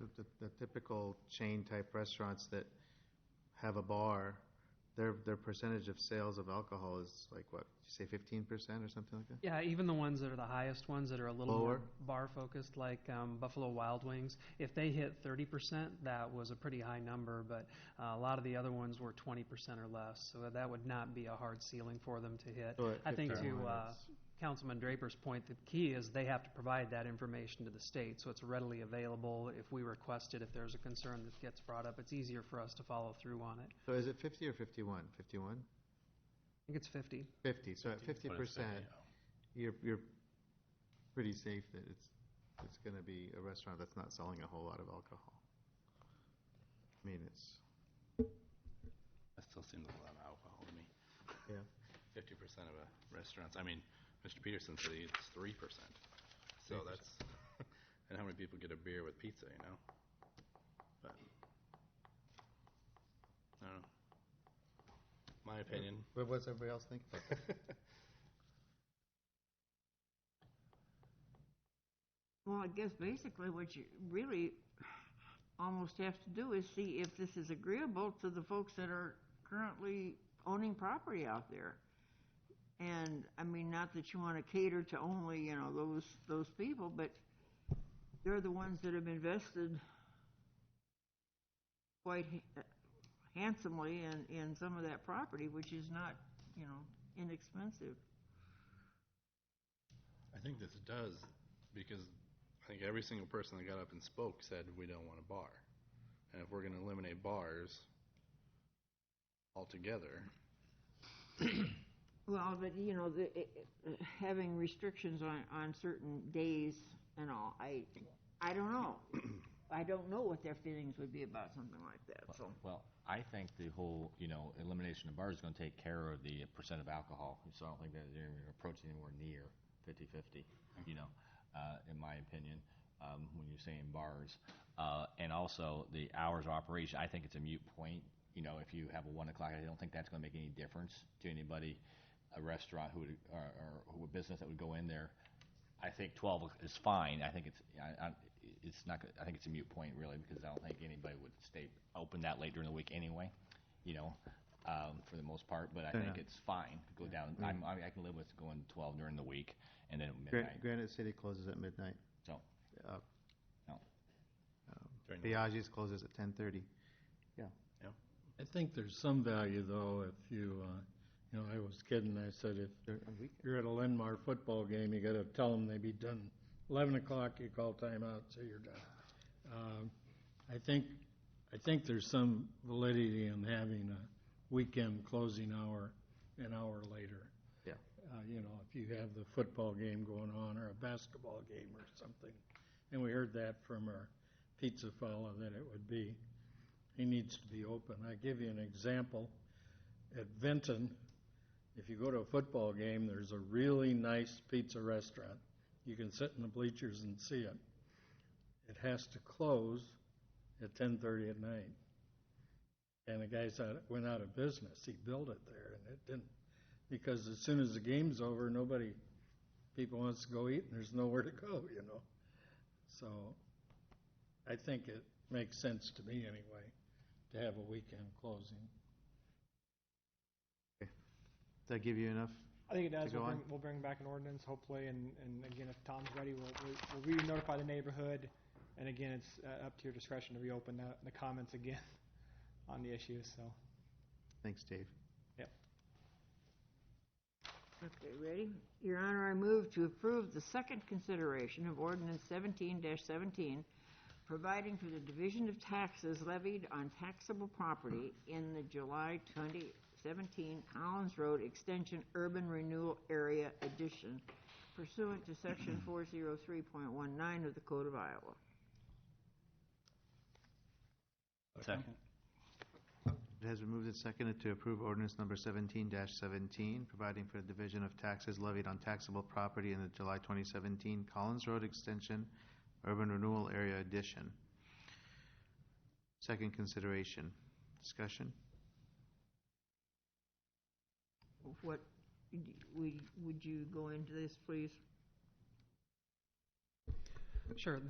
the typical chain type restaurants that have a bar, their percentage of sales of alcohol is like what? Did you say 15% or something like that? Yeah, even the ones that are the highest ones that are a little more bar focused, like Buffalo Wild Wings, if they hit 30%, that was a pretty high number, but a lot of the other ones were 20% or less, so that would not be a hard ceiling for them to hit. So I think to Councilman Draper's point, the key is they have to provide that information to the state, so it's readily available. If we request it, if there's a concern that gets brought up, it's easier for us to follow through on it. So is it 50 or 51? 51? I think it's 50. 50. So at 50%, you're pretty safe that it's going to be a restaurant that's not selling a whole lot of alcohol. I mean, That still seems a lot of alcohol to me. Yeah. 50% of a restaurant's. I mean, Mr. Peterson said he eats 3%. So 3%. That's and how many people get a beer with pizza, But I don't know. My opinion. But what's everybody else think? Well, I guess basically what you really almost have to do is see if this is agreeable to the folks that are currently owning property out there. And I mean, not that you want to cater to only, those people, but they're the ones that have invested quite handsomely in some of that property, which is not, inexpensive. think this does, because I think every single person that got up and spoke said we don't want a bar. And if we're going to eliminate bars altogether. Well, but, you know, having restrictions on certain days and all, I don't know. I don't know what their feelings would be about something like that, so. Well, I think the whole, elimination of bars is going to take care of the percent of alcohol. So I don't think that they're approaching anywhere near 50-50, in my opinion, when you're saying bars. And also the hours of operation, I think it's a moot point. If you have a 1 o'clock, I don't think that's going to make any difference to anybody, a restaurant or a business that would go in there. I think 12 is fine. I think it's not. I think it's a moot point really, because I don't think anybody would stay open that late during the week anyway. For the most part. But I think it's fine to go down. I can live with going 12 during the week and then at midnight. Granite City closes at midnight. So. No. Biaggi's closes at 10:30. Yeah. I think there's some value, though, if you, I was kidding. I said if you're at a Linmar football game, you got to tell them they be done 11 o'clock. You call timeout, so you're done. I think there's some validity in having a weekend closing hour an hour later. Yeah. If you have the football game going on or a basketball game or something, and we heard that from our pizza fella that it would be. He needs to be open. I give you an example. At Vinton, if you go to a football game, there's a really nice pizza restaurant. You can sit in the bleachers and see it. It has to close at 10:30 at night. And the guy went out of business. He built it there, and it didn't. Because as soon as the game's over, people wants to go eat, and there's nowhere to go, So I think it makes sense to me anyway to have a weekend closing. Okay. Does that give you enough? I think it does. To go We'll bring back an ordinance, hopefully, and again, if Tom's ready, we'll re-notify the neighborhood, and again, it's up to your discretion to reopen the comments again on the issue, so. Thanks, Dave. Yep. Okay, ready? Your Honor, I move to approve the second consideration of ordinance 17-17, providing for the division of taxes levied on taxable property in the July 2017 Collins Road Extension Urban Renewal Area Addition pursuant to Section 403.19 of the Code of Iowa. Second. It has been moved and seconded to approve ordinance number 17-17, providing for the division of taxes levied on taxable property in the July 2017 Collins Road Extension Urban Renewal Area Addition. Second consideration. Discussion? What, would you go into this, please? Sure.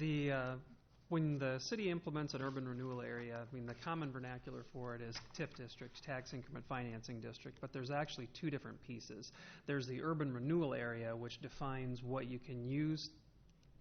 When the city implements an urban renewal area, the common vernacular for it is TIF district, tax increment financing district, but there's actually two different pieces. There's the urban renewal area, which defines what you can use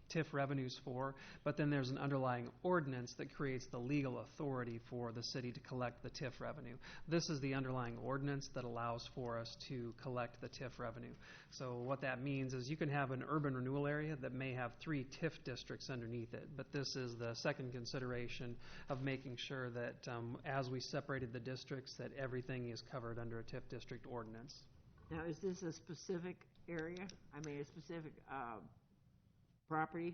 TIF revenues for, but then there's an underlying ordinance that creates the legal authority for the city to collect the TIF revenue. This is the underlying ordinance that allows for us to collect the TIF revenue. So what that means is you can have an urban renewal area that may have 3 TIF districts underneath it, but this is the second consideration of making sure that as we separated the districts, that everything is covered under a TIF district ordinance. Now, is this a specific area? A specific property?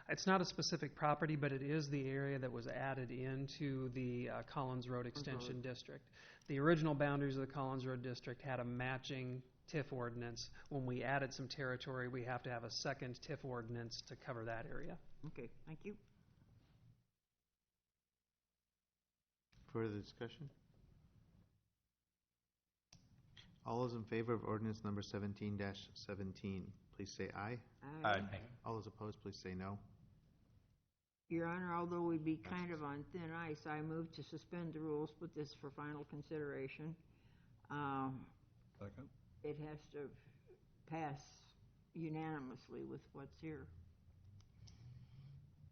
It's not a specific property, but it is the area that was added into the Collins Road Extension District. The original boundaries of the Collins Road District had a matching TIF ordinance. When we added some territory, we have to have a second TIF ordinance to cover that area. Okay, thank you. Further discussion? All those in favor of ordinance number 17-17, please say aye. Aye. All those opposed, please say no. Your Honor, although we'd be kind of on thin ice, I move to suspend the rules, put this for final consideration. Second. It has to pass unanimously with what's here.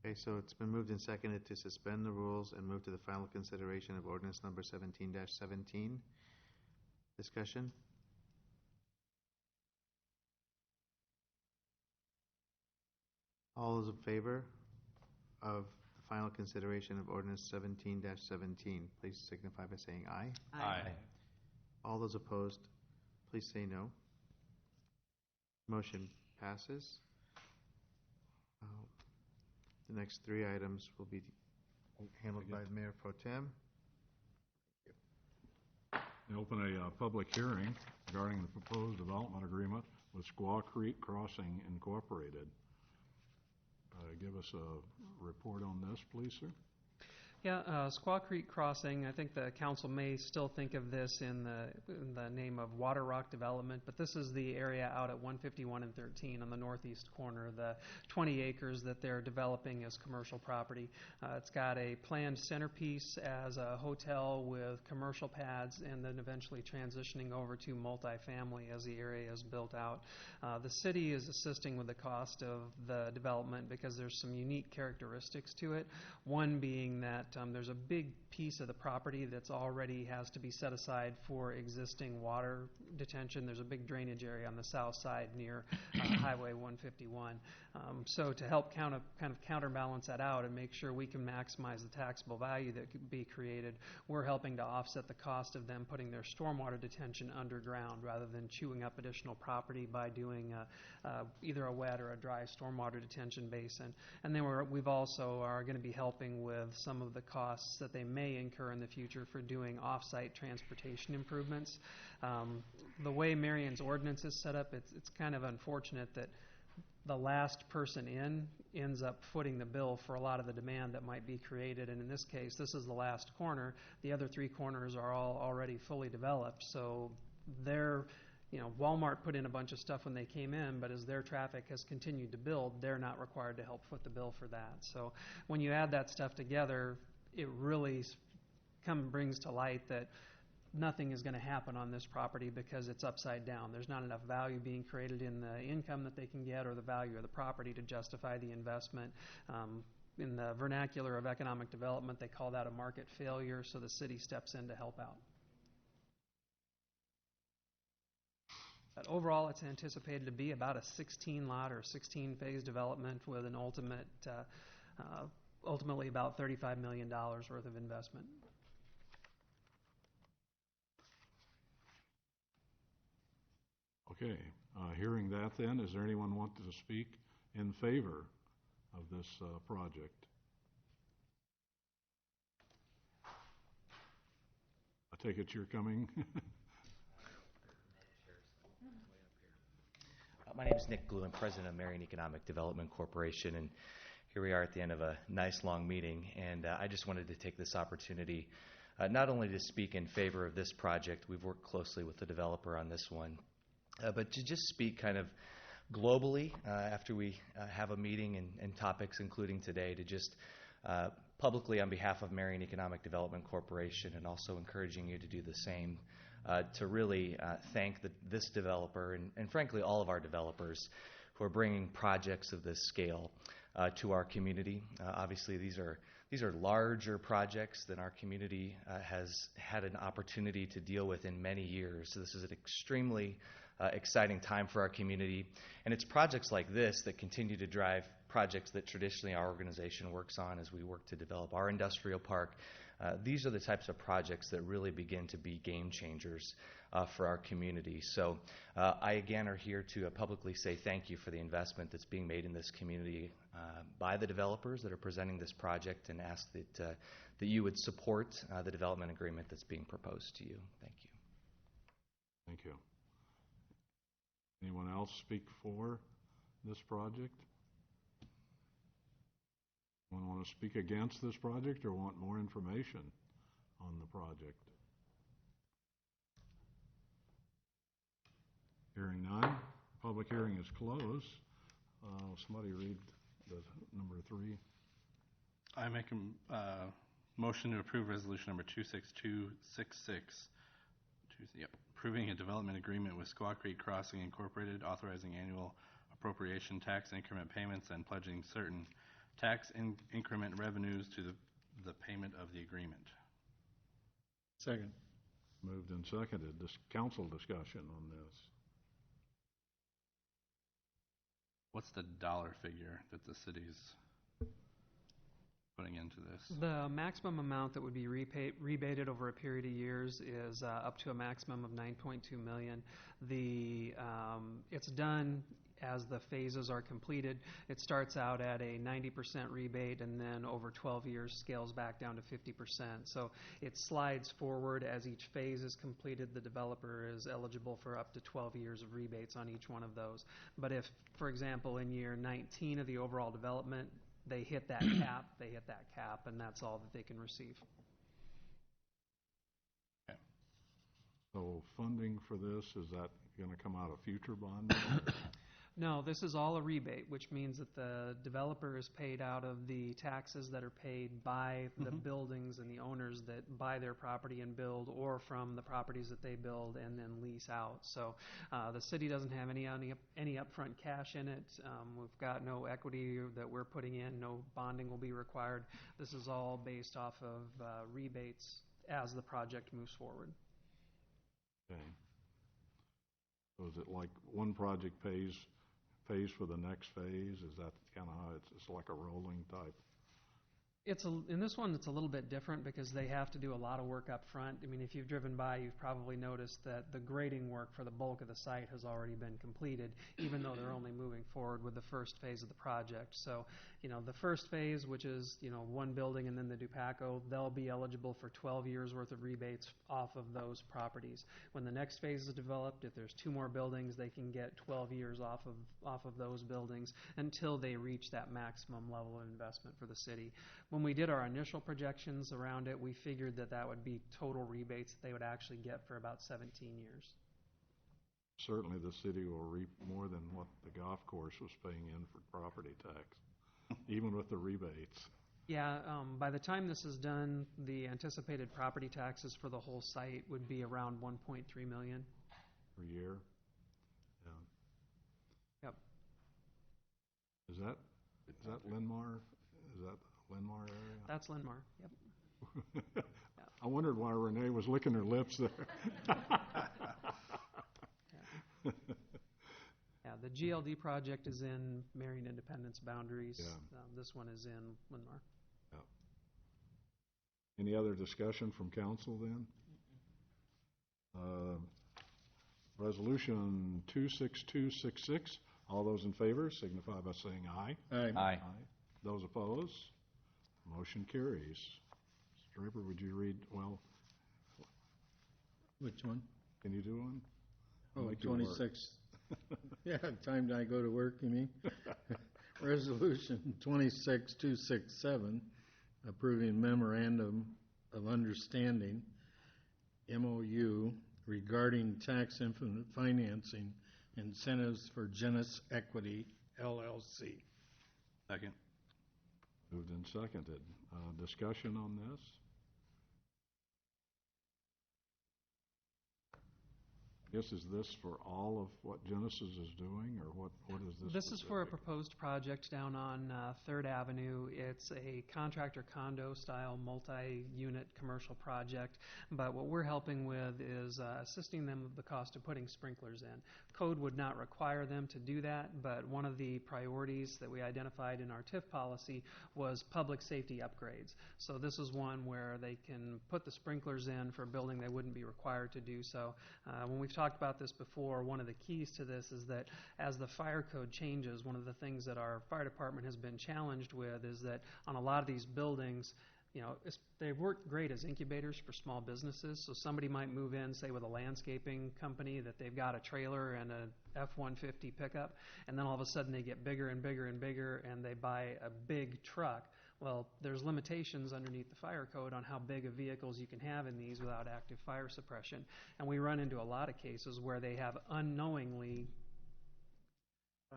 Okay, so it's been moved and seconded to suspend the rules and move to the final consideration of ordinance number 17-17. Discussion? All those in favor of the final consideration of ordinance 17-17, please signify by saying aye. Aye. All those opposed, please say no. Motion passes. The next three items will be handled by Mayor Pro Tem. Open a public hearing regarding the proposed development agreement with Squaw Creek Crossing Incorporated. Give us a report on this, please, sir. Yeah, Squaw Creek Crossing, I think the council may still think of this in the name of Water Rock Development, but this is the area out at 151 and 13 on the northeast corner, the 20 acres that they're developing as commercial property. It's got a planned centerpiece as a hotel with commercial pads and then eventually transitioning over to multifamily as the area is built out. The city is assisting with the cost of the development because there's some unique characteristics to it, one being that there's a big piece of the property that's already has to be set aside for existing water detention. There's a big drainage area on the south side near Highway 151. So to help kind of counterbalance that out and make sure we can maximize the taxable value that could be created, we're helping to offset the cost of them putting their stormwater detention underground rather than chewing up additional property by doing either a wet or a dry stormwater detention basin. And then we've also are going to be helping with some of the costs that they may incur in the future for doing off-site transportation improvements. The way Marion's ordinance is set up, it's kind of unfortunate that the last person in ends up footing the bill for a lot of the demand that might be created. And in this case, this is the last corner. The other three corners are all already fully developed. So Walmart put in a bunch of stuff when they came in, but as their traffic has continued to build, they're not required to help foot the bill for that. So when you add that stuff together, it really brings to light that nothing is going to happen on this property because it's upside down. There's not enough value being created in the income that they can get or the value of the property to justify the investment. In the vernacular of economic development, they call that a market failure, so the city steps in to help out. But overall, it's anticipated to be about a 16-lot or 16-phase development with an ultimately about $35 million worth of investment. Okay, hearing that then, is there anyone want to speak in favor of this project? I take it you're coming. My name is Nick Gluen, President of Marion Economic Development Corporation, and here we are at the end of a nice long meeting, and I just wanted to take this opportunity not only to speak in favor of this project, we've worked closely with the developer on this one, but to just speak kind of globally after we have a meeting and topics including today, to just publicly on behalf of Marion Economic Development Corporation and also encouraging you to do the same, to really thank this developer and frankly all of our developers who are bringing projects of this scale to our community. Obviously these are larger projects than our community has had an opportunity to deal with in many years. So this is an extremely exciting time for our community, and it's projects like this that continue to drive projects that traditionally our organization works on as we work to develop our industrial park. These are the types of projects that really begin to be game changers for our community. So I again are here to publicly say thank you for the investment that's being made in this community by the developers that are presenting this project, and ask that you would support the development agreement that's being proposed to you. Thank you. Thank you. Anyone else speak for this project? Anyone want to speak against this project or want more information on the project? Hearing none, public hearing is closed. Somebody read the number 3. I make a motion to approve resolution number 26266. Approving a development agreement with Squaw Creek Crossing Incorporated, authorizing annual appropriation tax increment payments and pledging certain tax increment revenues to the payment of the agreement. Second. Moved and seconded. This council discussion on this. What's the dollar figure that the city's putting into this? The maximum amount that would be rebated over a period of years is up to a maximum of $9.2 million. It's done as the phases are completed. It starts out at a 90% rebate and then over 12 years scales back down to 50%. So it slides forward as each phase is completed. The developer is eligible for up to 12 years of rebates on each one of those. But if, for example, in year 19 of the overall development, they hit that cap, and that's all that they can receive. Okay. So funding for this, is that going to come out of future bonding? No, this is all a rebate, which means that the developer is paid out of the taxes that are paid by the buildings and the owners that buy their property and build, or from the properties that they build and then lease out. So the city doesn't have any upfront cash in it. We've got no equity that we're putting in. No bonding will be required. This is all based off of rebates as the project moves forward. Okay. So is it like one project pays for the next phase? Is that kind of how it's like a rolling type? In this one, it's a little bit different because they have to do a lot of work up front. I mean, if you've driven by, you've probably noticed that the grading work for the bulk of the site has already been completed, even though they're only moving forward with the first phase of the project. So, the first phase, which is, one building and then the Dupaco, they'll be eligible for 12 years worth of rebates off of those properties. When the next phase is developed, if there's 2 more buildings, they can get 12 years off of those buildings until they reach that maximum level of investment for the city. When we did our initial projections around it, we figured that would be total rebates that they would actually get for about 17 years. Certainly the city will reap more than what the golf course was paying in for property tax, even with the rebates. Yeah, by the time this is done, the anticipated property taxes for the whole site would be around $1.3 million. Per year? Yeah. Yep. Is that Linmar? Is that Linmar area? That's Linmar, yep. I wondered why Renee was licking her lips there. Yeah, the GLD project is in Marion Independence boundaries. Yeah. This one is in Linmar. Yeah. Any other discussion from council then? Resolution 26266. All those in favor signify by saying aye. Aye. Aye. Those opposed? Motion carries. Mr. Draper, would you read, Which one? can you do one? Oh, Make you work. 26. Yeah, time I go to work, you mean? Resolution 26267, approving memorandum of understanding, MOU, regarding tax financing incentives for Genesis Equity, LLC. Second. Moved and seconded. Discussion on this? I guess, is this for all of what Genesis is doing, or what is this? This is for a proposed project down on 3rd Avenue. It's a contractor condo style multi-unit commercial project, but what we're helping with is assisting them with the cost of putting sprinklers in. Code would not require them to do that, but one of the priorities that we identified in our TIF policy was public safety upgrades. So this is one where they can put the sprinklers in for a building they wouldn't be required to do so. When we've talked about this before, one of the keys to this is that as the fire code changes, one of the things that our fire department has been challenged with is that on a lot of these buildings, they work great as incubators for small businesses. So somebody might move in, say, with a landscaping company that they've got a trailer and a F-150 pickup, and then all of a sudden they get bigger and bigger and bigger, and they buy a big truck. Well, there's limitations underneath the fire code on how big of vehicles you can have in these without active fire suppression. And we run into a lot of cases where they have unknowingly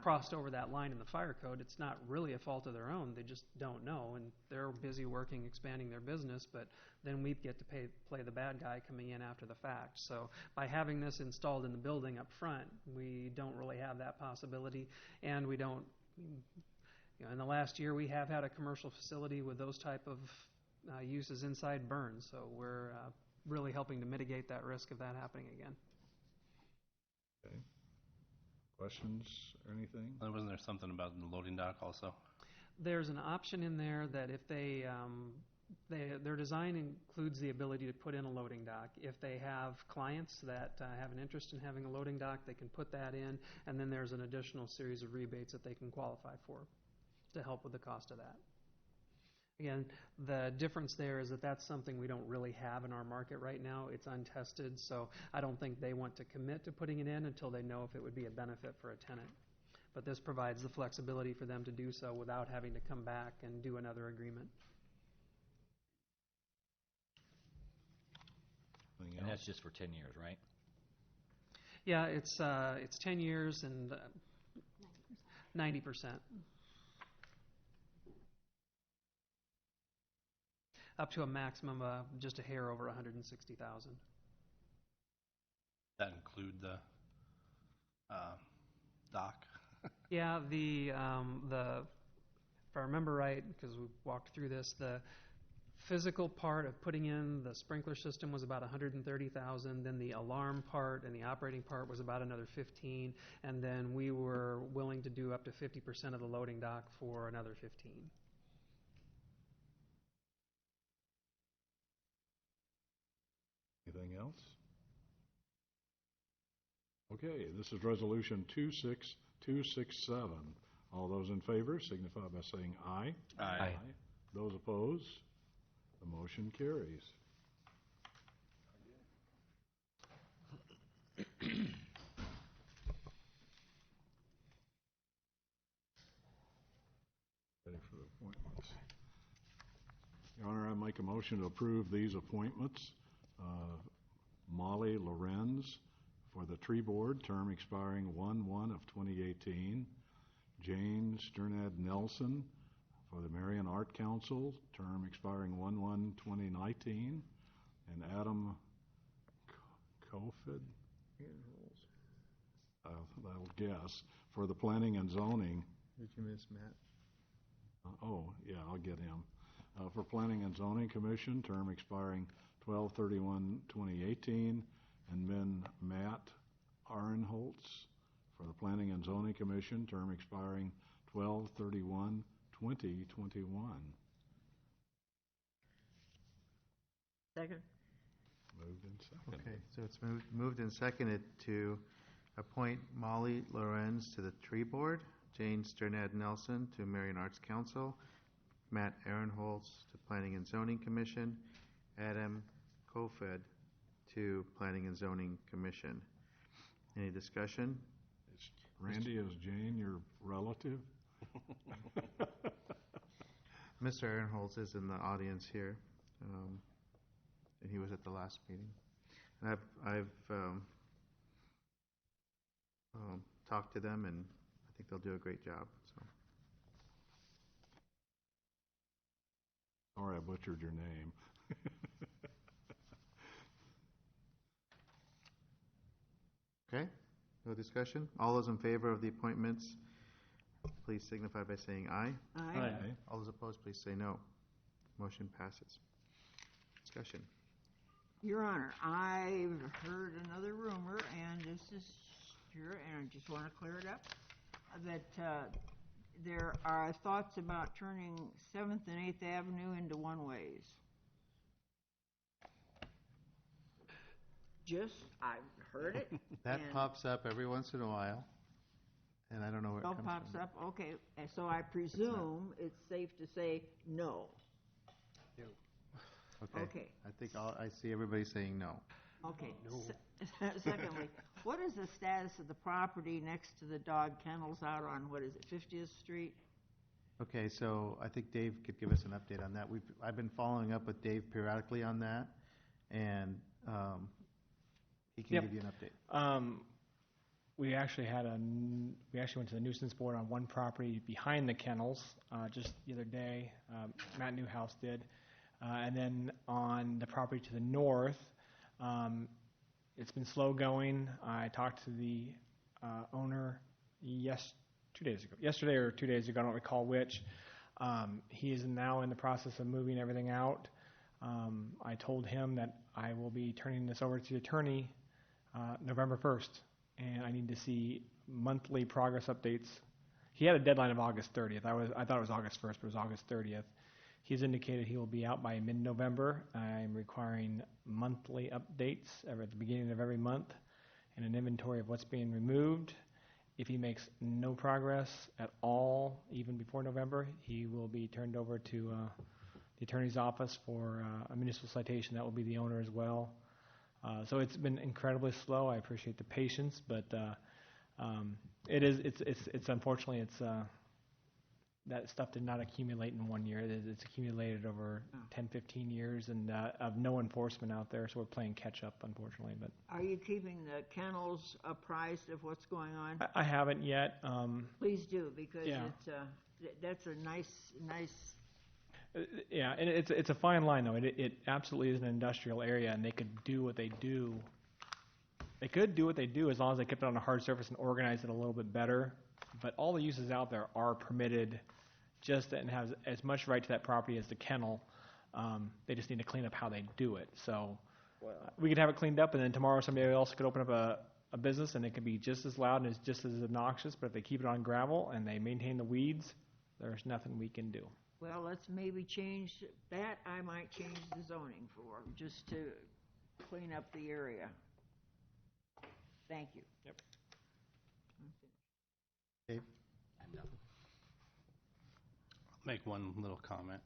crossed over that line in the fire code. It's not really a fault of their own. They just don't know, and they're busy working, expanding their business, but then we get to play the bad guy coming in after the fact. So by having this installed in the building up front, we don't really have that possibility, and we don't... in the last year, we have had a commercial facility with those type of uses inside burn, so we're really helping to mitigate that risk of that happening again. Okay. Questions or anything? Wasn't there something about the loading dock also? There's an option in there that if their design includes the ability to put in a loading dock. If they have clients that have an interest in having a loading dock, they can put that in, and then there's an additional series of rebates that they can qualify for to help with the cost of that. Again, the difference there is that that's something we don't really have in our market right now. It's untested, so I don't think they want to commit to putting it in until they know if it would be a benefit for a tenant. But this provides the flexibility for them to do so without having to come back and do another agreement. And that's just for 10 years, right? Yeah, it's 10 years and 90%. Up to a maximum of just a hair over 160,000. That include the dock? Yeah, if I remember right, because we walked through this, the physical part of putting in the sprinkler system was about 130,000. Then the alarm part and the operating part was about another 15, and then we were willing to do up to 50% of the loading dock for another 15. Anything else? Okay, this is Resolution 26267. All those in favor signify by saying aye. Aye. Those opposed? The motion carries. Ready for the appointments. Your Honor, I make a motion to approve these appointments. Molly Lorenz for the Tree Board, term expiring 1/1/2018. Jane Sternad Nelson for the Marion Art Council, term expiring 1/1/2019. And Adam Kofid, I'll guess, for the Planning and Zoning. Did you miss Matt? I'll get him. For Planning and Zoning Commission, term expiring 12/31/2018, and then Matt Arenholtz for the Planning and Zoning Commission, term expiring 12/31/2021. Second. Moved and seconded. Okay, so it's moved and seconded to appoint Molly Lorenz to the Tree Board, Jane Sternad Nelson to Marion Arts Council, Matt Arenholtz to Planning and Zoning Commission, Adam Kofed to Planning and Zoning Commission. Any discussion? Randy, is Jane your relative? Mr. Arenholtz is in the audience here, and he was at the last meeting. And I've talked to them, and I think they'll do a great job. So. Sorry, I butchered your name. Okay, no discussion? All those in favor of the appointments, please signify by saying aye. Aye. All those opposed, please say no. Motion passes. Discussion. Your Honor, I've heard another rumor, and this is true, and I just want to clear it up, that there are thoughts about turning 7th and 8th Avenue into one-ways. I've heard it. That pops up every once in a while, and I don't know where it comes pops from. up, okay, and so I presume it's safe to say no. Okay. I think I see everybody saying no. Okay. Secondly, what is the status of the property next to the dog kennels out on, 50th Street? Okay, so I think Dave could give us an update on that. I've been following up with Dave periodically on that, and he can give you an update. We actually went to the nuisance board on one property behind the kennels just the other day. Matt Newhouse did. And then on the property to the north, it's been slow going. I talked to the owner yesterday or 2 days ago, I don't recall which. He is now in the process of moving everything out. I told him that I will be turning this over to the attorney November 1st, and I need to see monthly progress updates. He had a deadline of August 30th. I thought it was August 1st, but it was August 30th. He's indicated he will be out by mid-November. I'm requiring monthly updates at the beginning of every month and an inventory of what's being removed. If he makes no progress at all, even before November, he will be turned over to the attorney's office for a municipal citation. That will be the owner as well. So it's been incredibly slow. I appreciate the patience, but it's unfortunately that stuff did not accumulate in 1 year. It's accumulated over 10, 15 years, and of no enforcement out there. So we're playing catch up, unfortunately. But Are you keeping the kennels apprised of what's going on? I haven't yet. Please do, because Yeah. that's a nice. Yeah, and it's a fine line though. It absolutely is an industrial area, and they could do what they do. They could do what they do as long as they kept it on a hard surface and organized it a little bit better. But all the uses out there are permitted, and have as much right to that property as the kennel. They just need to clean up how they do it. So we could have it cleaned up, and then tomorrow somebody else could open up a business, and it could be just as loud and just as obnoxious. But if they keep it on gravel and they maintain the weeds, there's nothing we can do. Well, let's maybe change that. I might change the zoning for just to clean up the area. Thank you. Yep. Dave? Make one little comment.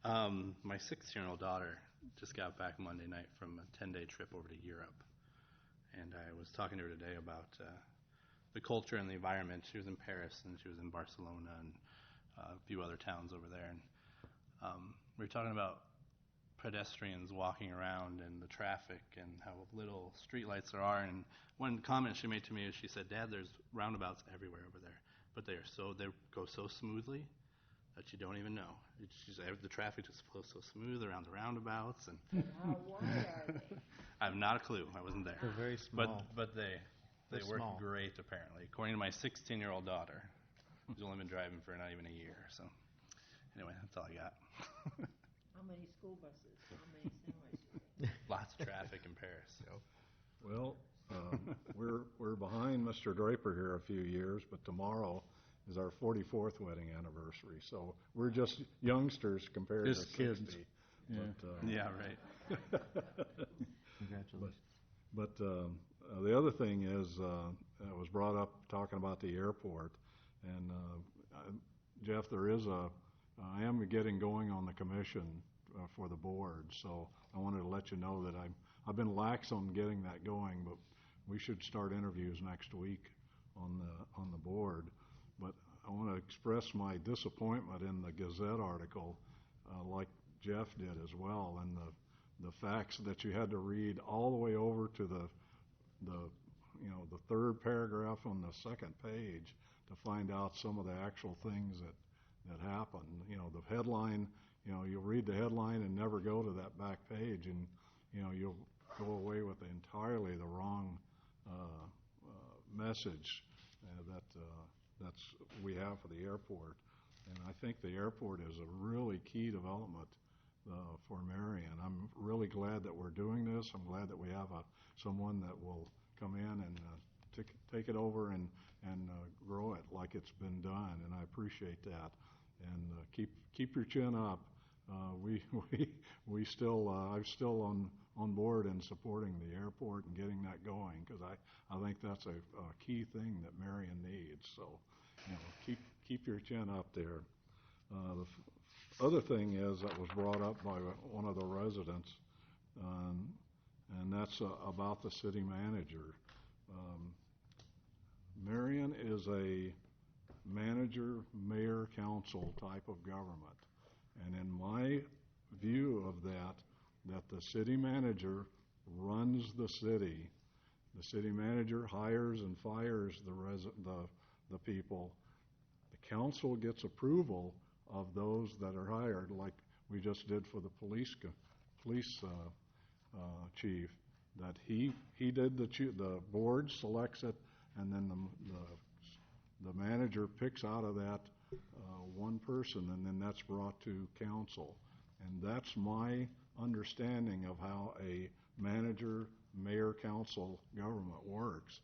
My 16-year-old daughter just got back Monday night from a 10-day trip over to Europe. And I was talking to her today about the culture and the environment. She was in Paris and she was in Barcelona and a few other towns over there. And we were talking about pedestrians walking around and the traffic and how little streetlights there are. And one comment she made to me is she said, "Dad, there's roundabouts everywhere over there, but they go so smoothly that you don't even know." She said the traffic just flows so smooth around the roundabouts. And How wide are they? I have not a clue. I wasn't there. They're very small. But they work small. great apparently, according to my 16-year-old daughter, who's only been driving for not even a year. So anyway, that's all I got. How many school buses? How many semis? Lots of traffic in Paris. Well, we're behind Mr. Draper here a few years, but tomorrow is our 44th wedding anniversary. So we're just youngsters compared to 60. Kids. Yeah, Yeah, right. Congratulations. But the other thing is, it was brought up talking about the airport, and Jeff, I am getting going on the commission for the board, so I wanted to let you know that I've been lax on getting that going, but we should start interviews next week on the board. But I want to express my disappointment in the Gazette article, like Jeff did as well, and the facts that you had to read all the way over to the third paragraph on the second page to find out some of the actual things that happened. The headline, you'll read the headline and never go to that back page, and you'll go away with entirely the wrong message that's we have for the airport. And I think the airport is a really key development for Marion. I'm really glad that we're doing this. I'm glad that we have someone that will come in and take it over and grow it like it's been done, and I appreciate that. And keep your chin up. I'm still on board in supporting the airport and getting that going, because I think that's a key thing that Marion needs. So, keep your chin up there. The other thing is that was brought up by one of the residents, and that's about the city manager. Marion is a manager, mayor, council type of government. And in my view of that the city manager runs the city. The city manager hires and fires the people. The council gets approval of those that are hired, like we just did for the police chief. That he did the board selects it, and then the manager picks out of that one person, and then that's brought to council. And that's my understanding of how a manager, mayor, council government works.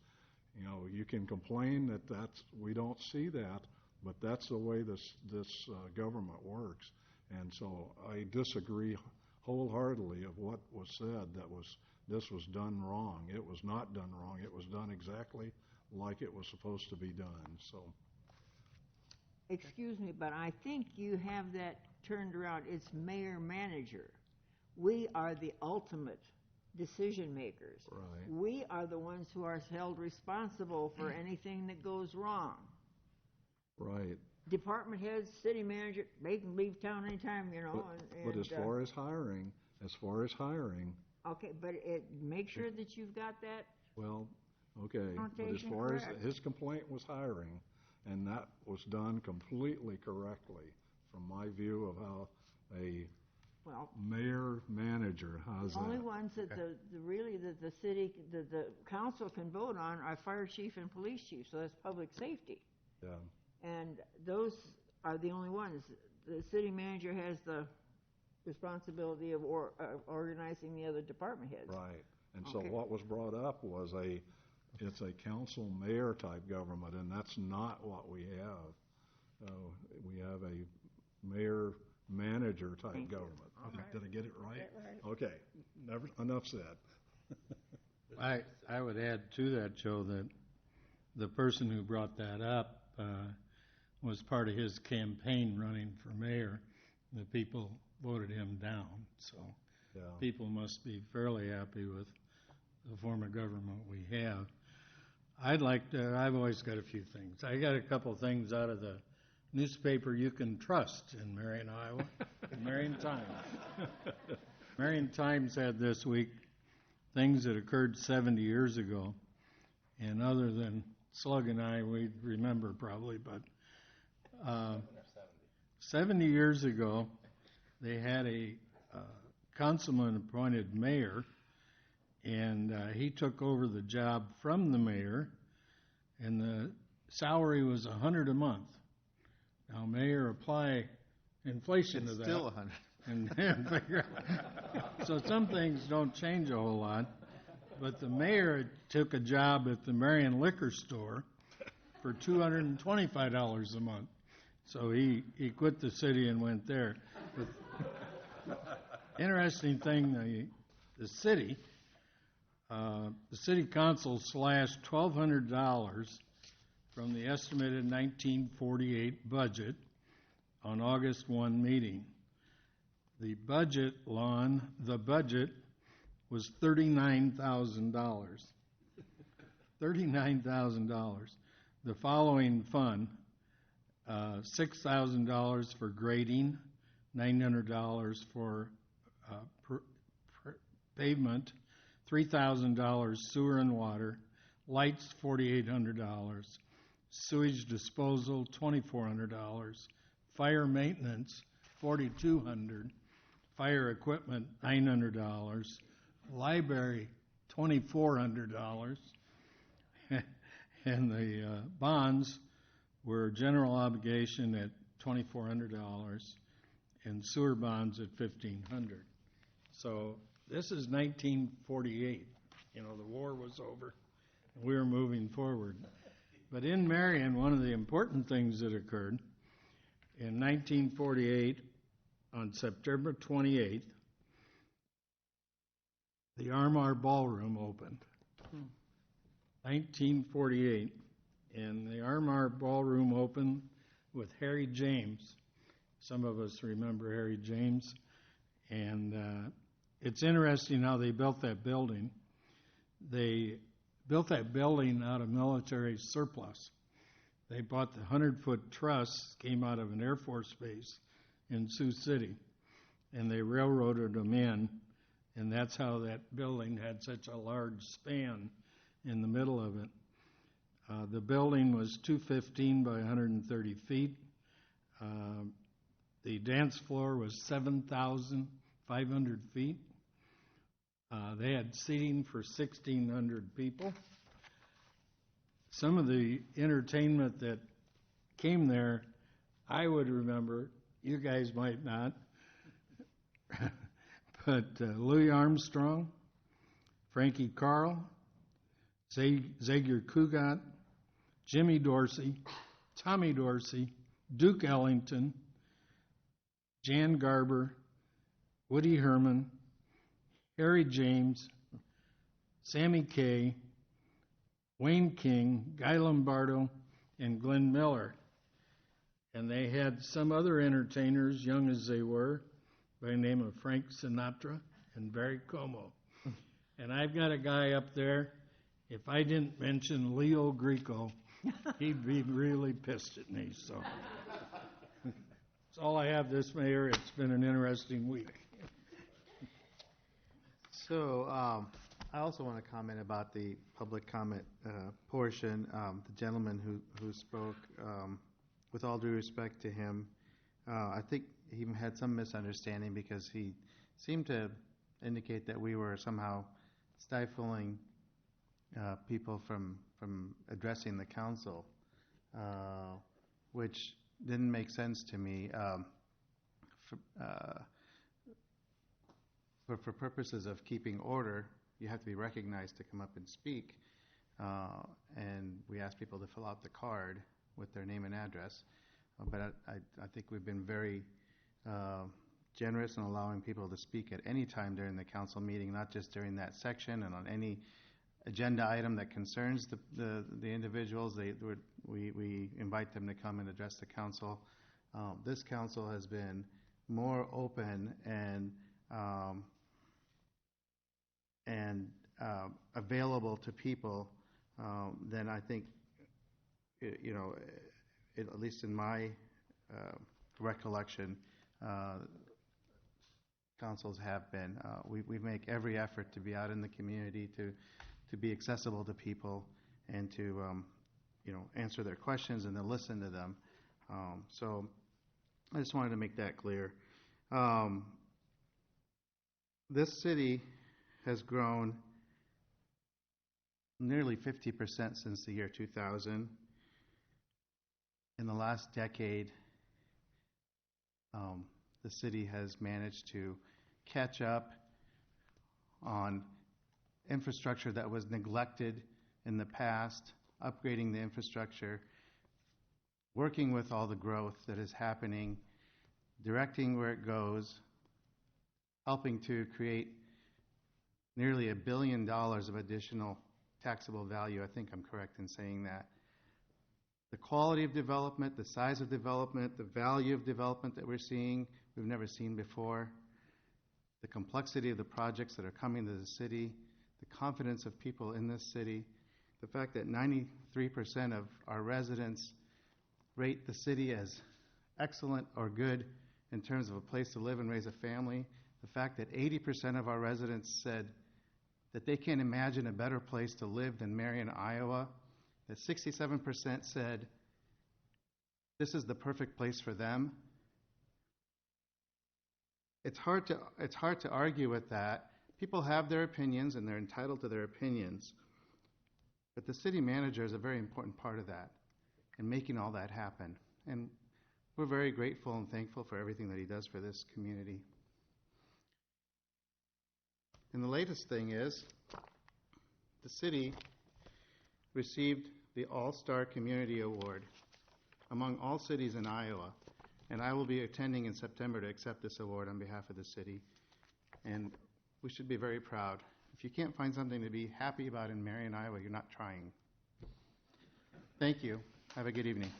You know, you can complain that we don't see that, but that's the way this government works. And so I disagree wholeheartedly of what was said, this was done wrong. It was not done wrong. It was done exactly like it was supposed to be done. So, Excuse me, but I think you have that turned around. It's mayor-manager. We are the ultimate decision makers. right. We are the ones who are held responsible for anything that goes wrong. Right. Department heads, city manager, they can leave town anytime, you know. But as far as hiring, okay, but make sure that you've got that. well, okay, but as Notation far as correct. his complaint was hiring, and that was done completely correctly from my view of how a Well, mayor manager, how's the that? only ones that the city, the council can vote on are fire chief and police chief, so that's public safety. Yeah, And those are the only ones. The city manager has the responsibility of organizing the other department heads. right. And so Okay. what was brought up was it's a council mayor type government, and that's not what we have. We have a mayor manager type Thank you. government. Okay. Did I get it right? Get it right. Okay, enough said. I would add to that, Joe, that the person who brought that up was part of his campaign running for mayor. The people voted him down, so Yeah. people must be fairly happy with the form of government we have. I've always got a few things. I got a couple things out of the newspaper you can trust in Marion, Iowa, the Marion Times. Marion Times had this week things that occurred 70 years ago, and other than Slug and I, we remember probably, but 70 years ago, they had a councilman-appointed mayor, and he took over the job from the mayor, and the salary was $100 a month. Now, mayor, apply inflation to It's that. still 100. And figure out. So some things don't change a whole lot. But the mayor took a job at the Marion liquor store for $225 a month. So he quit the city and went there. But interesting thing, the city council slashed $1,200 from the estimated 1948 budget on August 1 meeting. The budget was $39,000. $39,000. The following fund, $6,000 for grading, $900 for pavement, $3,000 sewer and water, lights $4,800, sewage disposal $2,400, fire maintenance $4,200, fire equipment $900, library $2,400, and the bonds were general obligation at $2,400 and sewer bonds at $1,500. So this is 1948. You know, the war was over. We were moving forward. But in Marion, one of the important things that occurred in 1948, on September 28th, the Armar Ballroom opened. 1948, and the Armar Ballroom opened with Harry James. Some of us remember Harry James. And it's interesting how they built that building. They built that building out of military surplus. They bought the 100-foot truss, came out of an Air Force base in Sioux City, and they railroaded them in, and that's how that building had such a large span in the middle of it. The building was 215 by 130 feet. The dance floor was 7,500 feet. They had seating for 1,600 people. Some of the entertainment that came there, I would remember. You guys might not. But Louis Armstrong, Frankie Carl, Zagier Kugat, Jimmy Dorsey, Tommy Dorsey, Duke Ellington, Jan Garber, Woody Herman, Harry James, Sammy Kay, Wayne King, Guy Lombardo, and Glenn Miller. And they had some other entertainers, young as they were, by the name of Frank Sinatra and Barry Como. And I've got a guy up there, if I didn't mention Leo Greco, he'd be really pissed at me, so. That's all I have this Mayor. It's been an interesting week. So I also want to comment about the public comment portion. The gentleman who spoke, with all due respect to him, I think he had some misunderstanding because he seemed to indicate that we were somehow stifling people from addressing the council, which didn't make sense to me. For purposes of keeping order, you have to be recognized to come up and speak, and we ask people to fill out the card with their name and address. But I think we've been very generous in allowing people to speak at any time during the council meeting, not just during that section, and on any agenda item that concerns the individuals. We invite them to come and address the council. This council has been more open and available to people than I think, at least in my recollection, councils have been. We make every effort to be out in the community, to be accessible to people, and to answer their questions and to listen to them. So I just wanted to make that clear. This city has grown nearly 50% since the year 2000. In the last decade, the city has managed to catch up on infrastructure that was neglected in the past, upgrading the infrastructure, working with all the growth that is happening, directing where it goes, helping to create nearly $1 billion of additional taxable value. I think I'm correct in saying that. The quality of development, the size of development, the value of development that we're seeing, we've never seen before. The complexity of the projects that are coming to the city, the confidence of people in this city, the fact that 93% of our residents rate the city as excellent or good in terms of a place to live and raise a family, the fact that 80% of our residents said that they can't imagine a better place to live than Marion, Iowa, that 67% said this is the perfect place for them. It's hard to argue with that. People have their opinions, and they're entitled to their opinions. But the city manager is a very important part of that and making all that happen. And we're very grateful and thankful for everything that he does for this community. And the latest thing is the city received the All-Star Community Award among all cities in Iowa. And I will be attending in September to accept this award on behalf of the city. And we should be very proud. If you can't find something to be happy about in Marion, Iowa, you're not trying. Thank you. Have a good evening.